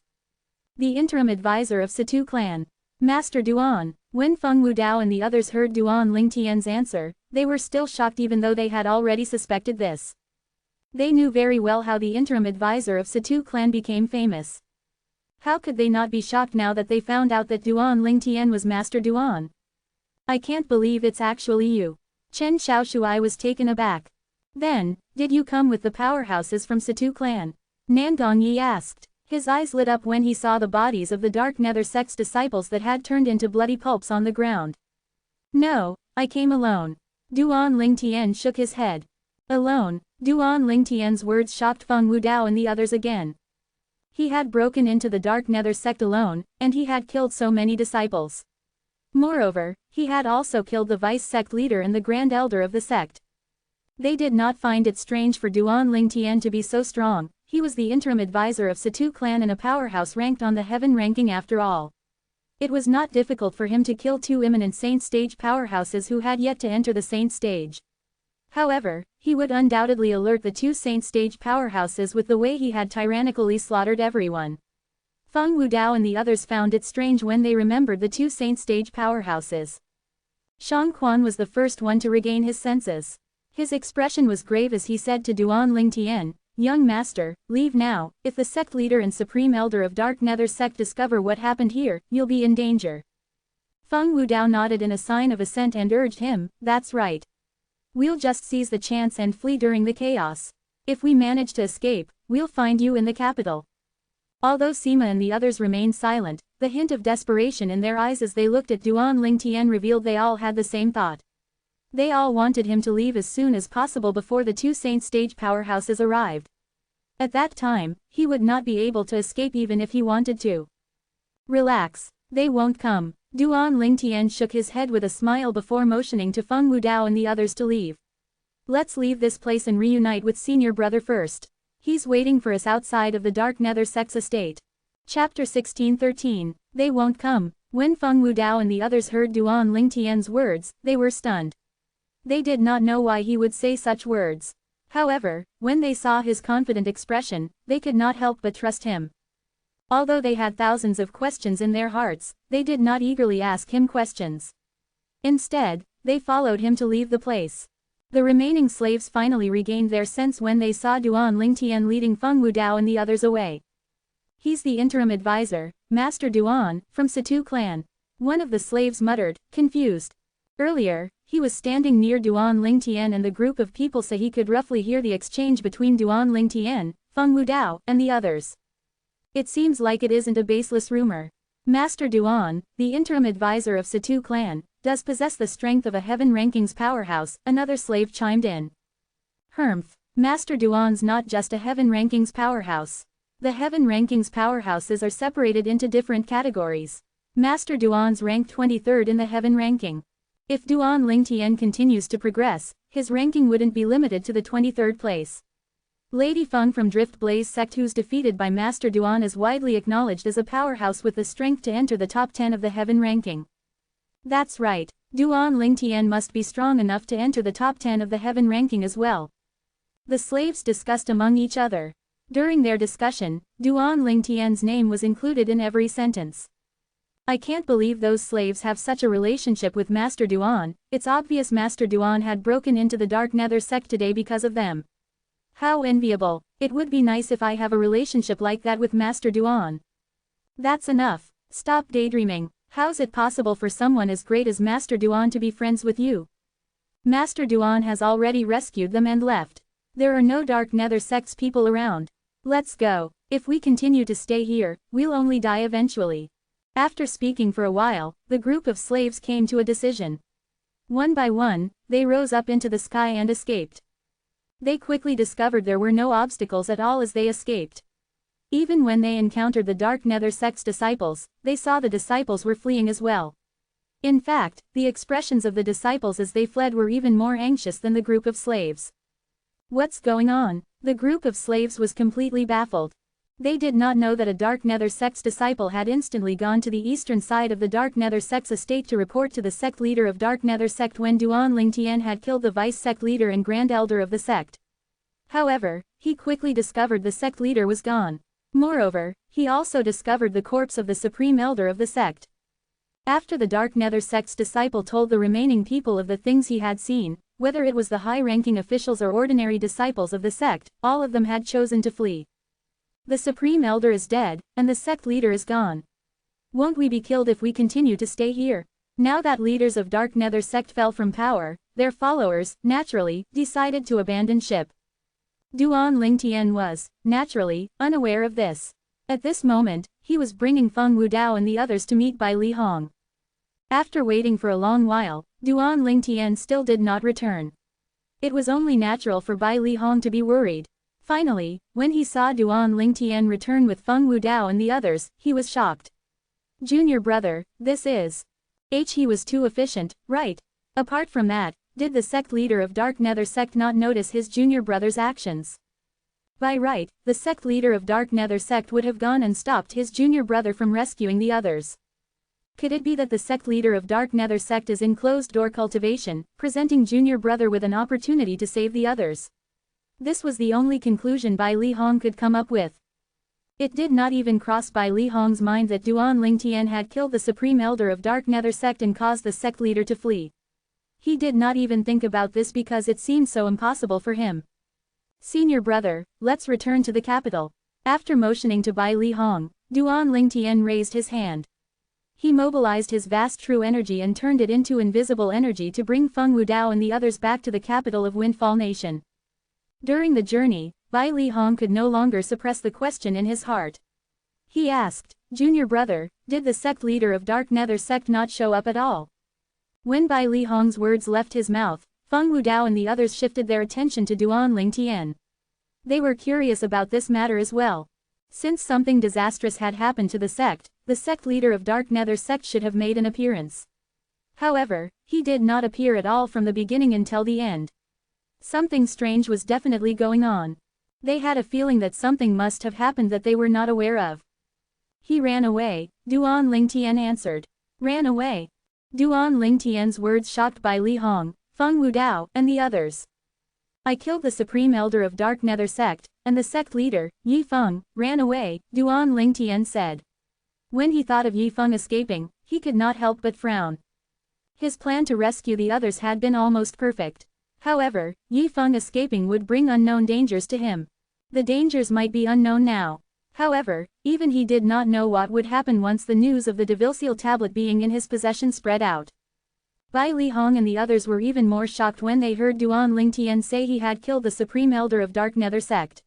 The interim advisor of Situ clan. Master Duan. When Feng Wudao and the others heard Duan Lingtian's answer, they were still shocked even though they had already suspected this. They knew very well how the interim advisor of Situ clan became famous. How could they not be shocked now that they found out that Duan Lingtian was Master Duan? I can't believe it's actually you. Chen Xiaoshuai was taken aback. Then, did you come with the powerhouses from Situ clan? Nangongyi asked. His eyes lit up when he saw the bodies of the Dark Nether sect's disciples that had turned into bloody pulps on the ground. No, I came alone. Duan Lingtian shook his head. Alone? Duan Lingtian's words shocked Feng Wudao and the others again. He had broken into the Dark Nether sect alone, and he had killed so many disciples. Moreover, he had also killed the vice sect leader and the grand elder of the sect. They did not find it strange for Duan Lingtian to be so strong. He was the interim advisor of Situ clan and a powerhouse ranked on the heaven ranking after all. It was not difficult for him to kill two imminent saint stage powerhouses who had yet to enter the saint stage. However, he would undoubtedly alert the two saint stage powerhouses with the way he had tyrannically slaughtered everyone. Feng Wudao and the others found it strange when they remembered the two saint stage powerhouses. Shangquan was the first one to regain his senses. His expression was grave as he said to Duan Lingtian, Young master, leave now. If the sect leader and supreme elder of Dark Nether sect discover what happened here, you'll be in danger. Feng Wudao nodded in a sign of assent and urged him, that's right. We'll just seize the chance and flee during the chaos. If we manage to escape, we'll find you in the capital. Although Sima and the others remained silent, the hint of desperation in their eyes as they looked at Duan Lingtian revealed they all had the same thought. They all wanted him to leave as soon as possible before the two saint stage powerhouses arrived. At that time, he would not be able to escape even if he wanted to. Relax. They won't come. Duan Lingtian shook his head with a smile before motioning to Feng Wudao and the others to leave. Let's leave this place and reunite with senior brother first. He's waiting for us outside of the Dark Nether sect's estate. Chapter 16:13. They won't come. When Feng Wudao and the others heard Duan Lingtian's words, they were stunned. They did not know why he would say such words. However, when they saw his confident expression, they could not help but trust him. Although they had thousands of questions in their hearts, they did not eagerly ask him questions. Instead, they followed him to leave the place. The remaining slaves finally regained their sense when they saw Duan Lingtian leading Feng Wudao and the others away. He's the interim advisor, Master Duan, from Situ clan. One of the slaves muttered, confused. Earlier, he was standing near Duan Lingtian and the group of people so he could roughly hear the exchange between Duan Lingtian, Feng Wudao, and the others. It seems like it isn't a baseless rumor. Master Duan, the interim advisor of Situ clan, does possess the strength of a heaven rankings powerhouse, another slave chimed in. Humph, Master Duan's not just a heaven rankings powerhouse. The heaven rankings powerhouses are separated into different categories. Master Duan's ranked 23rd in the heaven ranking. If Duan Lingtian continues to progress, his ranking wouldn't be limited to the 23rd place. Lady Feng from Drift Blaze sect, who's defeated by Master Duan, is widely acknowledged as a powerhouse with the strength to enter the top 10 of the heaven ranking. That's right, Duan Lingtian must be strong enough to enter the top 10 of the heaven ranking as well. The slaves discussed among each other. During their discussion, Duan Lingtian's name was included in every sentence. I can't believe those slaves have such a relationship with Master Duan. It's obvious Master Duan had broken into the Dark Nether sect today because of them. How enviable. It would be nice if I have a relationship like that with Master Duan. That's enough. Stop daydreaming. How's it possible for someone as great as Master Duan to be friends with you? Master Duan has already rescued them and left. There are no Dark Nether sects people around. Let's go. If we continue to stay here, we'll only die eventually. After speaking for a while, the group of slaves came to a decision. One by one, they rose up into the sky and escaped. They quickly discovered there were no obstacles at all as they escaped. Even when they encountered the Dark Nether sect's disciples, they saw the disciples were fleeing as well. In fact, the expressions of the disciples as they fled were even more anxious than the group of slaves. What's going on? The group of slaves was completely baffled. They did not know that a Dark Nether sect's disciple had instantly gone to the eastern side of the Dark Nether sect's estate to report to the sect leader of Dark Nether sect when Duan Lingtian had killed the vice sect leader and grand elder of the sect. However, he quickly discovered the sect leader was gone. Moreover, he also discovered the corpse of the supreme elder of the sect. After the Dark Nether sect's disciple told the remaining people of the things he had seen, whether it was the high-ranking officials or ordinary disciples of the sect, all of them had chosen to flee. The Supreme Elder is dead, and the sect leader is gone. Won't we be killed if we continue to stay here? Now that leaders of Dark Nether sect fell from power, their followers, naturally, decided to abandon ship. Duan Lingtian was, naturally, unaware of this. At this moment, he was bringing Feng Wudao and the others to meet Bai Li Hong. After waiting for a long while, Duan Lingtian still did not return. It was only natural for Bai Li Hong to be worried. Finally, when he saw Duan Lingtian return with Feng Wudao and the others, he was shocked. Junior brother, this is. He was too efficient, right? Apart from that, did the sect leader of Dark Nether sect not notice his junior brother's actions? By right, the sect leader of Dark Nether sect would have gone and stopped his junior brother from rescuing the others. Could it be that the sect leader of Dark Nether sect is in closed-door cultivation, presenting junior brother with an opportunity to save the others? This was the only conclusion Bai Li Hong could come up with. It did not even cross Bai Li Hong's mind that Duan Lingtian had killed the supreme elder of Dark Nether sect and caused the sect leader to flee. He did not even think about this because it seemed so impossible for him. Senior brother, let's return to the capital. After motioning to Bai Li Hong, Duan Lingtian raised his hand. He mobilized his vast true energy and turned it into invisible energy to bring Feng Wudao and the others back to the capital of Windfall Nation. During the journey, Bai Li Hong could no longer suppress the question in his heart. He asked, Junior brother, did the sect leader of Dark Nether sect not show up at all? When Bai Li Hong's words left his mouth, Feng Wudao and the others shifted their attention to Duan Lingtian. They were curious about this matter as well. Since something disastrous had happened to the sect leader of Dark Nether sect should have made an appearance. However, he did not appear at all from the beginning until the end. Something strange was definitely going on. They had a feeling that something must have happened that they were not aware of. He ran away, Duan Lingtian answered. Ran away? Duan Lingtian's words shocked Bai Li Hong, Feng Wudao, and the others. I killed the supreme elder of Dark Nether sect, and the sect leader, Yi Feng, ran away, Duan Lingtian said. When he thought of Yi Feng escaping, he could not help but frown. His plan to rescue the others had been almost perfect. However, Yi Feng escaping would bring unknown dangers to him. The dangers might be unknown now. However, even he did not know what would happen once the news of the Devilseal tablet being in his possession spread out. Bai Li Hong and the others were even more shocked when they heard Duan Lingtian say he had killed the Supreme Elder of Dark Nether Sect.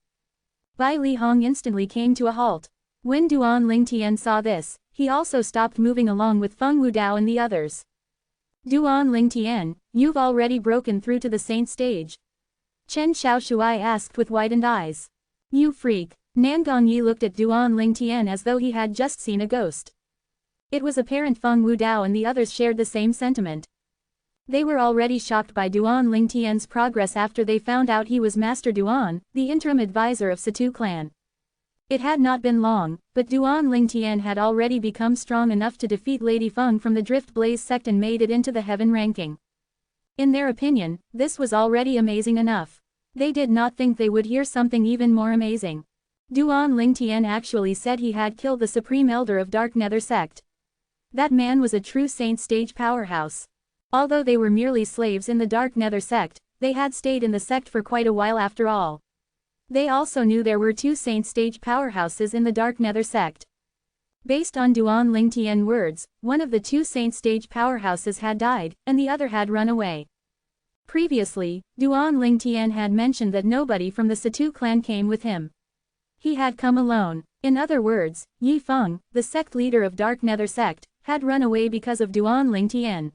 Bai Li Hong instantly came to a halt. When Duan Lingtian saw this, he also stopped moving along with Feng Wudao and the others. Duan Lingtian, you've already broken through to the saint stage. Chen Xiaoshui asked with widened eyes. You freak. Nangong Yi looked at Duan Lingtian as though he had just seen a ghost. It was apparent Feng Wudao and the others shared the same sentiment. They were already shocked by Duan Lingtian's progress after they found out he was Master Duan, the interim advisor of Situ clan. It had not been long, but Duan Lingtian had already become strong enough to defeat Lady Feng from the Drift Blaze sect and made it into the heaven ranking. In their opinion, this was already amazing enough. They did not think they would hear something even more amazing. Duan Lingtian actually said he had killed the Supreme Elder of Dark Nether Sect. That man was a true saint stage powerhouse. Although they were merely slaves in the Dark Nether Sect, they had stayed in the sect for quite a while after all. They also knew there were two saint stage powerhouses in the Dark Nether Sect. Based on Duan Lingtian words, one of the two saint stage powerhouses had died, and the other had run away. Previously, Duan Lingtian had mentioned that nobody from the Situ clan came with him. He had come alone. In other words, Yi Feng, the sect leader of Dark Nether Sect, had run away because of Duan Lingtian.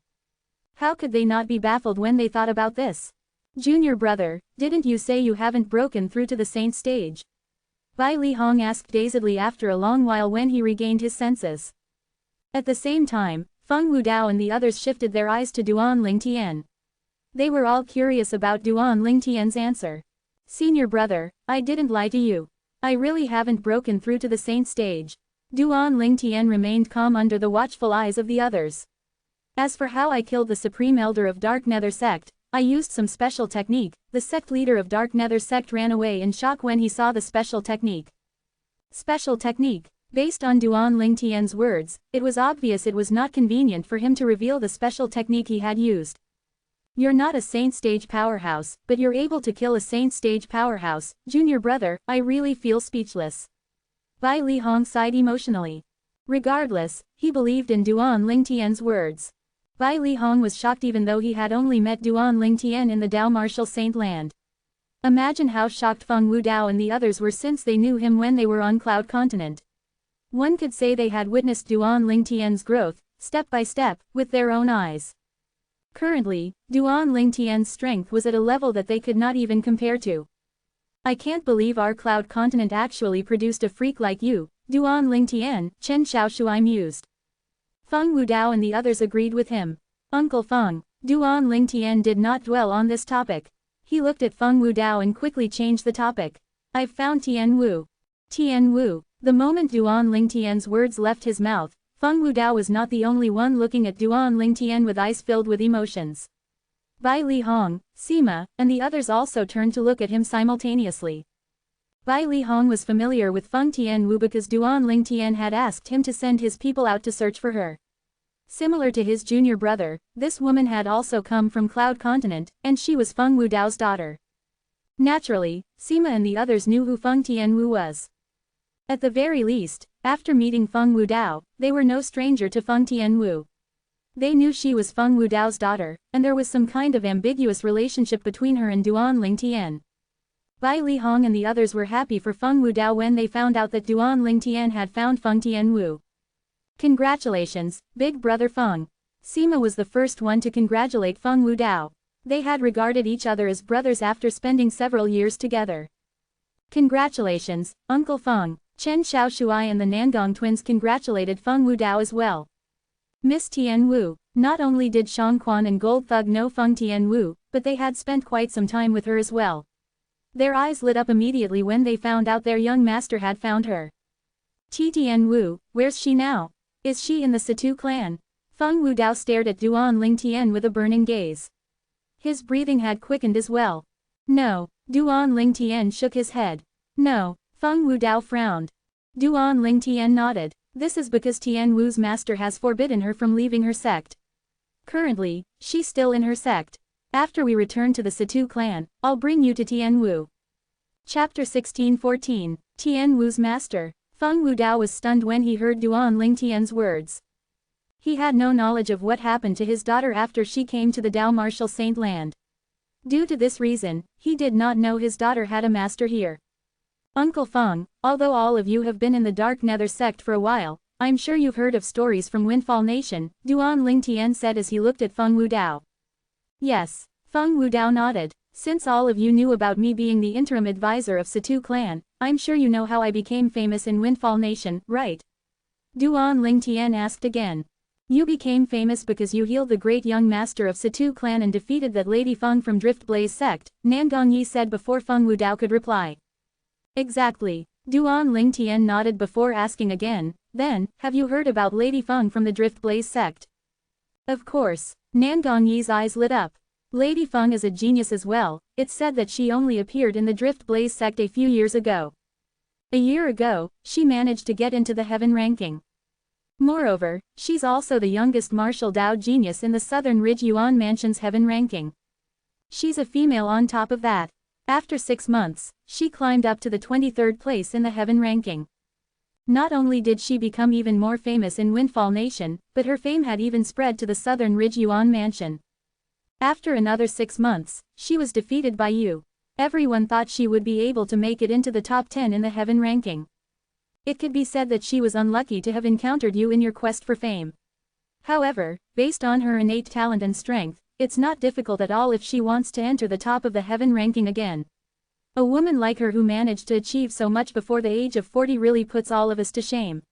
How could they not be baffled when they thought about this? Junior brother, didn't you say you haven't broken through to the saint stage? Bai Li Hong asked dazedly after a long while when he regained his senses. At the same time, Feng Wudao and the others shifted their eyes to Duan Lingtian. They were all curious about Duan Lingtian's answer. Senior brother, I didn't lie to you. I really haven't broken through to the saint stage. Duan Lingtian remained calm under the watchful eyes of the others. As for how I killed the Supreme Elder of Dark Nether Sect, I used some special technique. The sect leader of Dark Nether Sect ran away in shock when he saw the special technique. Special technique. Based on Duan Lingtian's words, it was obvious it was not convenient for him to reveal the special technique he had used. You're not a saint stage powerhouse, but you're able to kill a saint stage powerhouse. Junior brother, I really feel speechless. Bai Li Hong sighed emotionally. Regardless, he believed in Duan Lingtian's words. Bai Li Hong was shocked even though he had only met Duan Lingtian in the Dao Martial Saint Land. Imagine how shocked Feng Wudao and the others were since they knew him when they were on Cloud Continent. One could say they had witnessed Duan Lingtian's growth, step by step, with their own eyes. Currently, Duan Lingtian's strength was at a level that they could not even compare to. I can't believe our Cloud Continent actually produced a freak like you, Duan Lingtian, Chen Xiaoshui mused. Feng Wudao and the others agreed with him. Uncle Feng, Duan Lingtian did not dwell on this topic. He looked at Feng Wudao and quickly changed the topic. I've found Tian Wu. Tian Wu. The moment Duan Lingtian's words left his mouth, Feng Wudao was not the only one looking at Duan Lingtian with eyes filled with emotions. Bai Li Hong, Sima, and the others also turned to look at him simultaneously. Bai Li Hong was familiar with Feng Tian Wu because Duan Lingtian had asked him to send his people out to search for her. Similar to his junior brother, this woman had also come from Cloud Continent, and she was Feng Wudao's daughter. Naturally, Sima and the others knew who Feng Tian Wu was. At the very least, after meeting Feng Wudao, they were no stranger to Feng Tian Wu. They knew she was Feng Wudao's daughter, and there was some kind of ambiguous relationship between her and Duan Lingtian. Bai Li Hong and the others were happy for Feng Wudao when they found out that Duan Lingtian had found Feng Tian Wu. Congratulations, big brother Feng. Sima was the first one to congratulate Feng Wudao. They had regarded each other as brothers after spending several years together. Congratulations, Uncle Feng. Chen Xiaoshui and the Nangong twins congratulated Feng Wudao as well. Miss Tian Wu. Not only did Shang Quan and Gold Thug know Feng Tian Wu, but they had spent quite some time with her as well. Their eyes lit up immediately when they found out their young master had found her. Tian Wu, where's she now? Is she in the Situ clan? Feng Wudao stared at Duan Lingtian with a burning gaze. His breathing had quickened as well. No. Duan Lingtian shook his head. No. Feng Wudao frowned. Duan Lingtian nodded. This is because Tian Wu's master has forbidden her from leaving her sect. Currently, she's still in her sect. After we return to the Situ clan, I'll bring you to Tian Wu. Chapter 16-14, Tian Wu's master. Feng Wudao was stunned when he heard Duan Lingtian's words. He had no knowledge of what happened to his daughter after she came to the Dao Martial Saint Land. Due to this reason, he did not know his daughter had a master here. Uncle Feng, although all of you have been in the Dark Nether sect for a while, I'm sure you've heard of stories from Windfall Nation, Duan Lingtian said as he looked at Feng Wudao. Yes. Feng Wudao nodded. Since all of you knew about me being the interim advisor of Situ clan, I'm sure you know how I became famous in Windfall Nation, right? Duan Lingtian asked again. You became famous because you healed the great young master of Situ clan and defeated that Lady Feng from Drift Blaze sect, Nangongyi said before Feng Wudao could reply. Exactly. Duan Lingtian nodded before asking again, then, have you heard about Lady Feng from the Drift Blaze sect? Of course. Nangongyi's eyes lit up. Lady Feng is a genius as well, it's said that she only appeared in the Drift Blaze sect a few years ago. A year ago, she managed to get into the heaven ranking. Moreover, she's also the youngest martial Dao genius in the Southern Ridge Yuan Mansion's heaven ranking. She's a female on top of that. After 6 months, she climbed up to the 23rd place in the heaven ranking. Not only did she become even more famous in Windfall Nation, but her fame had even spread to the Southern Ridge Yuan Mansion. After another 6 months, she was defeated by you. Everyone thought she would be able to make it into the top 10 in the heaven ranking. It could be said that she was unlucky to have encountered you in your quest for fame. However, based on her innate talent and strength, it's not difficult at all if she wants to enter the top of the heaven ranking again. A woman like her who managed to achieve so much before the age of 40 really puts all of us to shame.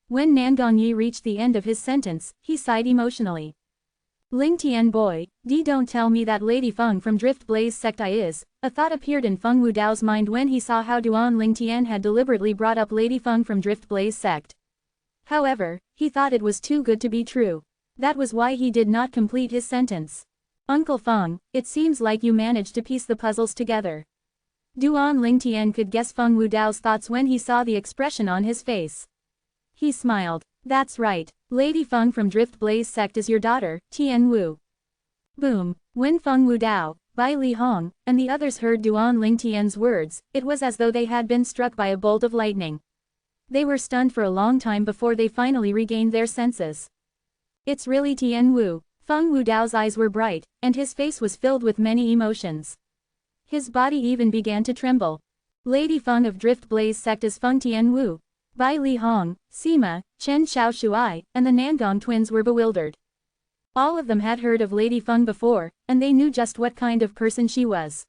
When Nangongyi reached the end of his sentence, he sighed emotionally. Lingtian boy, don't tell me that Lady Feng from Drift Blaze sect is. A thought appeared in Feng Wudao's mind when he saw how Duan Lingtian had deliberately brought up Lady Feng from Drift Blaze sect. However, he thought it was too good to be true. That was why he did not complete his sentence. Uncle Feng, it seems like you managed to piece the puzzles together. Duan Lingtian could guess Feng Wudao's thoughts when he saw the expression on his face. He smiled. That's right. Lady Feng from Drift Blaze sect is your daughter, Tian Wu. Boom. When Feng Wudao, Bai Li Hong, and the others heard Duan Lingtian's words, it was as though they had been struck by a bolt of lightning. They were stunned for a long time before they finally regained their senses. It's really Tian Wu. Feng Wudao's eyes were bright, and his face was filled with many emotions. His body even began to tremble. Lady Feng of Drift Blaze sect is Feng Tian Wu. Bai Li Hong, Sima, Chen Xiaoshuai, and the Nangong twins were bewildered. All of them had heard of Lady Feng before, and they knew just what kind of person she was.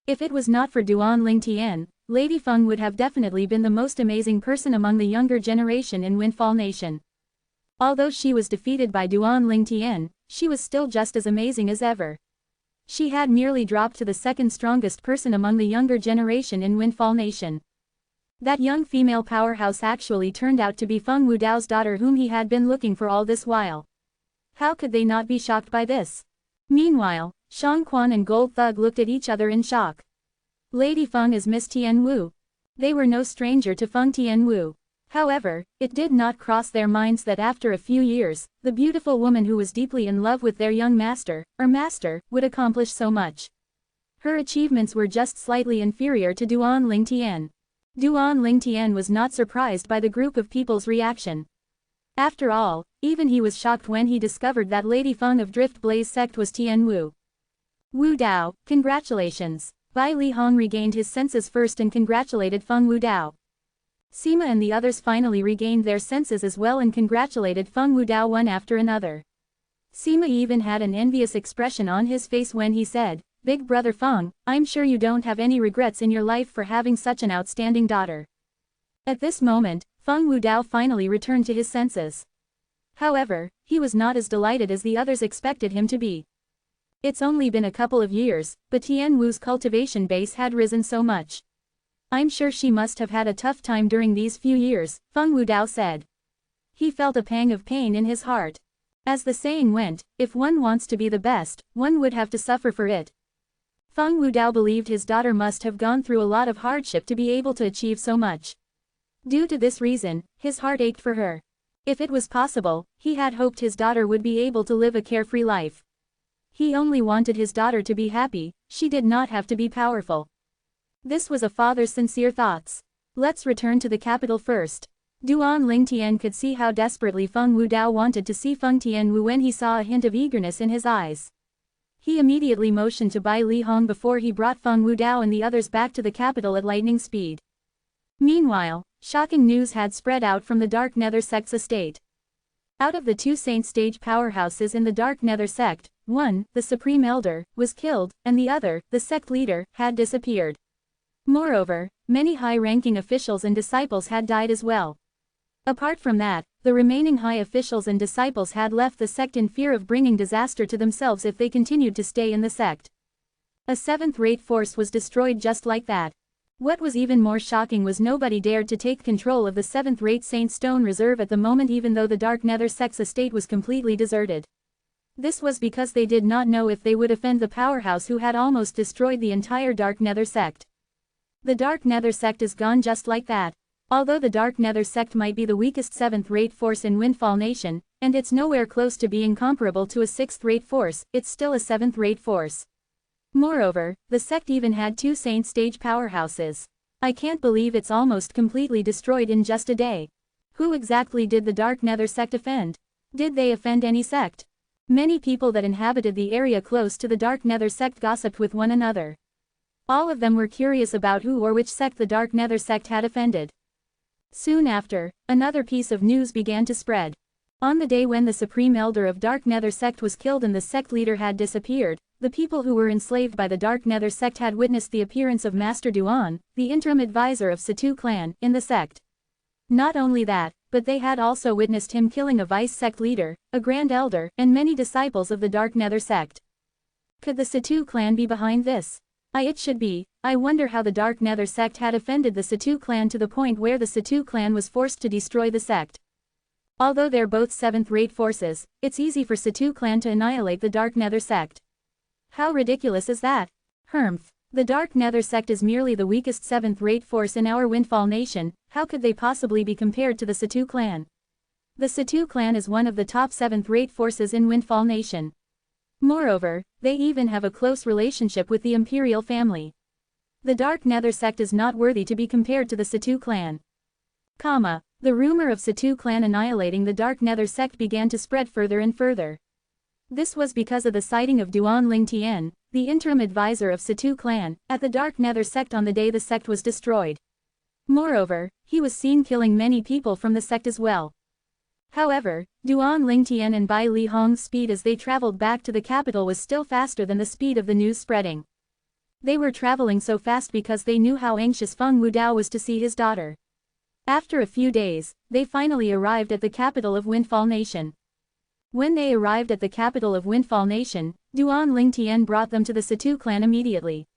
If it was not for Duan Lingtian, Lady Feng would have definitely been the most amazing person among the younger generation in Windfall Nation. Although she was defeated by Duan Lingtian, she was still just as amazing as ever. She had merely dropped to the second strongest person among the younger generation in Windfall Nation. That young female powerhouse actually turned out to be Feng Wudao's daughter whom he had been looking for all this while. How could they not be shocked by this? Meanwhile, Shang Quan and Gold Thug looked at each other in shock. Lady Feng is Miss Tian Wu. They were no stranger to Feng Tian Wu. However, it did not cross their minds that after a few years, the beautiful woman who was deeply in love with their young master, would accomplish so much. Her achievements were just slightly inferior to Duan Lingtian. Duan Lingtian was not surprised by the group of people's reaction. After all, even he was shocked when he discovered that Lady Feng of Drift Blaze sect was Tian Wu. Wu Dao, congratulations. Bai Li Hong regained his senses first and congratulated Feng Wudao. Sima and the others finally regained their senses as well and congratulated Feng Wudao one after another. Sima even had an envious expression on his face when he said, Big brother Feng, I'm sure you don't have any regrets in your life for having such an outstanding daughter. At this moment, Feng Wudao finally returned to his senses. However, he was not as delighted as the others expected him to be. It's only been a couple of years, but Tian Wu's cultivation base had risen so much. I'm sure she must have had a tough time during these few years, Feng Wudao said. He felt a pang of pain in his heart. As the saying went, if one wants to be the best, one would have to suffer for it. Feng Wudao believed his daughter must have gone through a lot of hardship to be able to achieve so much. Due to this reason, his heart ached for her. If it was possible, he had hoped his daughter would be able to live a carefree life. He only wanted his daughter to be happy, she did not have to be powerful. This was a father's sincere thoughts. Let's return to the capital first. Duan Lingtian could see how desperately Feng Wudao wanted to see Feng Tianwu when he saw a hint of eagerness in his eyes. He immediately motioned to Bai Li Hong before he brought Feng Wudao and the others back to the capital at lightning speed. Meanwhile, shocking news had spread out from the Dark Nether sect's estate. Out of the 2 saint stage powerhouses in the Dark Nether sect, one, the Supreme Elder, was killed, and the other, the sect leader, had disappeared. Moreover, many high-ranking officials and disciples had died as well. Apart from that, the remaining high officials and disciples had left the sect in fear of bringing disaster to themselves if they continued to stay in the sect. A 7th-rate force was destroyed just like that. What was even more shocking was nobody dared to take control of the 7th-rate Saint Stone Reserve at the moment, even though the Dark Nether sect's estate was completely deserted. This was because they did not know if they would offend the powerhouse who had almost destroyed the entire Dark Nether sect. The Dark Nether sect is gone just like that. Although the Dark Nether sect might be the weakest 7th-rate force in Windfall Nation, and it's nowhere close to being comparable to a 6th-rate force, it's still a 7th-rate force. Moreover, the sect even had 2 saint stage powerhouses. I can't believe it's almost completely destroyed in just a day. Who exactly did the Dark Nether sect offend? Did they offend any sect? Many people that inhabited the area close to the Dark Nether sect gossiped with one another. All of them were curious about who or which sect the Dark Nether sect had offended. Soon after, another piece of news began to spread. On the day when the Supreme Elder of Dark Nether sect was killed and the sect leader had disappeared, the people who were enslaved by the Dark Nether sect had witnessed the appearance of Master Duan, the interim advisor of Satu clan, in the sect. Not only that, but they had also witnessed him killing a vice-sect leader, a Grand Elder, and many disciples of the Dark Nether sect. Could the Satu clan be behind this? It should be. I wonder how the Dark Nether sect had offended the Satu clan to the point where the Satu clan was forced to destroy the sect. Although they're both 7th-rate forces, it's easy for Satu clan to annihilate the Dark Nether sect. How ridiculous is that? Humph. The Dark Nether sect is merely the weakest 7th-rate force in our Windfall Nation. How could they possibly be compared to the Satu clan? The Satu clan is one of the top 7th-rate forces in Windfall Nation. Moreover, they even have a close relationship with the Imperial family. The Dark Nether sect is not worthy to be compared to the Satu clan. The rumor of Satu clan annihilating the Dark Nether sect began to spread further and further. This was because of the sighting of Duan Lingtian, the interim advisor of Satu clan, at the Dark Nether sect on the day the sect was destroyed. Moreover, he was seen killing many people from the sect as well. However, Duan Lingtian and Bai Li Hong's speed as they traveled back to the capital was still faster than the speed of the news spreading. They were traveling so fast because they knew how anxious Feng Wudao was to see his daughter. After a few days, they finally arrived at the capital of Windfall Nation. When they arrived at the capital of Windfall Nation, Duan Lingtian brought them to the Satu clan immediately.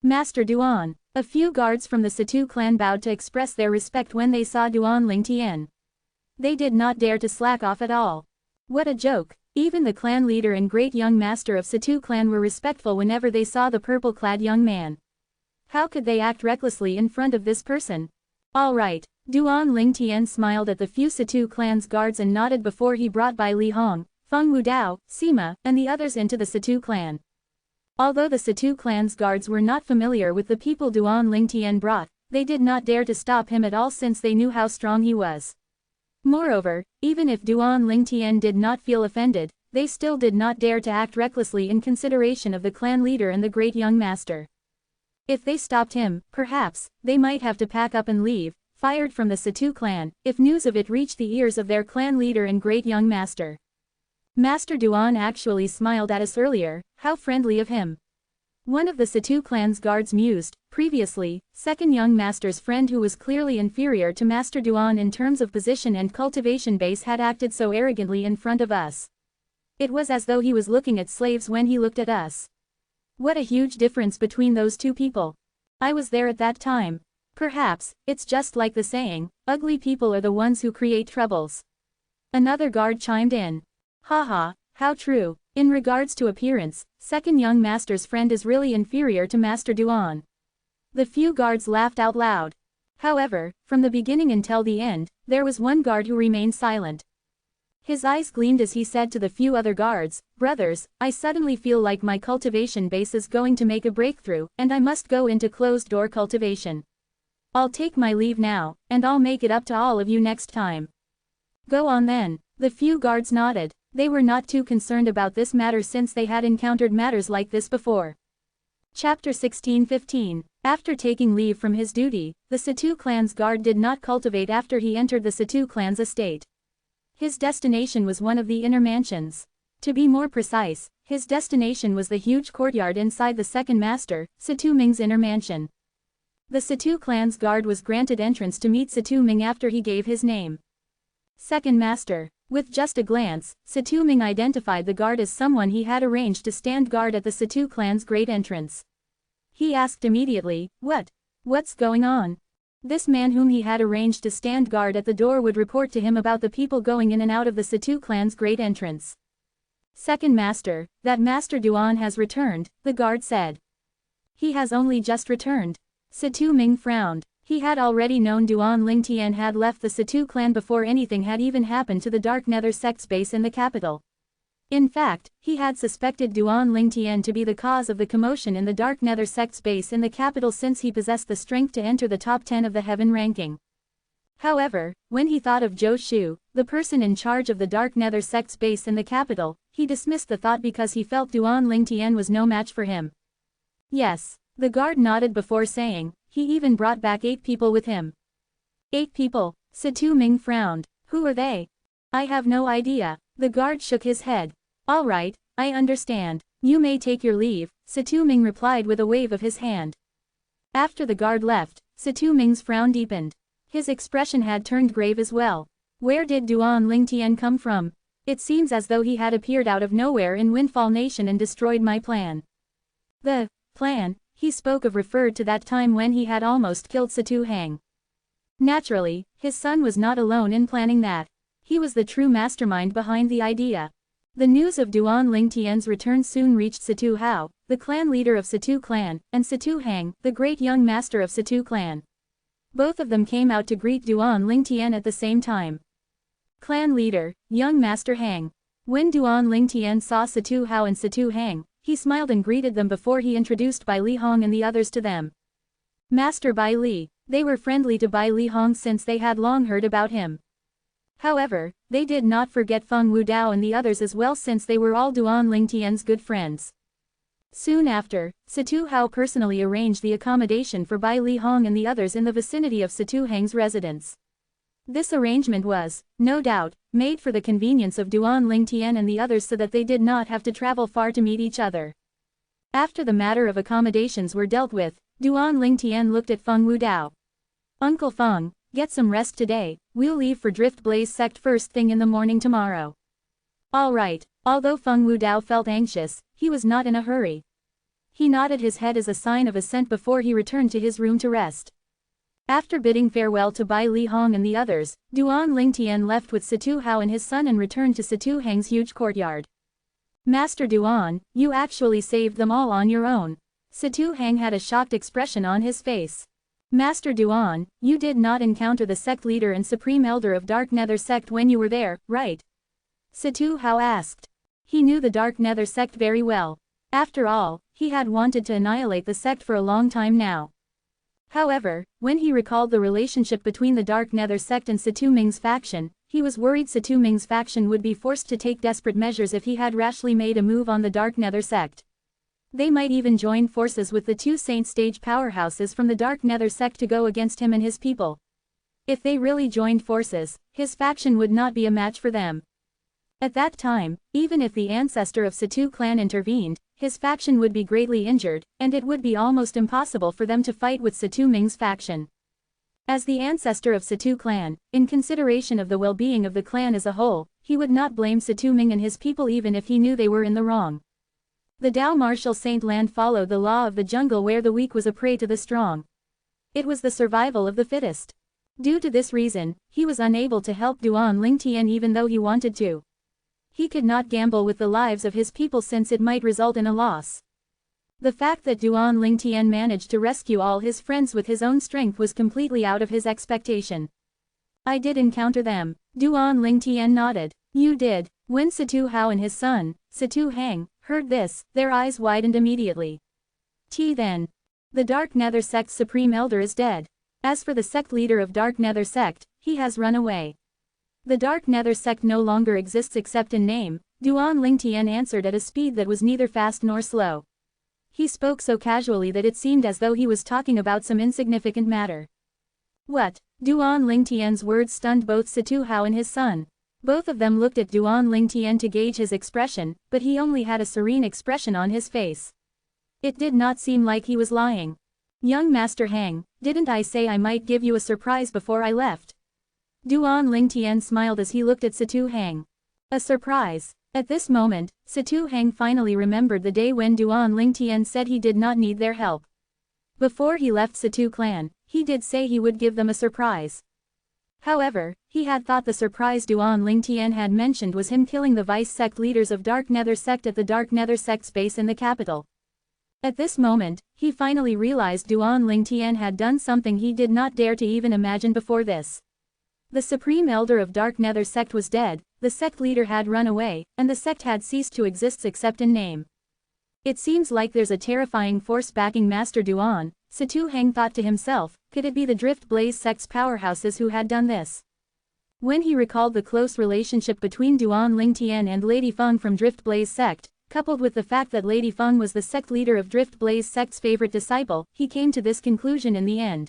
Master Duan. A few guards from the Satu clan bowed to express their respect when they saw Duan Lingtian. They did not dare to slack off at all. What a joke. Even the clan leader and great young master of Satu clan were respectful whenever they saw the purple-clad young man. How could they act recklessly in front of this person? All right. Duan Lingtian smiled at the few Satu clan's guards and nodded before he brought Bai Li Hong, Feng Wudao, Sima, and the others into the Satu clan. Although the Satu clan's guards were not familiar with the people Duan Lingtian brought, they did not dare to stop him at all since they knew how strong he was. Moreover, even if Duan Lingtian did not feel offended, they still did not dare to act recklessly in consideration of the clan leader and the great young master. If they stopped him, perhaps, they might have to pack up and leave, fired from the Satu clan, if news of it reached the ears of their clan leader and great young master. Master Duan actually smiled at us earlier, how friendly of him. One of the Satu clan's guards mused. Previously, second young master's friend who was clearly inferior to Master Duan in terms of position and cultivation base had acted so arrogantly in front of us. It was as though he was looking at slaves when he looked at us. What a huge difference between those two people. I was there at that time. Perhaps, it's just like the saying, ugly people are the ones who create troubles. Another guard chimed in. Haha, how true. In regards to appearance, second young master's friend is really inferior to Master Duan. The few guards laughed out loud. However, from the beginning until the end, there was one guard who remained silent. His eyes gleamed as he said to the few other guards, "Brothers, I suddenly feel like my cultivation base is going to make a breakthrough, and I must go into closed-door cultivation." I'll take my leave now, and I'll make it up to all of you next time. Go on then. The few guards nodded. They were not too concerned about this matter since they had encountered matters like this before. Chapter 16:15. After taking leave from his duty, the Satu clan's guard did not cultivate after he entered the Satu clan's estate. His destination was one of the inner mansions. To be more precise, his destination was the huge courtyard inside the second master, Satu Ming's inner mansion. The Satu clan's guard was granted entrance to meet Satu Ming after he gave his name. Second master. With just a glance, Satu Ming identified the guard as someone he had arranged to stand guard at the Satu clan's great entrance. He asked immediately, What's going on? This man whom he had arranged to stand guard at the door would report to him about the people going in and out of the Satu clan's great entrance. Second master, that Master Duan has returned, the guard said. He has only just returned. Satu Ming frowned. He had already known Duan Lingtian had left the Satu clan before anything had even happened to the Dark Nether sect's base in the capital. In fact, he had suspected Duan Lingtian to be the cause of the commotion in the Dark Nether sect's base in the capital since he possessed the strength to enter the top 10 of the heaven ranking. However, when he thought of Zhou Shu, the person in charge of the Dark Nether sect's base in the capital, he dismissed the thought because he felt Duan Lingtian was no match for him. Yes. The guard nodded before saying, he even brought back 8 people with him. 8 people? Satu Ming frowned. Who are they? I have no idea. The guard shook his head. All right, I understand. You may take your leave, Satu Ming replied with a wave of his hand. After the guard left, Satu Ming's frown deepened. His expression had turned grave as well. Where did Duan Lingtian come from? It seems as though he had appeared out of nowhere in Windfall Nation and destroyed my plan. The plan he spoke of referred to that time when he had almost killed Satu Hang. Naturally, his son was not alone in planning that. He was the true mastermind behind the idea. The news of Duan Lingtian's return soon reached Satu Hao, the clan leader of Satu clan, and Satu Hang, the great young master of Satu clan. Both of them came out to greet Duan Lingtian at the same time. Clan leader, young master Hang. When Duan Lingtian saw Satu Hao and Satu Hang, he smiled and greeted them before he introduced Bai Li Hong and the others to them. Master Bai Li. They were friendly to Bai Li Hong since they had long heard about him. However, they did not forget Feng Wudao and the others as well since they were all Duan Lingtian's good friends. Soon after, Satu Hao personally arranged the accommodation for Bai Li Hong and the others in the vicinity of Satu Hang's residence. This arrangement was, no doubt, made for the convenience of Duan Lingtian and the others so that they did not have to travel far to meet each other. After the matter of accommodations were dealt with, Duan Lingtian looked at Feng Wudao. Uncle Feng, get some rest today, we'll leave for Drift Blaze sect first thing in the morning tomorrow. All right. Although Feng Wudao felt anxious, he was not in a hurry. He nodded his head as a sign of assent before he returned to his room to rest. After bidding farewell to Bai Li Hong and the others, Duan Lingtian left with Satu Hao and his son and returned to Satu Hang's huge courtyard. Master Duan, you actually saved them all on your own. Satu Hang had a shocked expression on his face. Master Duan, you did not encounter the sect leader and supreme elder of Dark Nether sect when you were there, right? Satu Hao asked. He knew the Dark Nether sect very well. After all, he had wanted to annihilate the sect for a long time now. However, when he recalled the relationship between the Dark Nether sect and Satu Ming's faction, he was worried Satu Ming's faction would be forced to take desperate measures if he had rashly made a move on the Dark Nether sect. They might even join forces with the 2 Saint Stage powerhouses from the Dark Nether sect to go against him and his people. If they really joined forces, his faction would not be a match for them. At that time, even if the ancestor of Satu clan intervened, his faction would be greatly injured, and it would be almost impossible for them to fight with Satu Ming's faction. As the ancestor of Satu clan, in consideration of the well-being of the clan as a whole, he would not blame Satu Ming and his people even if he knew they were in the wrong. The Dao Martial Saint Land followed the law of the jungle where the weak was a prey to the strong. It was the survival of the fittest. Due to this reason, he was unable to help Duan Lingtian even though he wanted to. He could not gamble with the lives of his people since it might result in a loss. The fact that Duan Lingtian managed to rescue all his friends with his own strength was completely out of his expectation. I did encounter them. Duan Lingtian nodded. You did. When Satu Hao and his son, Satu Hang, heard this, their eyes widened immediately. Then. The Dark Nether sect's supreme elder is dead. As for the sect leader of Dark Nether sect, he has run away. The Dark Nether sect no longer exists except in name, Duan Lingtian answered at a speed that was neither fast nor slow. He spoke so casually that it seemed as though he was talking about some insignificant matter. What? Duan Lingtian's words stunned both Situ Hao and his son. Both of them looked at Duan Lingtian to gauge his expression, but he only had a serene expression on his face. It did not seem like he was lying. Young Master Hang, didn't I say I might give you a surprise before I left? Duan Lingtian smiled as he looked at Situ Hang. A surprise. At this moment, Situ Hang finally remembered the day when Duan Lingtian said he did not need their help. Before he left Situ clan, he did say he would give them a surprise. However, he had thought the surprise Duan Lingtian had mentioned was him killing the vice sect leaders of Dark Nether sect at the Dark Nether sect's base in the capital. At this moment, he finally realized Duan Lingtian had done something he did not dare to even imagine before this. The supreme elder of Dark Nether sect was dead, the sect leader had run away, and the sect had ceased to exist except in name. It seems like there's a terrifying force backing Master Duan, Situ Hang thought to himself. Could it be the Drift Blaze sect's powerhouses who had done this? When he recalled the close relationship between Duan Lingtian and Lady Feng from Drift Blaze sect, coupled with the fact that Lady Feng was the sect leader of Drift Blaze sect's favorite disciple, he came to this conclusion in the end.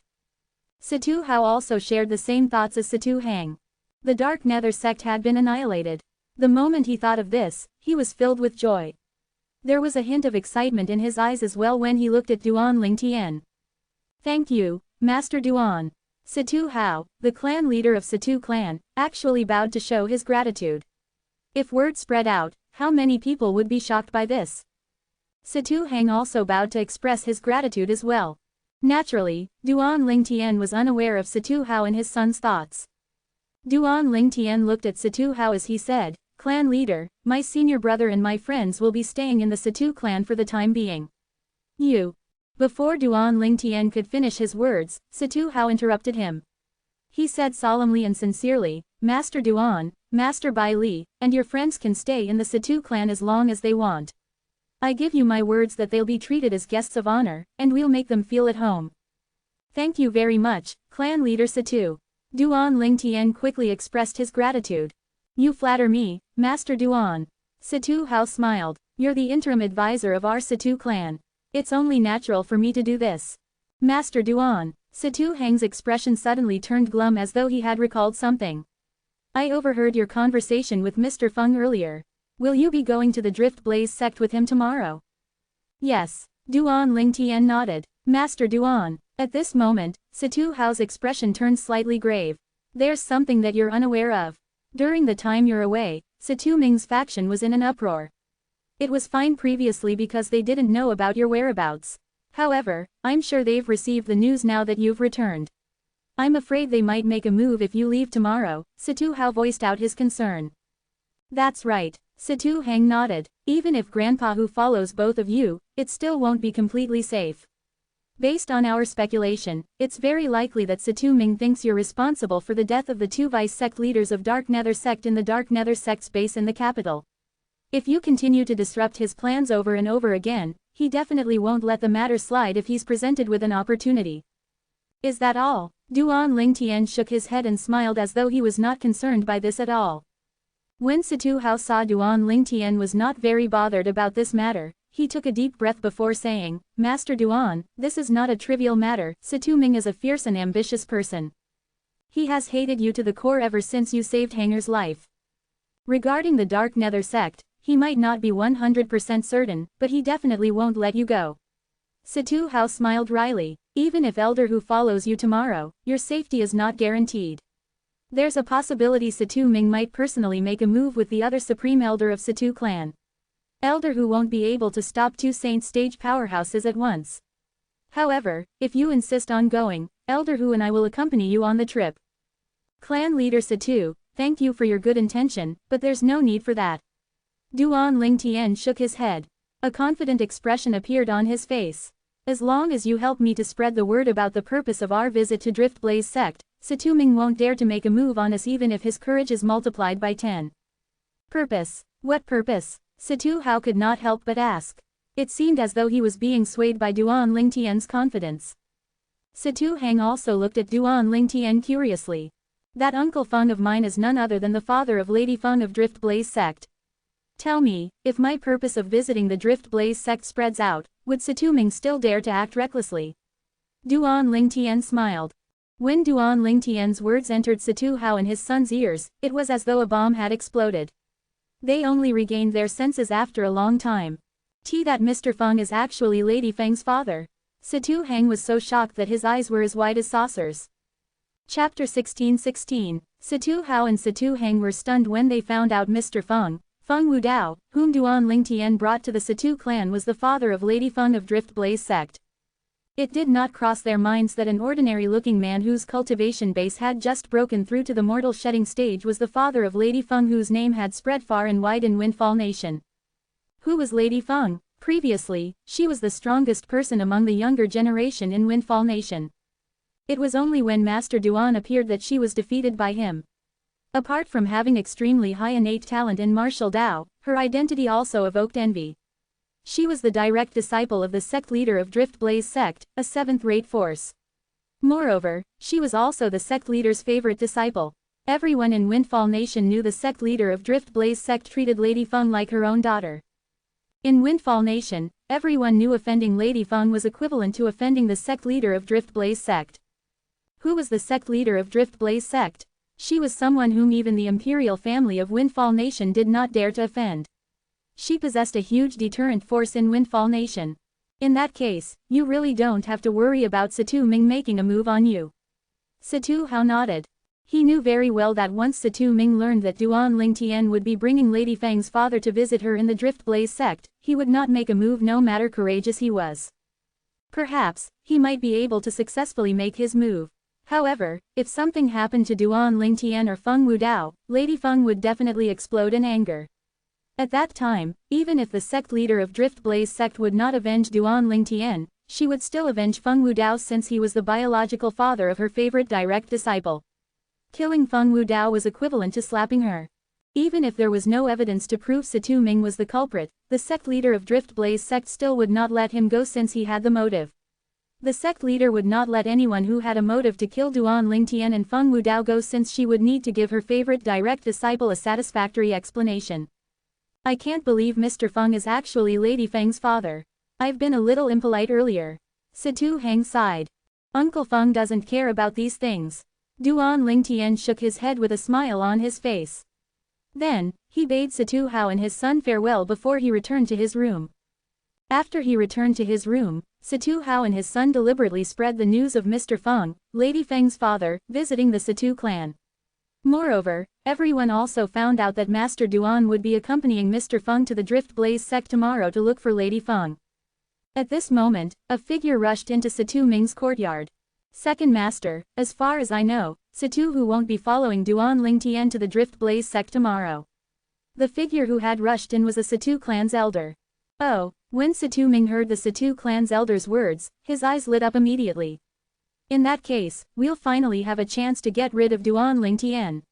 Situ Hao also shared the same thoughts as Situ Hang. The Dark Nether sect had been annihilated. The moment he thought of this, he was filled with joy. There was a hint of excitement in his eyes as well when he looked at Duan Lingtian. Thank you, Master Duan. Situ Hao, the clan leader of Situ clan, actually bowed to show his gratitude. If word spread out, how many people would be shocked by this? Situ Hang also bowed to express his gratitude as well. Naturally, Duan Lingtian was unaware of Situ Hao and his son's thoughts. Duan Lingtian looked at Situ Hao as he said, "Clan leader, my senior brother and my friends will be staying in the Situ clan for the time being. You." Before Duan Lingtian could finish his words, Situ Hao interrupted him. He said solemnly and sincerely, "Master Duan, Master Bai Li, and your friends can stay in the Situ clan as long as they want. I give you my words that they'll be treated as guests of honor, and we'll make them feel at home." "Thank you very much, clan leader Situ." Duan Lingtian quickly expressed his gratitude. "You flatter me, Master Duan." Situ Hao smiled. "You're the interim advisor of our Situ clan. It's only natural for me to do this." "Master Duan." Situ Hang's expression suddenly turned glum as though he had recalled something. "I overheard your conversation with Mr. Feng earlier. Will you be going to the Drift Blaze sect with him tomorrow?" "Yes." Duan Lingtian nodded. "Master Duan." At this moment, Situ Hao's expression turned slightly grave. "There's something that you're unaware of. During the time you're away, Situ Ming's faction was in an uproar. It was fine previously because they didn't know about your whereabouts. However, I'm sure they've received the news now that you've returned. I'm afraid they might make a move if you leave tomorrow." Situ Hao voiced out his concern. "That's right." Situ Hang nodded. "Even if Grandpa Hu follows both of you, it still won't be completely safe. Based on our speculation, it's very likely that Situ Ming thinks you're responsible for the death of the two vice sect leaders of Dark Nether sect in the Dark Nether sect's base in the capital. If you continue to disrupt his plans over and over again, he definitely won't let the matter slide if he's presented with an opportunity." "Is that all?" Duan Lingtian shook his head and smiled as though he was not concerned by this at all. When Situ Hao saw Duan Lingtian was not very bothered about this matter, he took a deep breath before saying, "Master Duan, this is not a trivial matter. Situ Ming is a fierce and ambitious person. He has hated you to the core ever since you saved Hanger's life. Regarding the Dark Nether sect, he might not be 100% certain, but he definitely won't let you go." Situ Hao smiled wryly. "Even if Elder Hu follows you tomorrow, your safety is not guaranteed. There's a possibility Situ Ming might personally make a move with the other Supreme Elder of Situ clan. Elder Hu won't be able to stop two Saint stage powerhouses at once. However, if you insist on going, Elder Hu and I will accompany you on the trip." "Clan leader Situ, thank you for your good intention, but there's no need for that." Duan Lingtian shook his head. A confident expression appeared on his face. "As long as you help me to spread the word about the purpose of our visit to Drift Blaze sect, Situ Ming won't dare to make a move on us even if his courage is multiplied by 10. "Purpose? What purpose?" Situ Hao could not help but ask. It seemed as though he was being swayed by Duan Lingtian's confidence. Situ Hang also looked at Duan Lingtian curiously. That Uncle Feng of mine is none other than the father of Lady Feng of Drift Blaze sect. Tell me, if my purpose of visiting the Drift Blaze sect spreads out, would Situ Ming still dare to act recklessly? Duan Lingtian smiled. When Duan Lingtian's words entered Situ Hao and his son's ears, it was as though a bomb had exploded. They only regained their senses after a long time. That Mr. Feng is actually Lady Feng's father. Situ Hang was so shocked that his eyes were as wide as saucers. Chapter 16:16. Situ Hao and Situ Hang were stunned when they found out Mr. Feng Wudao, whom Duan Lingtian brought to the Situ clan, was the father of Lady Feng of Drift Blaze sect. It did not cross their minds that an ordinary-looking man whose cultivation base had just broken through to the mortal shedding stage was the father of Lady Feng, whose name had spread far and wide in Windfall Nation. Who was Lady Feng? Previously, she was the strongest person among the younger generation in Windfall Nation. It was only when Master Duan appeared that she was defeated by him. Apart from having extremely high innate talent in martial Dao, her identity also evoked envy. She was the direct disciple of the sect leader of Drift Blaze sect, a seventh-rate force. Moreover, she was also the sect leader's favorite disciple. Everyone in Windfall Nation knew the sect leader of Drift Blaze sect treated Lady Feng like her own daughter. In Windfall Nation, everyone knew offending Lady Feng was equivalent to offending the sect leader of Drift Blaze sect. Who was the sect leader of Drift Blaze sect? She was someone whom even the imperial family of Windfall Nation did not dare to offend. She possessed a huge deterrent force in Windfall Nation. In that case, you really don't have to worry about Situ Ming making a move on you. Situ Hao nodded. He knew very well that once Situ Ming learned that Duan Lingtian would be bringing Lady Feng's father to visit her in the Drift Blaze sect, he would not make a move no matter courageous he was. Perhaps, he might be able to successfully make his move. However, if something happened to Duan Lingtian or Feng Wudao, Lady Feng would definitely explode in anger. At that time, even if the sect leader of Drift Blaze sect would not avenge Duan Lingtian, she would still avenge Feng Wudao since he was the biological father of her favorite direct disciple. Killing Feng Wudao was equivalent to slapping her. Even if there was no evidence to prove Situ Ming was the culprit, the sect leader of Drift Blaze sect still would not let him go since he had the motive. The sect leader would not let anyone who had a motive to kill Duan Lingtian and Feng Wudao go since she would need to give her favorite direct disciple a satisfactory explanation. I can't believe Mr. Feng is actually Lady Feng's father. I've been a little impolite earlier. Situ Hang sighed. Uncle Feng doesn't care about these things. Duan Lingtian shook his head with a smile on his face. Then, he bade Situ Hao and his son farewell before he returned to his room. After he returned to his room, Situ Hao and his son deliberately spread the news of Mr. Feng, Lady Feng's father, visiting the Situ clan. Moreover, everyone also found out that Master Duan would be accompanying Mr. Feng to the Drift Blaze sect tomorrow to look for Lady Feng. At this moment, a figure rushed into Situ Ming's courtyard. Second Master, as far as I know, Situ who won't be following Duan Lingtian to the Drift Blaze sect tomorrow. The figure who had rushed in was a Situ clan's elder. Oh, when Situ Ming heard the Situ clan's elder's words, his eyes lit up immediately. In that case, we'll finally have a chance to get rid of Duan Lingtian.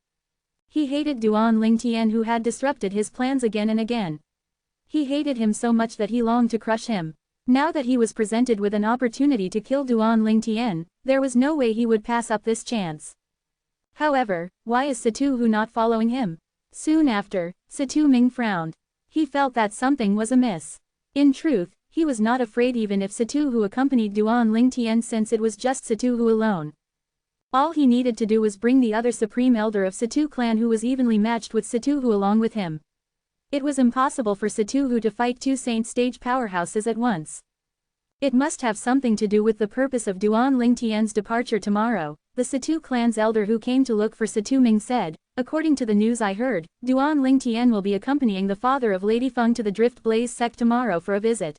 He hated Duan Lingtian who had disrupted his plans again and again. He hated him so much that he longed to crush him. Now that he was presented with an opportunity to kill Duan Lingtian, there was no way he would pass up this chance. However, why is Situ Hu not following him? Soon after, Situ Ming frowned. He felt that something was amiss. In truth, he was not afraid even if Situ Hu accompanied Duan Lingtian since it was just Situ Hu alone. All he needed to do was bring the other supreme elder of Situ clan who was evenly matched with Situ Hu along with him. It was impossible for Situ Hu to fight two saint stage powerhouses at once. It must have something to do with the purpose of Duan Lingtian's departure tomorrow, the Situ clan's elder who came to look for Situ Ming said. According to the news I heard, Duan Lingtian will be accompanying the father of Lady Feng to the Drift Blaze sect tomorrow for a visit.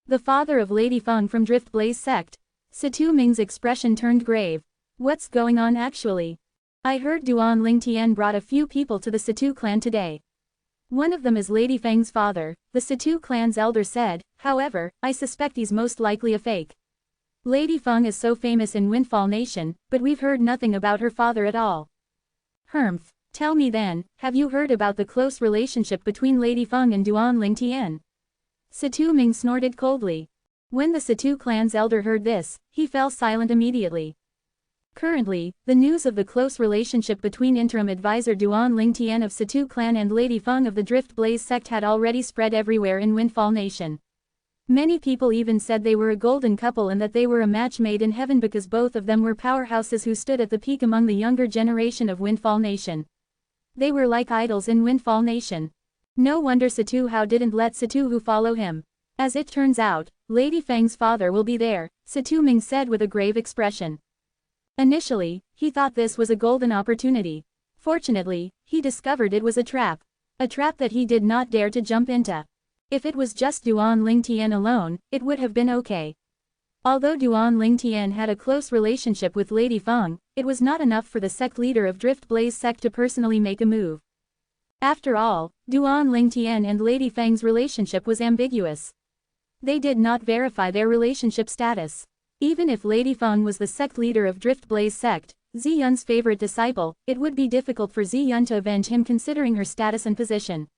The father of Lady Feng from Drift Blaze sect? Situ Ming's expression turned grave. What's going on actually? I heard Duan Lingtian brought a few people to the Situ clan today. One of them is Lady Feng's father, the Situ clan's elder said. However, I suspect he's most likely a fake. Lady Feng is so famous in Windfall Nation, but we've heard nothing about her father at all. Humph, tell me then, have you heard about the close relationship between Lady Feng and Duan Lingtian? Situ Ming snorted coldly. When the Satu clan's elder heard this, he fell silent immediately. Currently, the news of the close relationship between interim advisor Duan Lingtian of Satu clan and Lady Feng of the Drift Blaze sect had already spread everywhere in Windfall Nation. Many people even said they were a golden couple and that they were a match made in heaven because both of them were powerhouses who stood at the peak among the younger generation of Windfall Nation. They were like idols in Windfall Nation. No wonder Satu Hao didn't let Satu Hu follow him. As it turns out, Lady Feng's father will be there, Satu Ming said with a grave expression. Initially, he thought this was a golden opportunity. Fortunately, he discovered it was a trap. A trap that he did not dare to jump into. If it was just Duan Lingtian alone, it would have been okay. Although Duan Lingtian had a close relationship with Lady Feng, it was not enough for the sect leader of Drift Blaze sect to personally make a move. After all, Duan Lingtian and Lady Feng's relationship was ambiguous. They did not verify their relationship status. Even if Lady Feng was the sect leader of Drift Blaze sect, Ziyun's favorite disciple, it would be difficult for Ziyun to avenge him considering her status and position.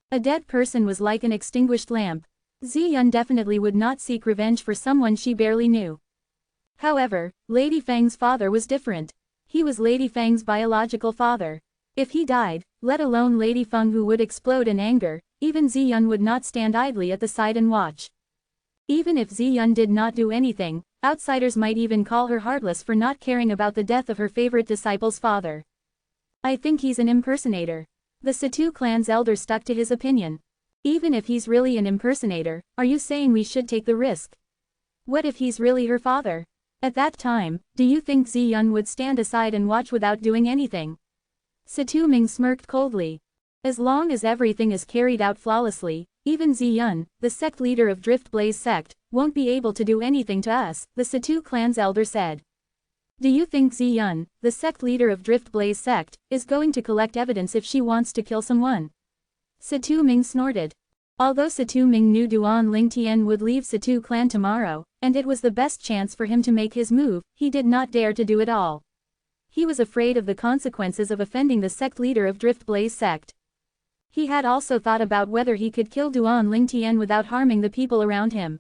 A dead person was like an extinguished lamp. Ziyun definitely would not seek revenge for someone she barely knew. However, Lady Feng's father was different. He was Lady Feng's biological father. If he died, let alone Lady Feng who would explode in anger, even Ziyun would not stand idly at the side and watch. Even if Ziyun did not do anything, outsiders might even call her heartless for not caring about the death of her favorite disciple's father. I think he's an impersonator. The Satu clan's elder stuck to his opinion. Even if he's really an impersonator, are you saying we should take the risk? What if he's really her father? At that time, do you think Ziyun would stand aside and watch without doing anything? Satu Ming smirked coldly. As long as everything is carried out flawlessly, even Ziyun, the sect leader of Drift Blaze sect, won't be able to do anything to us, the Satu clan's elder said. Do you think Ziyun, the sect leader of Drift Blaze sect, is going to collect evidence if she wants to kill someone? Satu Ming snorted. Although Satu Ming knew Duan Lingtian would leave Satu clan tomorrow, and it was the best chance for him to make his move, he did not dare to do it all. He was afraid of the consequences of offending the sect leader of Drift Blaze sect. He had also thought about whether he could kill Duan Lingtian without harming the people around him.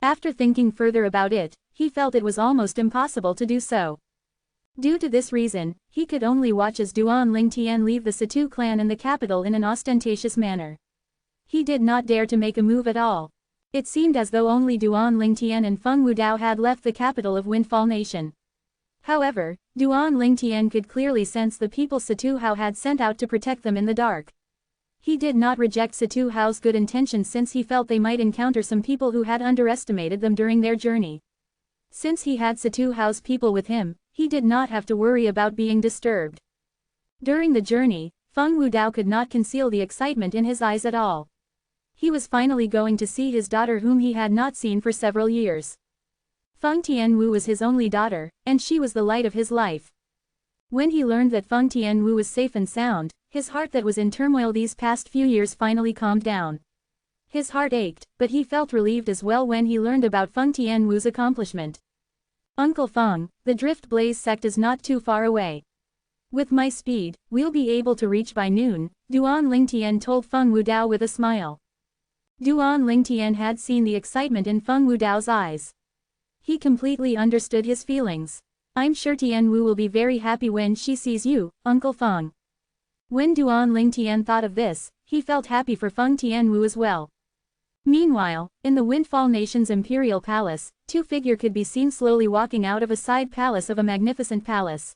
After thinking further about it, he felt it was almost impossible to do so. Due to this reason, he could only watch as Duan Lingtian leave the Satu clan and the capital in an ostentatious manner. He did not dare to make a move at all. It seemed as though only Duan Lingtian and Feng Wudao had left the capital of Windfall Nation. However, Duan Lingtian could clearly sense the people Satu Hao had sent out to protect them in the dark. He did not reject Satu Hao's good intentions since he felt they might encounter some people who had underestimated them during their journey. Since he had Satu Hao's people with him, he did not have to worry about being disturbed. During the journey, Feng Wudao could not conceal the excitement in his eyes at all. He was finally going to see his daughter whom he had not seen for several years. Feng Tianwu was his only daughter, and she was the light of his life. When he learned that Feng Tianwu was safe and sound, his heart that was in turmoil these past few years finally calmed down. His heart ached, but he felt relieved as well when he learned about Feng Tianwu's accomplishment. Uncle Feng, the Drift Blaze sect is not too far away. With my speed, we'll be able to reach by noon, Duan Lingtian told Feng Wudao with a smile. Duan Lingtian had seen the excitement in Feng Wudao's eyes. He completely understood his feelings. I'm sure Tianwu will be very happy when she sees you, Uncle Feng. When Duan Lingtian thought of this, he felt happy for Feng Tianwu as well. Meanwhile, in the Windfall Nation's imperial palace, two figures could be seen slowly walking out of a side palace of a magnificent palace.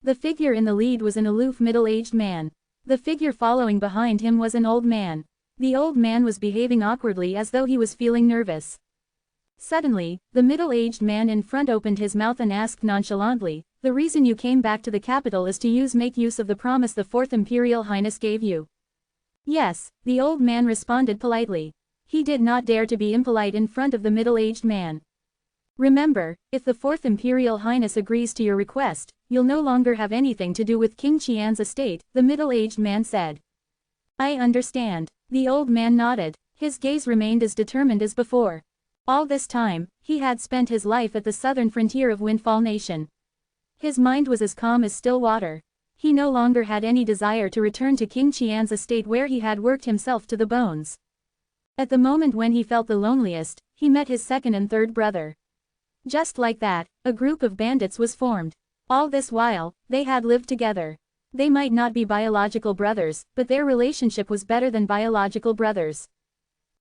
The figure in the lead was an aloof middle-aged man. The figure following behind him was an old man. The old man was behaving awkwardly as though he was feeling nervous. Suddenly, the middle-aged man in front opened his mouth and asked nonchalantly, "The reason you came back to the capital is to make use of the promise the Fourth Imperial Highness gave you?" "Yes," the old man responded politely. He did not dare to be impolite in front of the middle-aged man. "Remember, if the Fourth Imperial Highness agrees to your request, you'll no longer have anything to do with King Qian's estate," the middle-aged man said. "I understand." The old man nodded. His gaze remained as determined as before. All this time, he had spent his life at the southern frontier of Windfall Nation. His mind was as calm as still water. He no longer had any desire to return to King Qian's estate where he had worked himself to the bones. At the moment when he felt the loneliest, he met his second and third brother. Just like that, a group of bandits was formed. All this while, they had lived together. They might not be biological brothers, but their relationship was better than biological brothers.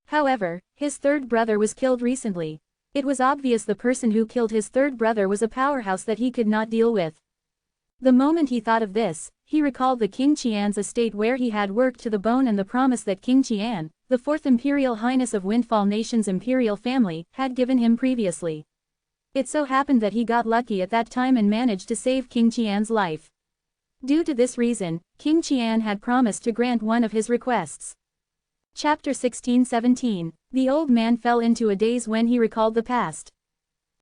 However, his third brother was killed recently. It was obvious the person who killed his third brother was a powerhouse that he could not deal with. The moment he thought of this, he recalled the King Qian's estate where he had worked to the bone and the promise that King Qian, the fourth Imperial Highness of Windfall Nation's imperial family, had given him previously. It so happened that he got lucky at that time and managed to save King Qian's life. Due to this reason, King Qian had promised to grant one of his requests. Chapter 16-17. The old man fell into a daze when he recalled the past.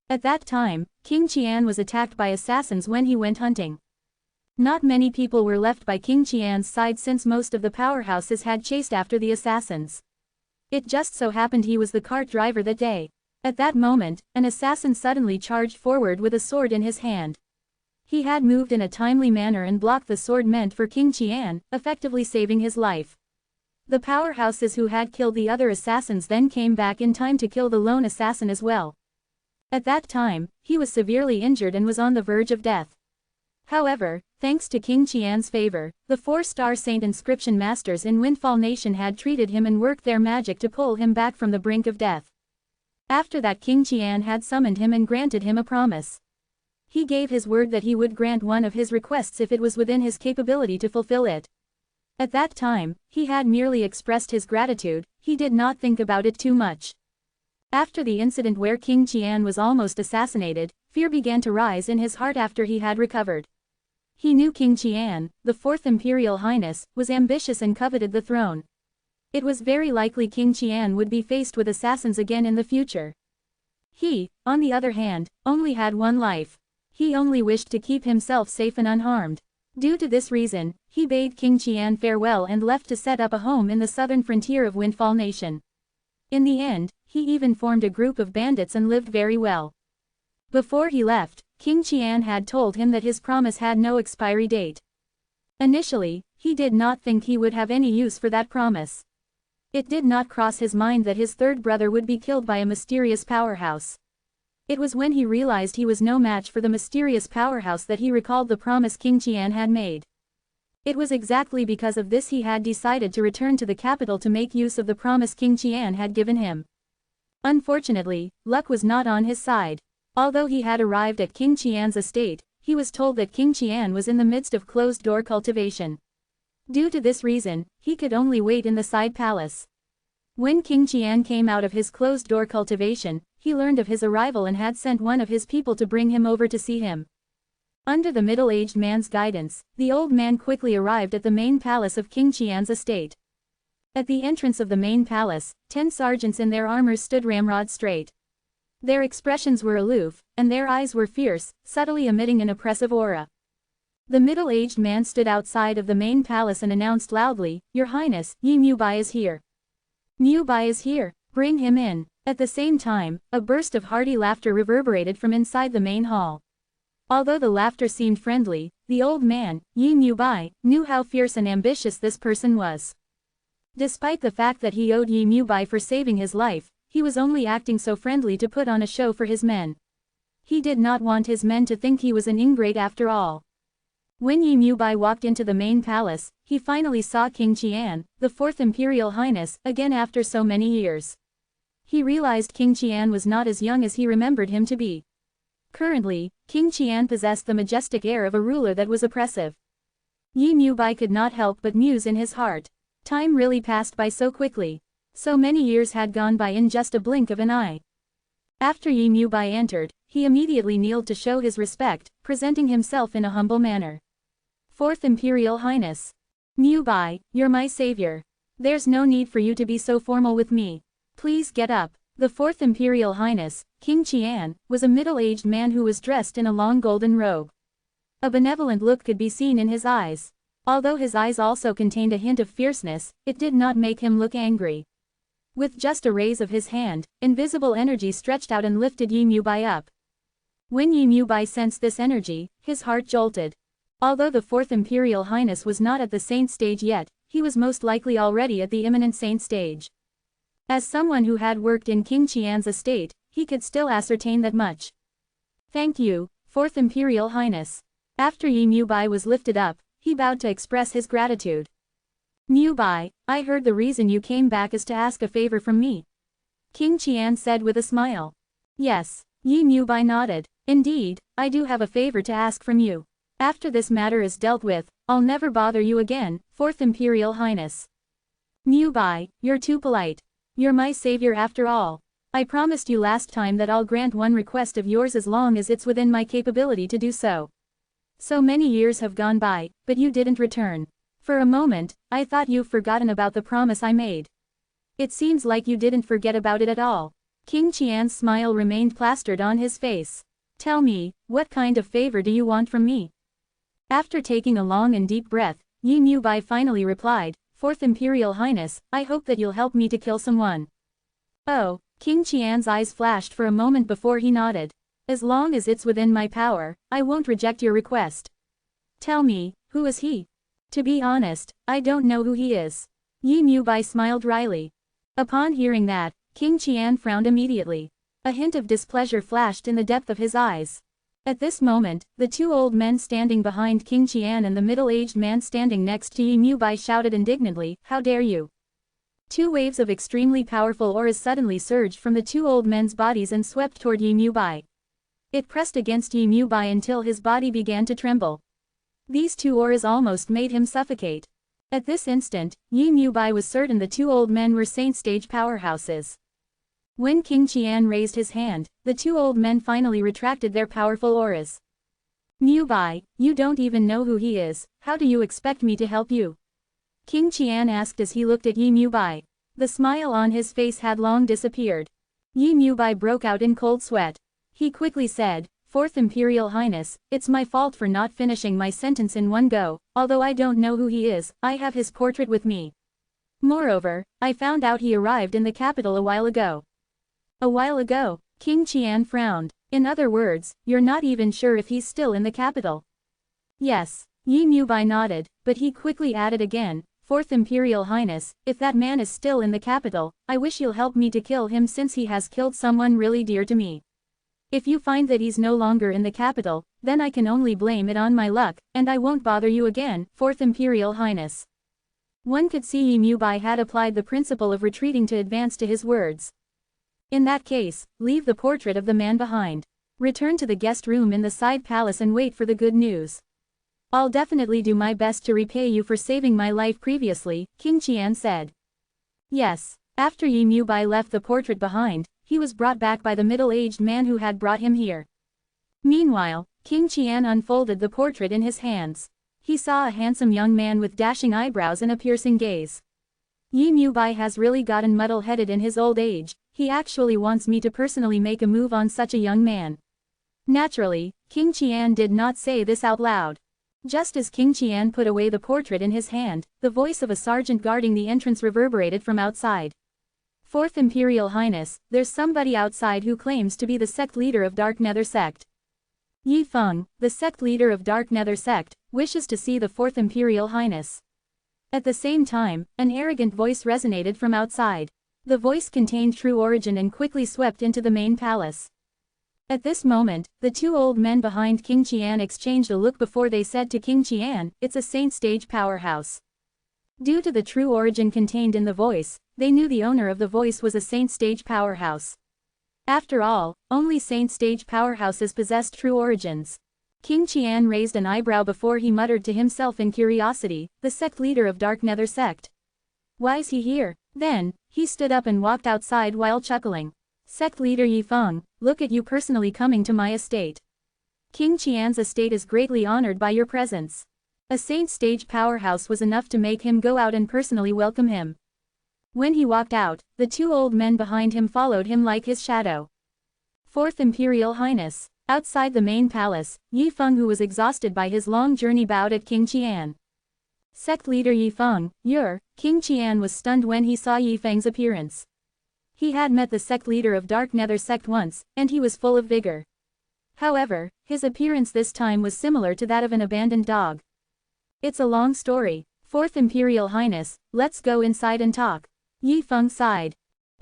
At that time, King Qian was attacked by assassins when he went hunting. Not many people were left by King Qian's side since most of the powerhouses had chased after the assassins. It just so happened he was the cart driver that day. At that moment, an assassin suddenly charged forward with a sword in his hand. He had moved in a timely manner and blocked the sword meant for King Qian, effectively saving his life. The powerhouses who had killed the other assassins then came back in time to kill the lone assassin as well. At that time, he was severely injured and was on the verge of death. However, thanks to King Qian's favor, the 4-star Saint Inscription Masters in Windfall Nation had treated him and worked their magic to pull him back from the brink of death. After that, King Qian had summoned him and granted him a promise. He gave his word that he would grant one of his requests if it was within his capability to fulfill it. At that time, he had merely expressed his gratitude, he did not think about it too much. After the incident where King Qian was almost assassinated, fear began to rise in his heart after he had recovered. He knew King Qian, the fourth Imperial Highness, was ambitious and coveted the throne. It was very likely King Qian would be faced with assassins again in the future. He, on the other hand, only had one life. He only wished to keep himself safe and unharmed. Due to this reason, he bade King Qian farewell and left to set up a home in the southern frontier of Windfall Nation. In the end, he even formed a group of bandits and lived very well. Before he left, King Qian had told him that his promise had no expiry date. Initially, he did not think he would have any use for that promise. It did not cross his mind that his third brother would be killed by a mysterious powerhouse. It was when he realized he was no match for the mysterious powerhouse that he recalled the promise King Qian had made. It was exactly because of this he had decided to return to the capital to make use of the promise King Qian had given him. Unfortunately, luck was not on his side. Although he had arrived at King Qian's estate, he was told that King Qian was in the midst of closed-door cultivation. Due to this reason, he could only wait in the side palace. When King Qian came out of his closed-door cultivation, he learned of his arrival and had sent one of his people to bring him over to see him. Under the middle-aged man's guidance, the old man quickly arrived at the main palace of King Qian's estate. At the entrance of the main palace, 10 sergeants in their armor stood ramrod straight. Their expressions were aloof, and their eyes were fierce, subtly emitting an oppressive aura. The middle-aged man stood outside of the main palace and announced loudly, "Your Highness, Yi Mubai is here. Mubai is here, bring him in." At the same time, a burst of hearty laughter reverberated from inside the main hall. Although the laughter seemed friendly, the old man, Yi Mubai, knew how fierce and ambitious this person was. Despite the fact that he owed Yi Mubai for saving his life, he was only acting so friendly to put on a show for his men. He did not want his men to think he was an ingrate after all. When Yi Mubai walked into the main palace, he finally saw King Qian, the fourth Imperial Highness, again after so many years. He realized King Qian was not as young as he remembered him to be. Currently, King Qian possessed the majestic air of a ruler that was oppressive. Yi Mubai could not help but muse in his heart. Time really passed by so quickly. So many years had gone by in just a blink of an eye. After Yi Mubai entered, he immediately kneeled to show his respect, presenting himself in a humble manner. "Fourth Imperial Highness. Mubai, you're my savior. There's no need for you to be so formal with me. Please get up." The fourth Imperial Highness, King Qian, was a middle-aged man who was dressed in a long golden robe. A benevolent look could be seen in his eyes. Although his eyes also contained a hint of fierceness, it did not make him look angry. With just a raise of his hand, invisible energy stretched out and lifted Yi Mubai up. When Yi Mubai sensed this energy, his heart jolted. Although the fourth Imperial Highness was not at the saint stage yet, he was most likely already at the imminent saint stage. As someone who had worked in King Qian's estate, he could still ascertain that much. Thank you, Fourth Imperial Highness. After Yi Mubai was lifted up, he bowed to express his gratitude. Mubai, I heard the reason you came back is to ask a favor from me. King Qian said with a smile. Yes, Yi Mubai nodded. Indeed, I do have a favor to ask from you. After this matter is dealt with, I'll never bother you again, Fourth Imperial Highness. Mubai, you're too polite. You're my savior after all. I promised you last time that I'll grant one request of yours as long as it's within my capability to do so. So many years have gone by, but you didn't return. For a moment, I thought you've forgotten about the promise I made. It seems like you didn't forget about it at all. King Qian's smile remained plastered on his face. Tell me, what kind of favor do you want from me? After taking a long and deep breath, Yi Mubai finally replied, Fourth Imperial Highness, I hope that you'll help me to kill someone. Oh, King Qian's eyes flashed for a moment before he nodded. As long as it's within my power, I won't reject your request. Tell me, who is he? To be honest, I don't know who he is. Yi Mubai smiled wryly. Upon hearing that, King Qian frowned immediately. A hint of displeasure flashed in the depth of his eyes. At this moment, the two old men standing behind King Qian and the middle-aged man standing next to Yi Mubai shouted indignantly, How dare you! Two waves of extremely powerful auras suddenly surged from the two old men's bodies and swept toward Yi Mubai. It pressed against Yi Mubai until his body began to tremble. These two auras almost made him suffocate. At this instant, Yi Mubai was certain the two old men were saint stage powerhouses. When King Qian raised his hand, the two old men finally retracted their powerful auras. Mubai, you don't even know who he is, how do you expect me to help you? King Qian asked as he looked at Yi Mubai. The smile on his face had long disappeared. Yi Mubai broke out in cold sweat. He quickly said, Fourth Imperial Highness, it's my fault for not finishing my sentence in one go, although I don't know who he is, I have his portrait with me. Moreover, I found out he arrived in the capital a while ago. A while ago, King Qian frowned. In other words, you're not even sure if he's still in the capital. Yes, Yi Mubai nodded, but he quickly added again, Fourth Imperial Highness, if that man is still in the capital, I wish you'll help me to kill him since he has killed someone really dear to me. If you find that he's no longer in the capital, then I can only blame it on my luck, and I won't bother you again, Fourth Imperial Highness. One could see Yi Mubai had applied the principle of retreating to advance to his words. In that case, leave the portrait of the man behind. Return to the guest room in the side palace and wait for the good news. I'll definitely do my best to repay you for saving my life previously, King Qian said. Yes. After Yi Mubai left the portrait behind, he was brought back by the middle-aged man who had brought him here. Meanwhile, King Qian unfolded the portrait in his hands. He saw a handsome young man with dashing eyebrows and a piercing gaze. Yi Mubai has really gotten muddle-headed in his old age, he actually wants me to personally make a move on such a young man. Naturally, King Qian did not say this out loud. Just as King Qian put away the portrait in his hand, the voice of a sergeant guarding the entrance reverberated from outside. Fourth Imperial Highness, there's somebody outside who claims to be the sect leader of Dark Nether Sect. Yi Feng, the sect leader of Dark Nether Sect, wishes to see the Fourth Imperial Highness. At the same time, an arrogant voice resonated from outside. The voice contained true origin and quickly swept into the main palace. At this moment, the two old men behind King Qian exchanged a look before they said to King Qian, it's a saint stage powerhouse. Due to the true origin contained in the voice, they knew the owner of the voice was a saint stage powerhouse. After all, only saint stage powerhouses possessed true origins. King Qian raised an eyebrow before he muttered to himself in curiosity, the sect leader of Dark Nether Sect. Why's he here? Then, he stood up and walked outside while chuckling. Sect leader Yi Feng, look at you personally coming to my estate. King Qian's estate is greatly honored by your presence. A saint stage powerhouse was enough to make him go out and personally welcome him. When he walked out, the two old men behind him followed him like his shadow. Fourth Imperial Highness. Outside the main palace, Yi Feng, who was exhausted by his long journey, bowed at King Qian. Sect leader Yi Feng, King Qian was stunned when he saw Yi Feng's appearance. He had met the sect leader of Dark Nether Sect once, and he was full of vigor. However, his appearance this time was similar to that of an abandoned dog. It's a long story. Fourth Imperial Highness, let's go inside and talk. Yi Feng sighed.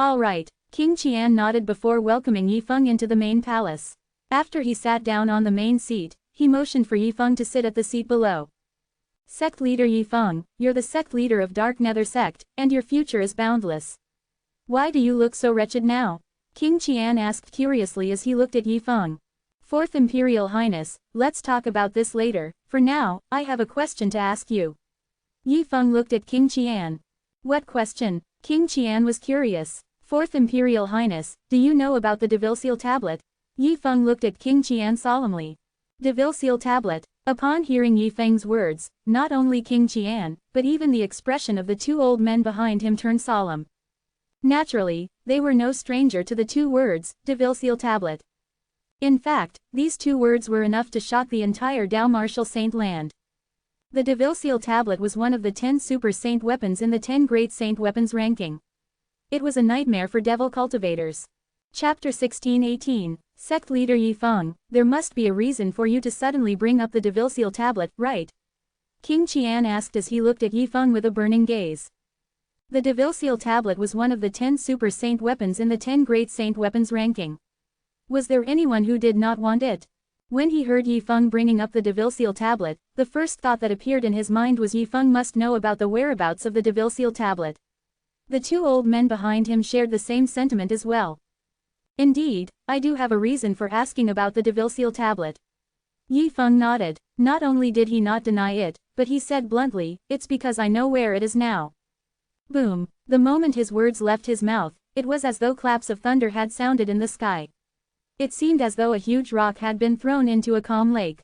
All right, King Qian nodded before welcoming Yifeng into the main palace. After he sat down on the main seat, he motioned for Yifeng to sit at the seat below. Sect leader Yifeng, you're the sect leader of Dark Nether sect, and your future is boundless. Why do you look so wretched now? King Qian asked curiously as he looked at Yifeng. Fourth Imperial Highness, let's talk about this later, for now, I have a question to ask you. Yifeng looked at King Qian. What question? King Qian was curious. Fourth Imperial Highness, do you know about the Devil Seal Tablet? Yifeng looked at King Qian solemnly. Devil Seal Tablet. Upon hearing Yifeng's words, not only King Qian, but even the expression of the two old men behind him turned solemn. Naturally, they were no stranger to the two words, Devil Seal Tablet. In fact, these two words were enough to shock the entire Dao Martial Saint land. The Devil Seal Tablet was one of the 10 super saint weapons in the 10 great saint weapons ranking. It was a nightmare for devil cultivators. Chapter 16:18. Sect leader Yifeng, there must be a reason for you to suddenly bring up the Devil Seal Tablet, right? King Qian asked as he looked at Yifeng with a burning gaze. The Devil Seal Tablet was one of the 10 super saint weapons in the 10 great saint weapons ranking. Was there anyone who did not want it? When he heard Yifeng bringing up the Devil Seal Tablet, the first thought that appeared in his mind was Yifeng must know about the whereabouts of the Devil Seal Tablet. The two old men behind him shared the same sentiment as well. Indeed, I do have a reason for asking about the Devil Seal Tablet. Yifeng nodded. Not only did he not deny it, but he said bluntly, it's because I know where it is now. Boom. The moment his words left his mouth, it was as though claps of thunder had sounded in the sky. It seemed as though a huge rock had been thrown into a calm lake.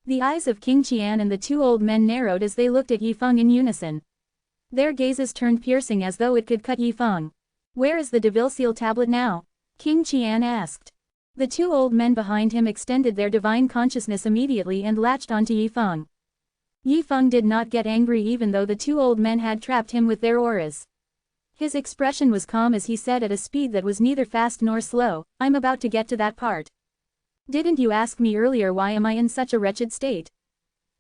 The eyes of King Qian and the two old men narrowed as they looked at Yifeng in unison. Their gazes turned piercing as though it could cut Yifeng. Where is the Devil Seal Tablet now? King Qian asked. The two old men behind him extended their divine consciousness immediately and latched onto Yifeng. Yifeng did not get angry even though the two old men had trapped him with their auras. His expression was calm as he said at a speed that was neither fast nor slow, I'm about to get to that part. Didn't you ask me earlier why am I in such a wretched state?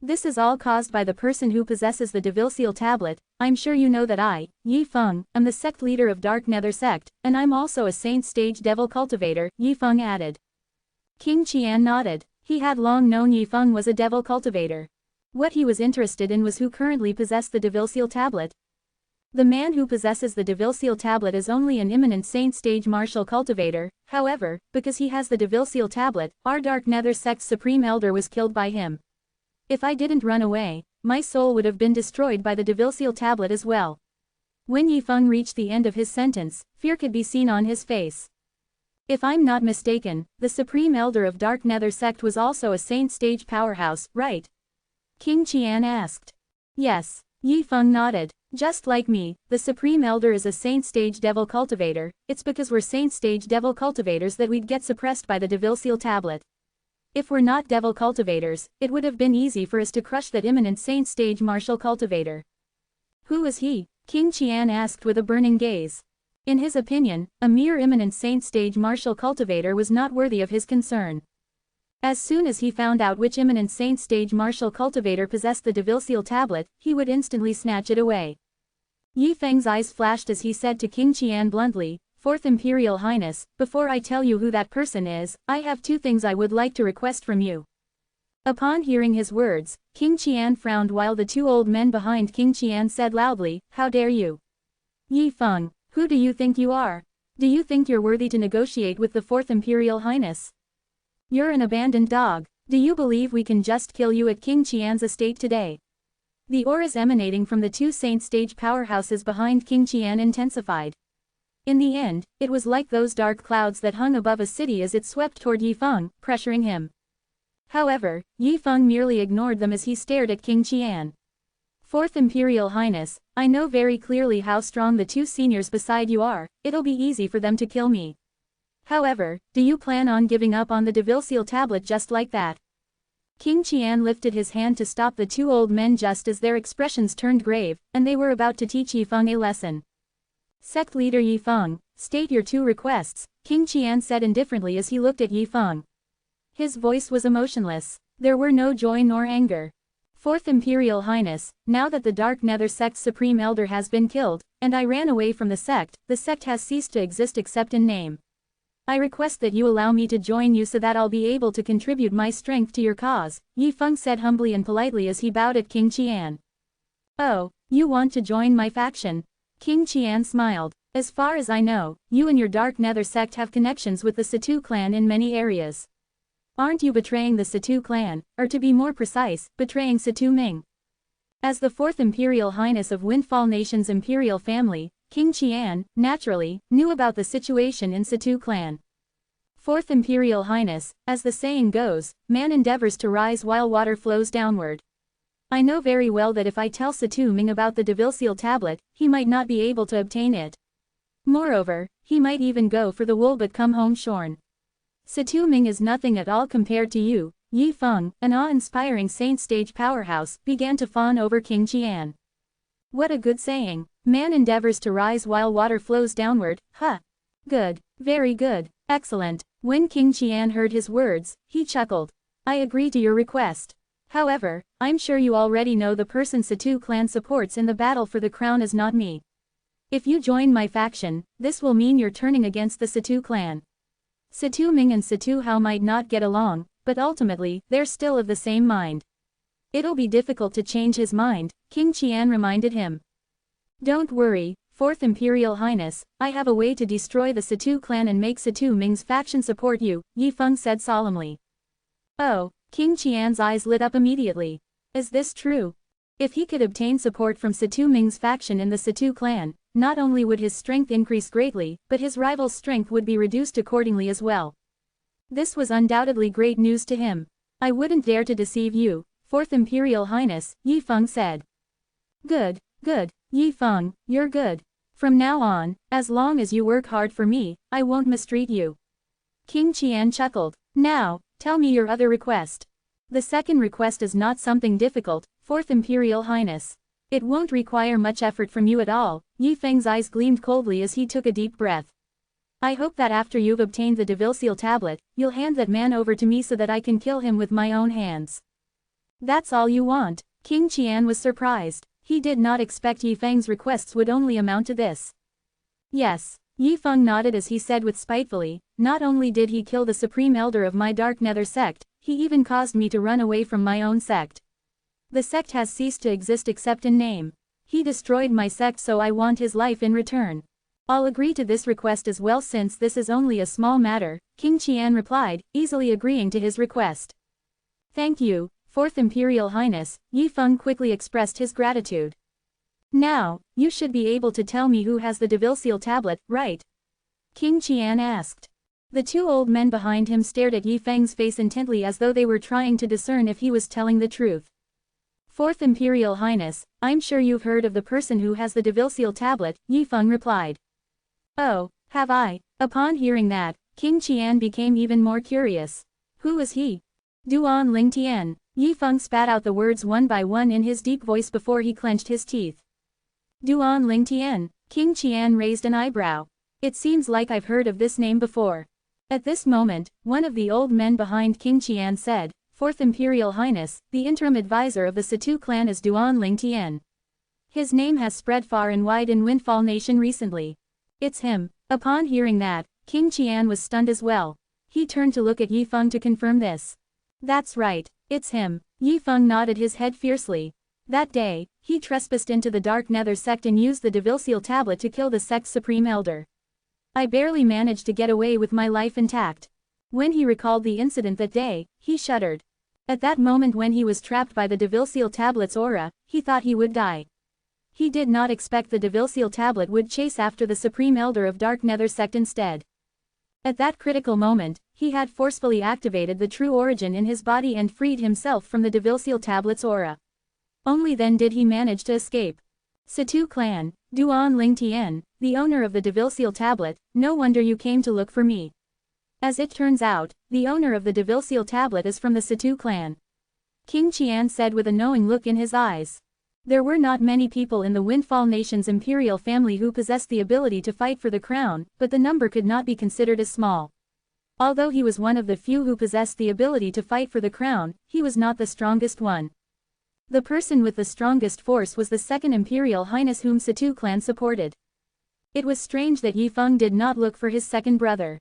This is all caused by the person who possesses the Devil Seal Tablet. I'm sure you know that I, Yifeng, am the sect leader of Dark Nether sect, and I'm also a saint stage devil cultivator, Yifeng added. King Qian nodded. He had long known Yifeng was a devil cultivator. What he was interested in was who currently possessed the Devil Seal Tablet. The man who possesses the Devil Seal Tablet is only an eminent saint stage martial cultivator, however, because he has the Devil Seal Tablet, our Dark Nether sect's supreme elder was killed by him. If I didn't run away, my soul would have been destroyed by the Devil Seal Tablet as well. When Yifeng reached the end of his sentence, fear could be seen on his face. If I'm not mistaken, the Supreme Elder of Dark Nether sect was also a saint stage powerhouse, right? King Qian asked. Yes. Yifeng nodded. Just like me, the Supreme Elder is a saint stage devil cultivator. It's because we're saint stage devil cultivators that we'd get suppressed by the Devil Seal Tablet. If we're not devil cultivators, it would have been easy for us to crush that eminent saint stage martial cultivator. Who is he? King Qian asked with a burning gaze. In his opinion, a mere eminent saint stage martial cultivator was not worthy of his concern. As soon as he found out which eminent saint stage martial cultivator possessed the Devil Seal Tablet, he would instantly snatch it away. Yifeng's eyes flashed as he said to King Qian bluntly, Fourth Imperial Highness, before I tell you who that person is, I have two things I would like to request from you. Upon hearing his words, King Qian frowned while the two old men behind King Qian said loudly, How dare you? Yifeng, who do you think you are? Do you think you're worthy to negotiate with the Fourth Imperial Highness? You're an abandoned dog. Do you believe we can just kill you at King Qian's estate today? The auras emanating from the two saint stage powerhouses behind King Qian intensified. In the end, it was like those dark clouds that hung above a city as it swept toward Yifeng, pressuring him. However, Yifeng merely ignored them as he stared at King Qian. Fourth Imperial Highness, I know very clearly how strong the two seniors beside you are, it'll be easy for them to kill me. However, do you plan on giving up on the Devil Seal Tablet just like that? King Qian lifted his hand to stop the two old men just as their expressions turned grave, and they were about to teach Yifeng a lesson. Sect leader Yifeng, state your two requests, King Qian said indifferently as he looked at Yifeng. His voice was emotionless. There were no joy nor anger. Fourth Imperial Highness, now that the Dark Nether sect's Supreme Elder has been killed, and I ran away from the sect has ceased to exist except in name. I request that you allow me to join you so that I'll be able to contribute my strength to your cause, Yi Feng said humbly and politely as he bowed at King Qian. Oh, you want to join my faction? King Qian smiled. As far as I know, you and your Dark Nether sect have connections with the Situ clan in many areas. Aren't you betraying the Situ clan, or to be more precise, betraying Situ Ming? As the Fourth Imperial Highness of Windfall Nation's imperial family, King Qian, naturally, knew about the situation in Situ clan. Fourth Imperial Highness, as the saying goes, man endeavors to rise while water flows downward. I know very well that if I tell Situ Ming about the Devilseal tablet, he might not be able to obtain it. Moreover, he might even go for the wool but come home shorn. Situ Ming is nothing at all compared to you, Yi Feng, an awe-inspiring saint stage powerhouse, began to fawn over King Qian. What a good saying, man endeavors to rise while water flows downward, huh? Good, very good, excellent. When King Qian heard his words, he chuckled. I agree to your request. However, I'm sure you already know the person Situ clan supports in the battle for the crown is not me. If you join my faction, this will mean you're turning against the Situ clan. Situ Ming and Situ Hao might not get along, but ultimately, they're still of the same mind. It'll be difficult to change his mind, King Qian reminded him. Don't worry, Fourth Imperial Highness, I have a way to destroy the Situ clan and make Situ Ming's faction support you, Yi Feng said solemnly. Oh, King Qian's eyes lit up immediately. Is this true? If he could obtain support from Situ Ming's faction in the Situ clan, not only would his strength increase greatly, but his rival's strength would be reduced accordingly as well. This was undoubtedly great news to him. I wouldn't dare to deceive you, Fourth Imperial Highness, Yi Feng said. Good, good, Yi Feng, you're good. From now on, as long as you work hard for me, I won't mistreat you. King Qian chuckled. Now, tell me your other request. The second request is not something difficult, Fourth Imperial Highness. It won't require much effort from you at all, Yi Feng's eyes gleamed coldly as he took a deep breath. I hope that after you've obtained the Devilseal tablet, you'll hand that man over to me so that I can kill him with my own hands. That's all you want? King Qian was surprised. He did not expect Yi Feng's requests would only amount to this. Yes, Yi Feng nodded as he said with spitefully, not only did he kill the Supreme Elder of my Dark Nether sect, he even caused me to run away from my own sect. The sect has ceased to exist except in name. He destroyed my sect, so I want his life in return. I'll agree to this request as well since this is only a small matter, King Qian replied, easily agreeing to his request. Thank you, Fourth Imperial Highness, Yi Feng quickly expressed his gratitude. Now, you should be able to tell me who has the Devilseal tablet, right? King Qian asked. The two old men behind him stared at Yi Feng's face intently as though they were trying to discern if he was telling the truth. Fourth Imperial Highness, I'm sure you've heard of the person who has the Devilseal tablet, Yi Feng replied. Oh, have I? Upon hearing that, King Qian became even more curious. Who is he? Duan Lingtian. Yi Feng spat out the words one by one in his deep voice before he clenched his teeth. Duan Lingtian. King Qian raised an eyebrow. It seems like I've heard of this name before. At this moment, one of the old men behind King Qian said, Fourth Imperial Highness, the interim advisor of the Situ clan is Duan Lingtian. His name has spread far and wide in Windfall Nation recently. It's him. Upon hearing that, King Qian was stunned as well. He turned to look at Yi Feng to confirm this. That's right, it's him. Yi Feng nodded his head fiercely. That day, he trespassed into the Dark Nether sect and used the Devilseal tablet to kill the sect's Supreme Elder. I barely managed to get away with my life intact. When he recalled the incident that day, he shuddered. At that moment when he was trapped by the Devilseal tablet's aura, he thought he would die. He did not expect the Devilseal tablet would chase after the Supreme Elder of Dark Nether sect instead. At that critical moment, he had forcefully activated the true origin in his body and freed himself from the Devilseal tablet's aura. Only then did he manage to escape. Situ clan, Duan Lingtian, the owner of the Devilseal tablet, no wonder you came to look for me. As it turns out, the owner of the Devilseal tablet is from the Situ clan. King Qian said with a knowing look in his eyes. There were not many people in the Windfall Nation's imperial family who possessed the ability to fight for the crown, but the number could not be considered as small. Although he was one of the few who possessed the ability to fight for the crown, he was not the strongest one. The person with the strongest force was the second Imperial Highness whom Situ clan supported. It was strange that Yifeng did not look for his second brother.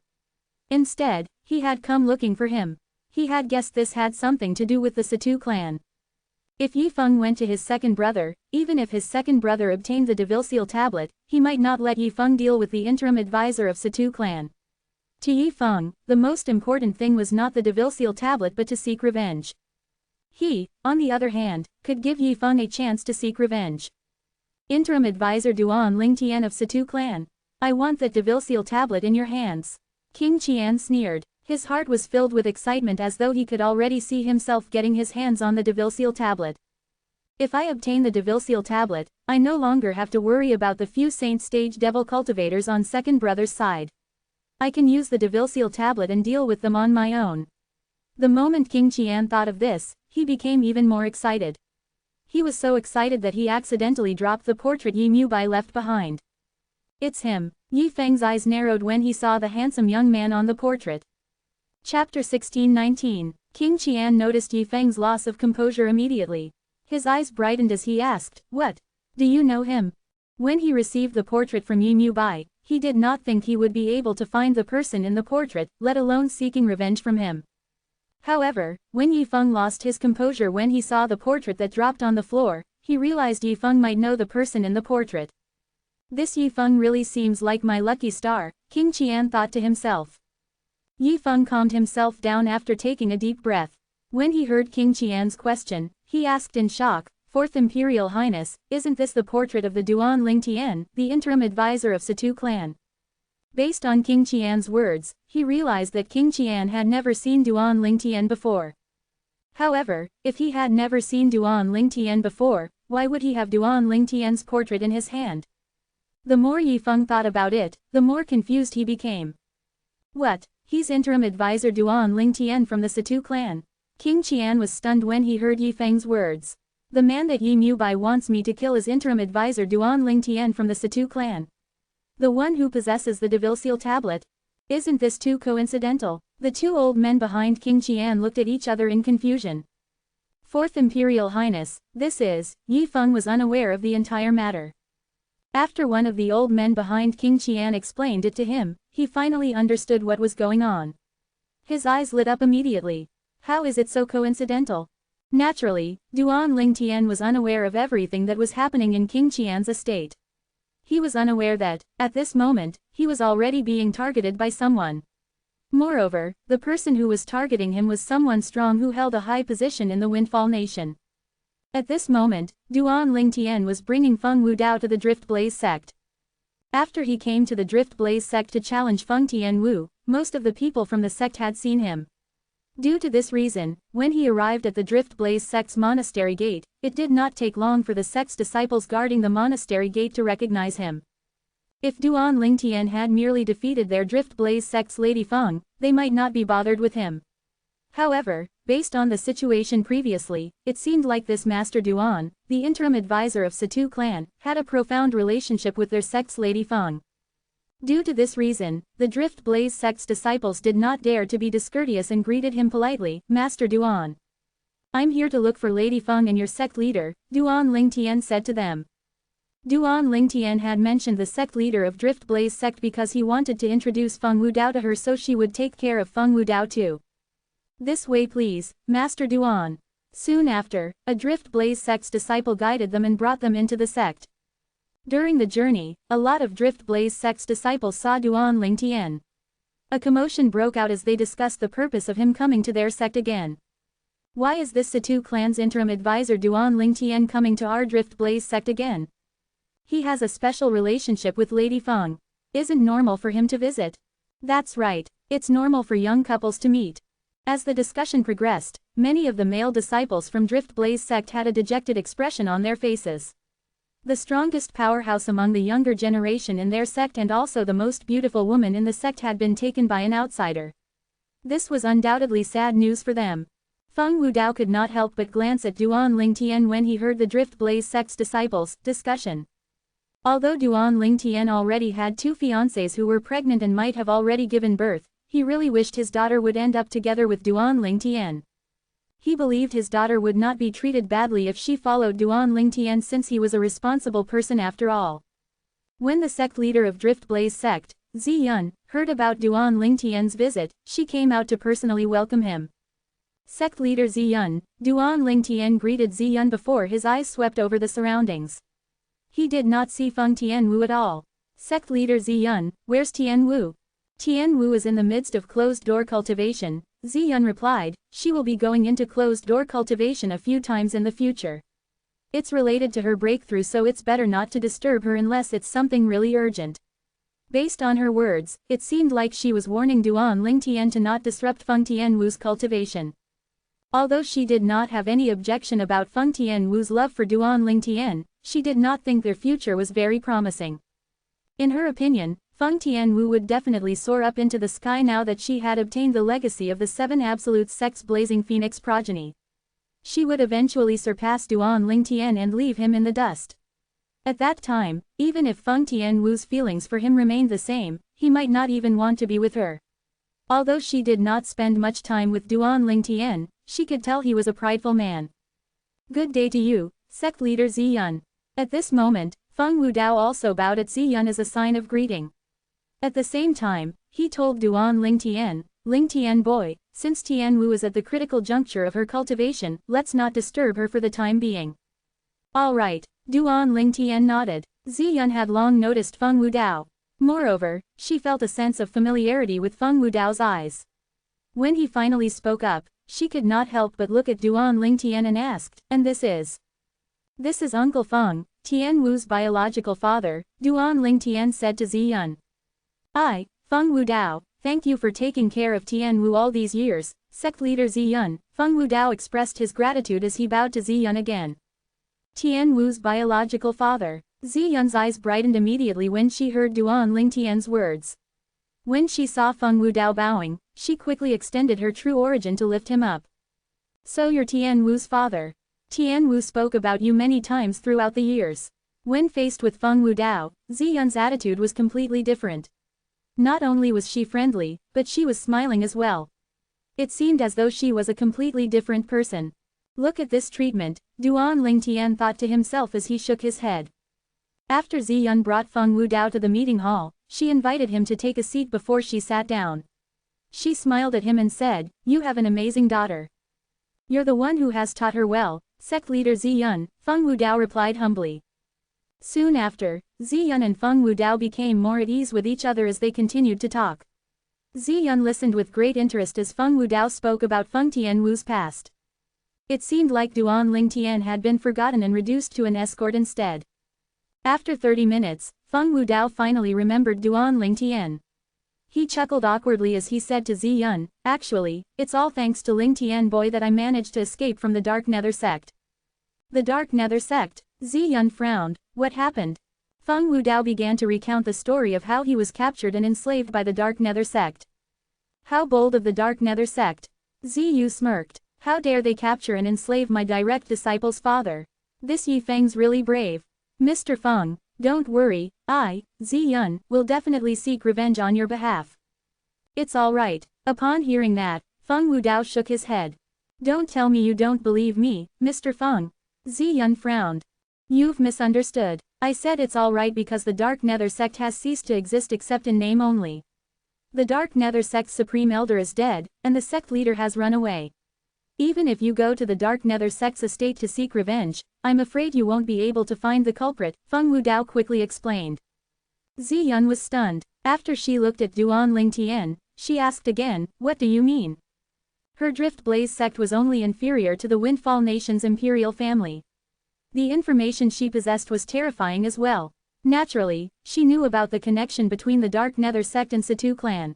Instead, he had come looking for him. He had guessed this had something to do with the Situ clan. If Yifeng went to his second brother, even if his second brother obtained the Devilseal tablet, he might not let Yifeng deal with the interim advisor of Situ clan. To Yifeng, the most important thing was not the Devilseal tablet but to seek revenge. He, on the other hand, could give Yifeng a chance to seek revenge. Interim advisor Duan Lingtian of Situ clan. I want that Devilseal tablet in your hands. King Qian sneered. His heart was filled with excitement as though he could already see himself getting his hands on the Devilseal tablet. If I obtain the Devilseal tablet, I no longer have to worry about the few saint stage devil cultivators on second brother's side. I can use the Devilseal tablet and deal with them on my own. The moment King Qian thought of this, he became even more excited. He was so excited that he accidentally dropped the portrait Yi Mubai left behind. It's him. Yifeng's eyes narrowed when he saw the handsome young man on the portrait. Chapter 16-19. King Qian noticed Yifeng's loss of composure immediately. His eyes brightened as he asked, "What? Do you know him?" When he received the portrait from Yi Mubai, he did not think he would be able to find the person in the portrait, let alone seeking revenge from him. However, when Yifeng lost his composure when he saw the portrait that dropped on the floor, he realized Yifeng might know the person in the portrait. This Yifeng really seems like my lucky star, King Qian thought to himself. Yifeng calmed himself down after taking a deep breath. When he heard King Qian's question, he asked in shock, "Fourth Imperial Highness, isn't this the portrait of the Duan Lingtian, the interim advisor of Situ clan?" Based on King Qian's words, he realized that King Qian had never seen Duan Lingtian before. However, if he had never seen Duan Lingtian before, why would he have Duan Lingtian's portrait in his hand? The more Yifeng thought about it, the more confused he became. What? He's interim advisor Duan Lingtian from the Situ clan. King Qian was stunned when he heard Yifeng's words. The man that Yi Mubai wants me to kill is interim advisor Duan Lingtian from the Situ clan. The one who possesses the Devilseal tablet. Isn't this too coincidental? The two old men behind King Qian looked at each other in confusion. Fourth Imperial Highness, this is, Yifeng was unaware of the entire matter. After one of the old men behind King Qian explained it to him, he finally understood what was going on. His eyes lit up immediately. How is it so coincidental? Naturally, Duan Lingtian was unaware of everything that was happening in King Qian's estate. He was unaware that, at this moment, he was already being targeted by someone. Moreover, the person who was targeting him was someone strong who held a high position in the Windfall Nation. At this moment, Duan Lingtian was bringing Feng Wudao to the Drift Blaze sect. After he came to the Drift Blaze sect to challenge Feng Tianwu, most of the people from the sect had seen him. Due to this reason, when he arrived at the Drift Blaze sect's monastery gate, it did not take long for the sect's disciples guarding the monastery gate to recognize him. If Duan Lingtian had merely defeated their Drift Blaze sect's Lady Feng, they might not be bothered with him. However, based on the situation previously, it seemed like this Master Duan, the interim advisor of Situ clan, had a profound relationship with their sect's Lady Feng. Due to this reason, the Drift Blaze sect's disciples did not dare to be discourteous and greeted him politely, "Master Duan. I'm here to look for Lady Feng and your sect leader," Duan Lingtian said to them. Duan Lingtian had mentioned the sect leader of Drift Blaze sect because he wanted to introduce Feng Wudao to her so she would take care of Feng Wudao too. "This way please, Master Duan." Soon after, a Drift Blaze sect's disciple guided them and brought them into the sect. During the journey, a lot of Drift Blaze sect's disciples saw Duan Lingtian. A commotion broke out as they discussed the purpose of him coming to their sect again. Why is this Situ clan's interim advisor Duan Lingtian coming to our Drift Blaze sect again? He has a special relationship with Lady Feng. Isn't normal for him to visit? That's right, it's normal for young couples to meet. As the discussion progressed, many of the male disciples from Drift Blaze sect had a dejected expression on their faces. The strongest powerhouse among the younger generation in their sect and also the most beautiful woman in the sect had been taken by an outsider. This was undoubtedly sad news for them. Feng Wudao could not help but glance at Duan Lingtian when he heard the Drift Blaze sect's disciples' discussion. Although Duan Lingtian already had two fiancées who were pregnant and might have already given birth, he really wished his daughter would end up together with Duan Lingtian. He believed his daughter would not be treated badly if she followed Duan Lingtian since he was a responsible person after all. When the sect leader of Drift Blaze sect, Zi Yun, heard about Duan Lingtian's visit, she came out to personally welcome him. Sect leader Zi Yun, Duan Lingtian greeted Zi Yun before his eyes swept over the surroundings. He did not see Feng Tianwu at all. Sect leader Zi Yun, where's Tianwu? Tianwu is in the midst of closed-door cultivation, Zi Yun replied. She will be going into closed-door cultivation a few times in the future. It's related to her breakthrough, so it's better not to disturb her unless it's something really urgent. Based on her words, it seemed like she was warning Duan Lingtian to not disrupt Feng Tianwu's cultivation. Although she did not have any objection about Feng Tianwu's love for Duan Lingtian, she did not think their future was very promising. In her opinion, Feng Tianwu would definitely soar up into the sky now that she had obtained the legacy of the 7 Absolute Sect's blazing phoenix progeny. She would eventually surpass Duan Lingtian and leave him in the dust. At that time, even if Feng Tianwu's feelings for him remained the same, he might not even want to be with her. Although she did not spend much time with Duan Lingtian, she could tell he was a prideful man. Good day to you, sect leader Zi Yun. At this moment, Feng Wudao also bowed at Zi Yun as a sign of greeting. At the same time, he told Duan Lingtian boy, since Tianwu is at the critical juncture of her cultivation, let's not disturb her for the time being. All right, Duan Lingtian nodded. Zi Yun had long noticed Feng Wudao. Moreover, she felt a sense of familiarity with Feng Wudao's eyes. When he finally spoke up, she could not help but look at Duan Lingtian and asked, and this is? This is Uncle Feng, Tianwu's biological father, Duan Lingtian said to Zi Yun. Feng Wudao, thank you for taking care of Tianwu all these years, sect leader Zi Yun. Feng Wudao expressed his gratitude as he bowed to Zi Yun again. Tianwu's biological father. Zi Yun's eyes brightened immediately when she heard Duan Lingtian's words. When she saw Feng Wudao bowing, she quickly extended her true origin to lift him up. So you're Tianwu's father. Tianwu spoke about you many times throughout the years. When faced with Feng Wudao, Zi Yun's attitude was completely different. Not only was she friendly, but she was smiling as well. It seemed as though she was a completely different person. Look at this treatment, Duan Lingtian thought to himself as he shook his head. After Zi Yun brought Feng Wudao to the meeting hall, she invited him to take a seat before she sat down. She smiled at him and said, "You have an amazing daughter. You're the one who has taught her well, sect leader Zi Yun," Feng Wudao replied humbly. Soon after, Zi Yun and Feng Wudao became more at ease with each other as they continued to talk. Zi Yun listened with great interest as Feng Wudao spoke about Feng Tianwu's past. It seemed like Duan Lingtian had been forgotten and reduced to an escort instead. After 30 minutes, Feng Wudao finally remembered Duan Lingtian. He chuckled awkwardly as he said to Zi Yun, "Actually, it's all thanks to Lingtian boy that I managed to escape from the Dark Nether sect." The Dark Nether sect? Zi Yun frowned. What happened? Feng Wudao began to recount the story of how he was captured and enslaved by the Dark Nether sect. How bold of the Dark Nether sect. Zi Yu smirked. How dare they capture and enslave my direct disciple's father? This Yi Feng's really brave. Mr. Feng, don't worry, Zi Yun, will definitely seek revenge on your behalf. It's all right. Upon hearing that, Feng Wudao shook his head. Don't tell me you don't believe me, Mr. Feng. Zi Yun frowned. You've misunderstood. I said it's all right because the Dark Nether sect has ceased to exist except in name only. The Dark Nether sect's supreme elder is dead, and the sect leader has run away. Even if you go to the Dark Nether sect's estate to seek revenge, I'm afraid you won't be able to find the culprit, Feng Wudao quickly explained. Zi Yun was stunned. After she looked at Duan Lingtian, she asked again, what do you mean? Her Drift Blaze sect was only inferior to the Windfall Nation's imperial family. The information she possessed was terrifying as well. Naturally, she knew about the connection between the Dark Nether sect and Situ clan.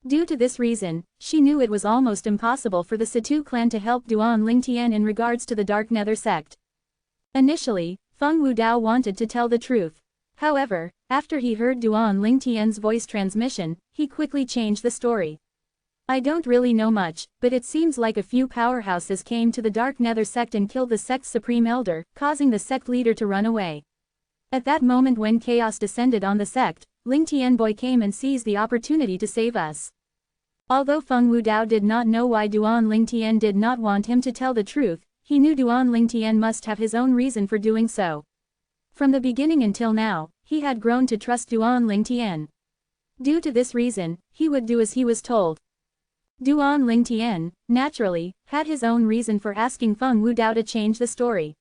Due to this reason, she knew it was almost impossible for the Situ clan to help Duan Lingtian in regards to the Dark Nether sect. Initially, Feng Wudao wanted to tell the truth. However, after he heard Duan Lingtian's voice transmission, he quickly changed the story. I don't really know much, but it seems like a few powerhouses came to the Dark Nether sect and killed the sect's supreme elder, causing the sect leader to run away. At that moment when chaos descended on the sect, Lingtian boy came and seized the opportunity to save us. Although Feng Wudao did not know why Duan Lingtian did not want him to tell the truth, he knew Duan Lingtian must have his own reason for doing so. From the beginning until now, he had grown to trust Duan Lingtian. Due to this reason, he would do as he was told. Duan Lingtian, naturally, had his own reason for asking Feng Wudao to change the story.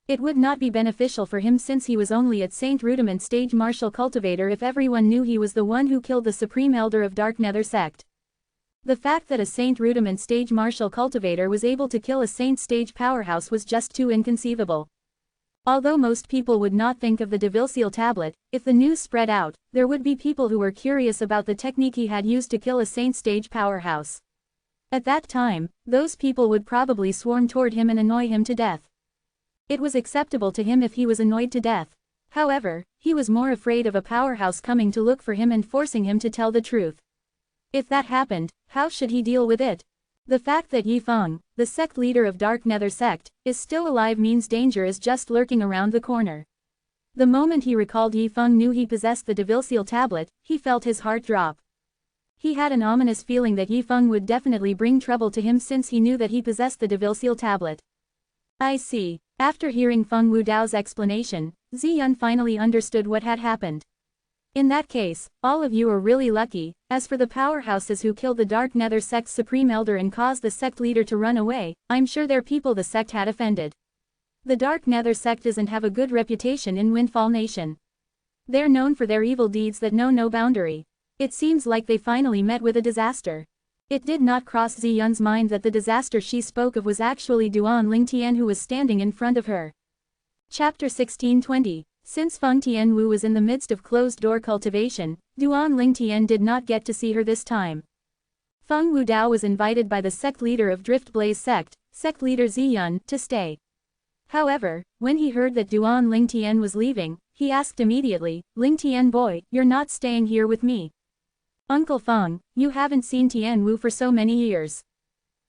It would not be beneficial for him since he was only at Saint Rudiment stage martial cultivator if everyone knew he was the one who killed the Supreme Elder of Dark Nether sect. The fact that a Saint Rudiment stage martial cultivator was able to kill a Saint stage powerhouse was just too inconceivable. Although most people would not think of the Devilseal tablet, if the news spread out, there would be people who were curious about the technique he had used to kill a Saint stage powerhouse. At that time, those people would probably swarm toward him and annoy him to death. It was acceptable to him if he was annoyed to death. However, he was more afraid of a powerhouse coming to look for him and forcing him to tell the truth. If that happened, how should he deal with it? The fact that Yi Feng, the sect leader of Dark Nether sect, is still alive means danger is just lurking around the corner. The moment he recalled Yi Feng knew he possessed the Devilseal tablet, he felt his heart drop. He had an ominous feeling that Yi Feng would definitely bring trouble to him since he knew that he possessed the Devilseal tablet. I see. After hearing Feng Wudao's explanation, Ziyun finally understood what had happened. In that case, all of you are really lucky. As for the powerhouses who killed the Dark Nether sect's Supreme Elder and caused the sect leader to run away, I'm sure they're people the sect had offended. The Dark Nether sect doesn't have a good reputation in Windfall Nation. They're known for their evil deeds that know no boundary. It seems like they finally met with a disaster. It did not cross Ziyun's mind that the disaster she spoke of was actually Duan Lingtian who was standing in front of her. Chapter 1620. Since Feng Tianwu was in the midst of closed-door cultivation, Duan Lingtian did not get to see her this time. Feng Wudao was invited by the sect leader of Drift Blaze sect, sect leader Ziyun, to stay. However, when he heard that Duan Lingtian was leaving, he asked immediately, "Lingtian boy, you're not staying here with me? Uncle Feng, you haven't seen Tianwu for so many years.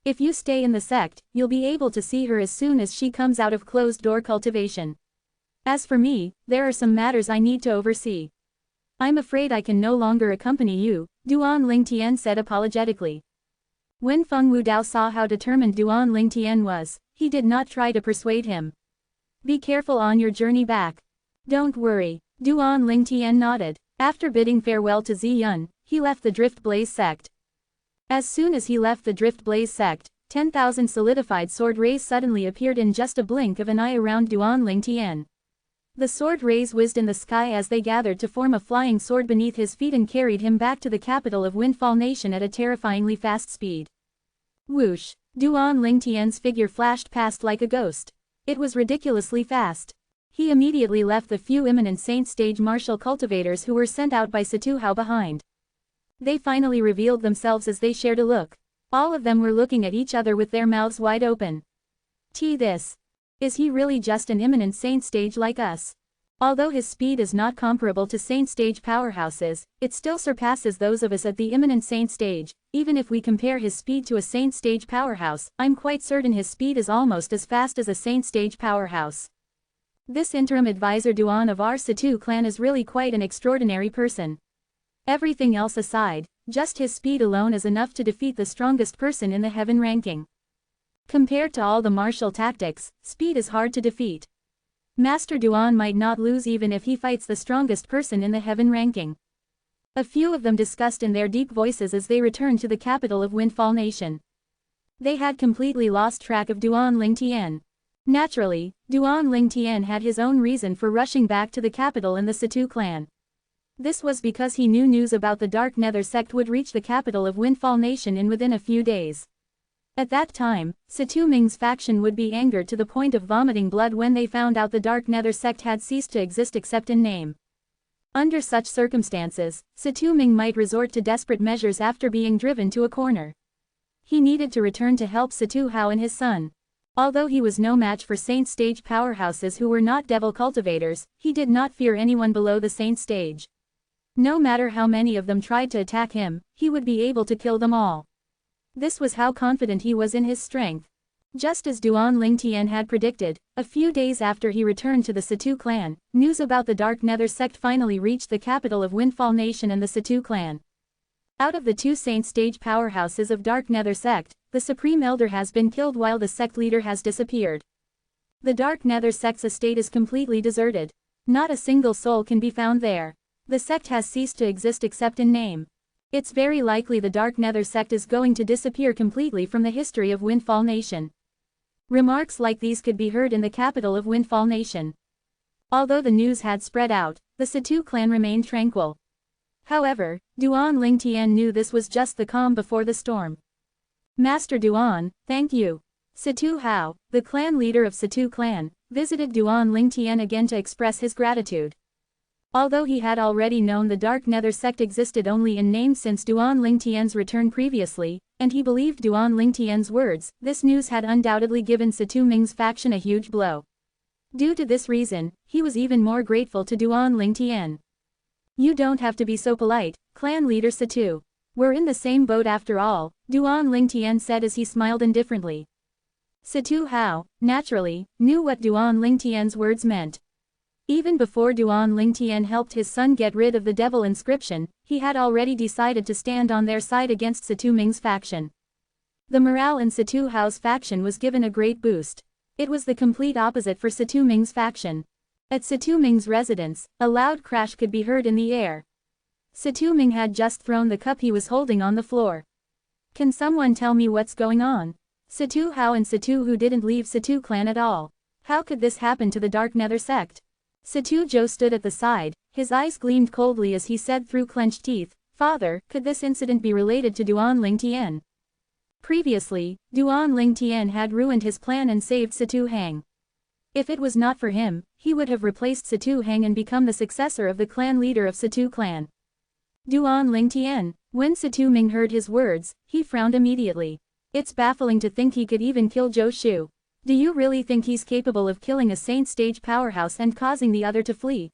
If you stay in the sect, you'll be able to see her as soon as she comes out of closed-door cultivation. As for me, there are some matters I need to oversee. I'm afraid I can no longer accompany you," Duan Lingtian said apologetically. When Feng Wudao saw how determined Duan Lingtian was, he did not try to persuade him. "Be careful on your journey back." "Don't worry," Duan Lingtian nodded. After bidding farewell to Ziyun, he left the Drift Blaze sect. As soon as he left the Drift Blaze sect, 10,000 solidified sword rays suddenly appeared in just a blink of an eye around Duan Lingtian. The sword rays whizzed in the sky as they gathered to form a flying sword beneath his feet and carried him back to the capital of Windfall Nation at a terrifyingly fast speed. Whoosh! Duan Lingtian's figure flashed past like a ghost. It was ridiculously fast. He immediately left the few imminent Saint stage martial cultivators who were sent out by Situhao behind. They finally revealed themselves as they shared a look. All of them were looking at each other with their mouths wide open. This. Is he really just an imminent Saint stage like us? Although his speed is not comparable to Saint stage powerhouses, it still surpasses those of us at the imminent Saint stage. Even if we compare his speed to a Saint stage powerhouse, I'm quite certain his speed is almost as fast as a Saint stage powerhouse. This interim advisor Duan of our Situ clan is really quite an extraordinary person. Everything else aside, just his speed alone is enough to defeat the strongest person in the heaven ranking. Compared to all the martial tactics, speed is hard to defeat. Master Duan might not lose even if he fights the strongest person in the heaven ranking. A few of them discussed in their deep voices as they returned to the capital of Windfall Nation. They had completely lost track of Duan Lingtian. Naturally, Duan Lingtian had his own reason for rushing back to the capital and the Situ clan. This was because he knew news about the Dark Nether sect would reach the capital of Windfall Nation within a few days. At that time, Situ Ming's faction would be angered to the point of vomiting blood when they found out the Dark Nether sect had ceased to exist except in name. Under such circumstances, Situ Ming might resort to desperate measures after being driven to a corner. He needed to return to help Situ Hao and his son. Although he was no match for Saint stage powerhouses who were not devil cultivators, he did not fear anyone below the Saint stage. No matter how many of them tried to attack him, he would be able to kill them all. This was how confident he was in his strength. Just as Duan Lingtian had predicted, a few days after he returned to the Situ clan, news about the Dark Nether sect finally reached the capital of Windfall Nation and the Situ clan. Out of the two saint stage powerhouses of Dark Nether sect, the Supreme Elder has been killed while the sect leader has disappeared. The Dark Nether sect's estate is completely deserted. Not a single soul can be found there. The sect has ceased to exist except in name. It's very likely the Dark Nether sect is going to disappear completely from the history of Windfall Nation. Remarks like these could be heard in the capital of Windfall Nation. Although the news had spread out, the Situ clan remained tranquil. However, Duan Lingtian knew this was just the calm before the storm. Master Duan, thank you. Situ Hao, the clan leader of Situ clan, visited Duan Lingtian again to express his gratitude. Although he had already known the Dark Nether sect existed only in name since Duan Lingtian's return previously, and he believed Duan Lingtian's words, this news had undoubtedly given Situ Ming's faction a huge blow. Due to this reason, he was even more grateful to Duan Lingtian. You don't have to be so polite, clan leader Situ. We're in the same boat after all, Duan Lingtian said as he smiled indifferently. Situ Hao, naturally, knew what Duan Lingtian's words meant. Even before Duan Lingtian helped his son get rid of the devil inscription, he had already decided to stand on their side against Situ Ming's faction. The morale in Situ Hao's faction was given a great boost. It was the complete opposite for Situ Ming's faction. At Situ Ming's residence, a loud crash could be heard in the air. Situ Ming had just thrown the cup he was holding on the floor. Can someone tell me what's going on? Situ Hao and Situ Hu didn't leave Situ clan at all. How could this happen to the Dark Nether sect? Situ Zhou stood at the side, his eyes gleamed coldly as he said through clenched teeth, Father, could this incident be related to Duan Lingtian? Previously, Duan Lingtian had ruined his plan and saved Situ Hang. If it was not for him, he would have replaced Situ Hang and become the successor of the clan leader of Situ clan. Duan Lingtian, when Situ Ming heard his words, he frowned immediately. It's baffling to think he could even kill Zhou Shu. Do you really think he's capable of killing a saint stage powerhouse and causing the other to flee?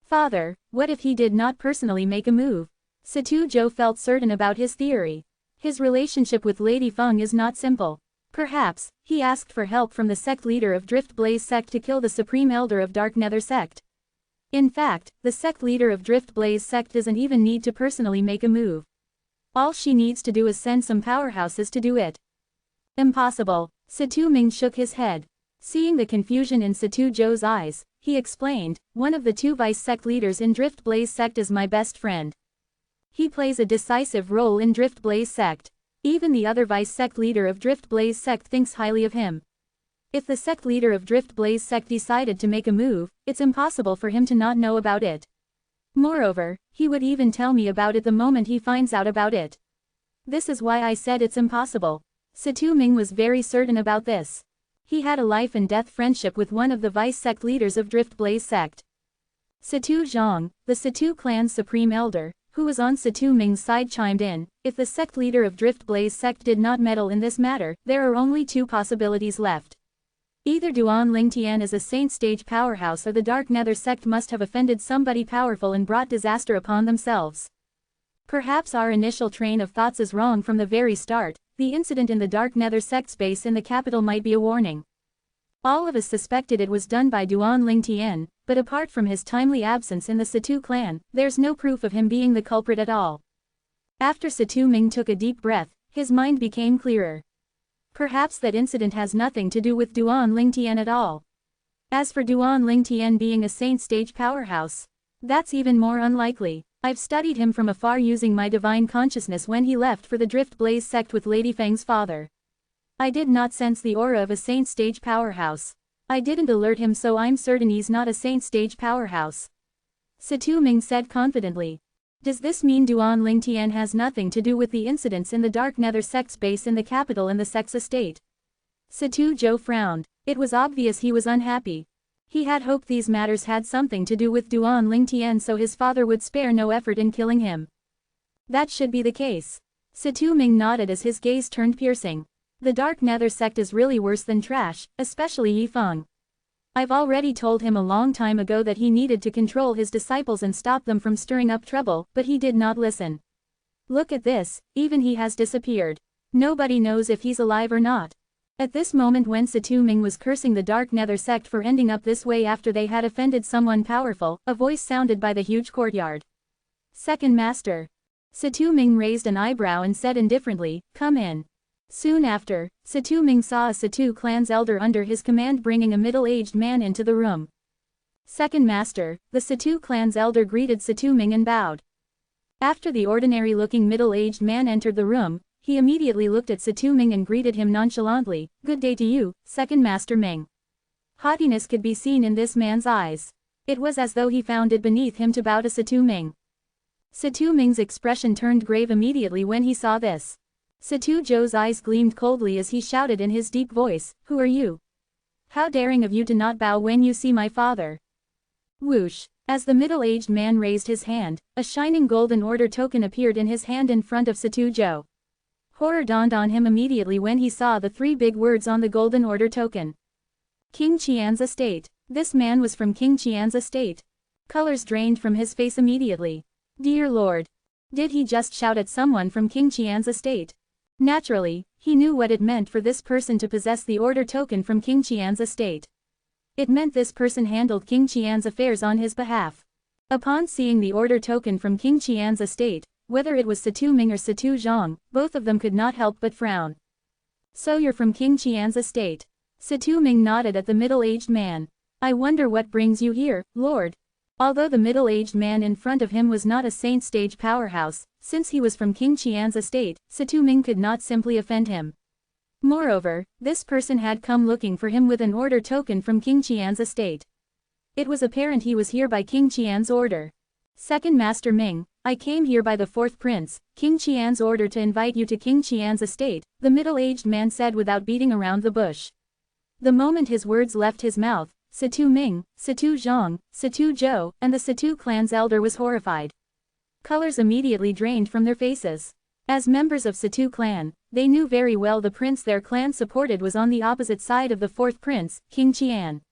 Father, what if he did not personally make a move? Situ Zhou felt certain about his theory. His relationship with Lady Feng is not simple. Perhaps, he asked for help from the sect leader of Drift Blaze sect to kill the Supreme Elder of Dark Nether sect. In fact, the sect leader of Drift Blaze sect doesn't even need to personally make a move. All she needs to do is send some powerhouses to do it. Impossible. Situ Ming shook his head. Seeing the confusion in Situ Zhou's eyes, he explained, one of the two vice sect leaders in Drift Blaze sect is my best friend. He plays a decisive role in Drift Blaze sect. Even the other vice sect leader of Drift Blaze sect thinks highly of him. If the sect leader of Drift Blaze sect decided to make a move, it's impossible for him to not know about it. Moreover, he would even tell me about it the moment he finds out about it. This is why I said it's impossible. Situ Ming was very certain about this. He had a life and death friendship with one of the vice sect leaders of Drift Blaze sect. Situ Zhang, the Situ clan's supreme elder, who was on Situ Ming's side chimed in, if the sect leader of Drift Blaze sect did not meddle in this matter, there are only two possibilities left. Either Duan Lingtian is a saint stage powerhouse or the Dark Nether sect must have offended somebody powerful and brought disaster upon themselves. Perhaps our initial train of thoughts is wrong from the very start. The incident in the Dark Nether sect's base in the capital might be a warning. All of us suspected it was done by Duan Lingtian, but apart from his timely absence in the Situ clan, there's no proof of him being the culprit at all. After Situ Ming took a deep breath, his mind became clearer. Perhaps that incident has nothing to do with Duan Lingtian at all. As for Duan Lingtian being a saint stage powerhouse, that's even more unlikely. I've studied him from afar using my divine consciousness when he left for the Drift Blaze sect with Lady Feng's father. I did not sense the aura of a saint stage powerhouse. I didn't alert him, so I'm certain he's not a saint stage powerhouse. Situ Ming said confidently. Does this mean Duan Lingtian has nothing to do with the incidents in the Dark Nether sect's base in the capital and the sect's estate? Situ Zhou frowned. It was obvious he was unhappy. He had hoped these matters had something to do with Duan Lingtian so his father would spare no effort in killing him. That should be the case. Situ Ming nodded as his gaze turned piercing. The Dark Nether sect is really worse than trash, especially Yi Feng. I've already told him a long time ago that he needed to control his disciples and stop them from stirring up trouble, but he did not listen. Look at this, even he has disappeared. Nobody knows if he's alive or not. At this moment when Situ Ming was cursing the Dark Nether sect for ending up this way after they had offended someone powerful, a voice sounded by the huge courtyard. Second Master. Situ Ming raised an eyebrow and said indifferently, "Come in." Soon after, Situ Ming saw a Situ clan's elder under his command bringing a middle-aged man into the room. Second Master, the Situ clan's elder greeted Situ Ming and bowed. After the ordinary-looking middle-aged man entered the room, he immediately looked at Situ Ming and greeted him nonchalantly, "Good day to you, Second Master Ming." Haughtiness could be seen in this man's eyes. It was as though he found it beneath him to bow to Situ Ming. Situ Ming's expression turned grave immediately when he saw this. Situ Zhou's eyes gleamed coldly as he shouted in his deep voice, "Who are you? How daring of you to not bow when you see my father?" Whoosh! As the middle-aged man raised his hand, a shining golden order token appeared in his hand in front of Situ Zhou. Horror dawned on him immediately when he saw the three big words on the golden order token. King Qian's estate. This man was from King Qian's estate. Colors drained from his face immediately. Dear Lord! Did he just shout at someone from King Qian's estate? Naturally, he knew what it meant for this person to possess the order token from King Qian's estate. It meant this person handled King Qian's affairs on his behalf. Upon seeing the order token from King Qian's estate, whether it was Situ Ming or Situ Zhang, both of them could not help but frown. "So you're from King Qian's estate?" Situ Ming nodded at the middle-aged man. "I wonder what brings you here, Lord?" Although the middle-aged man in front of him was not a saint stage powerhouse, since he was from King Qian's estate, Situ Ming could not simply offend him. Moreover, this person had come looking for him with an order token from King Qian's estate. It was apparent he was here by King Qian's order. "Second Master Ming, I came here by the fourth prince, King Qian's order to invite you to King Qian's estate," the middle-aged man said without beating around the bush. The moment his words left his mouth, Situ Ming, Situ Zhang, Situ Zhou, and the Situ clan's elder was horrified. Colors immediately drained from their faces. As members of Situ clan, they knew very well the prince their clan supported was on the opposite side of the fourth prince, King Qian.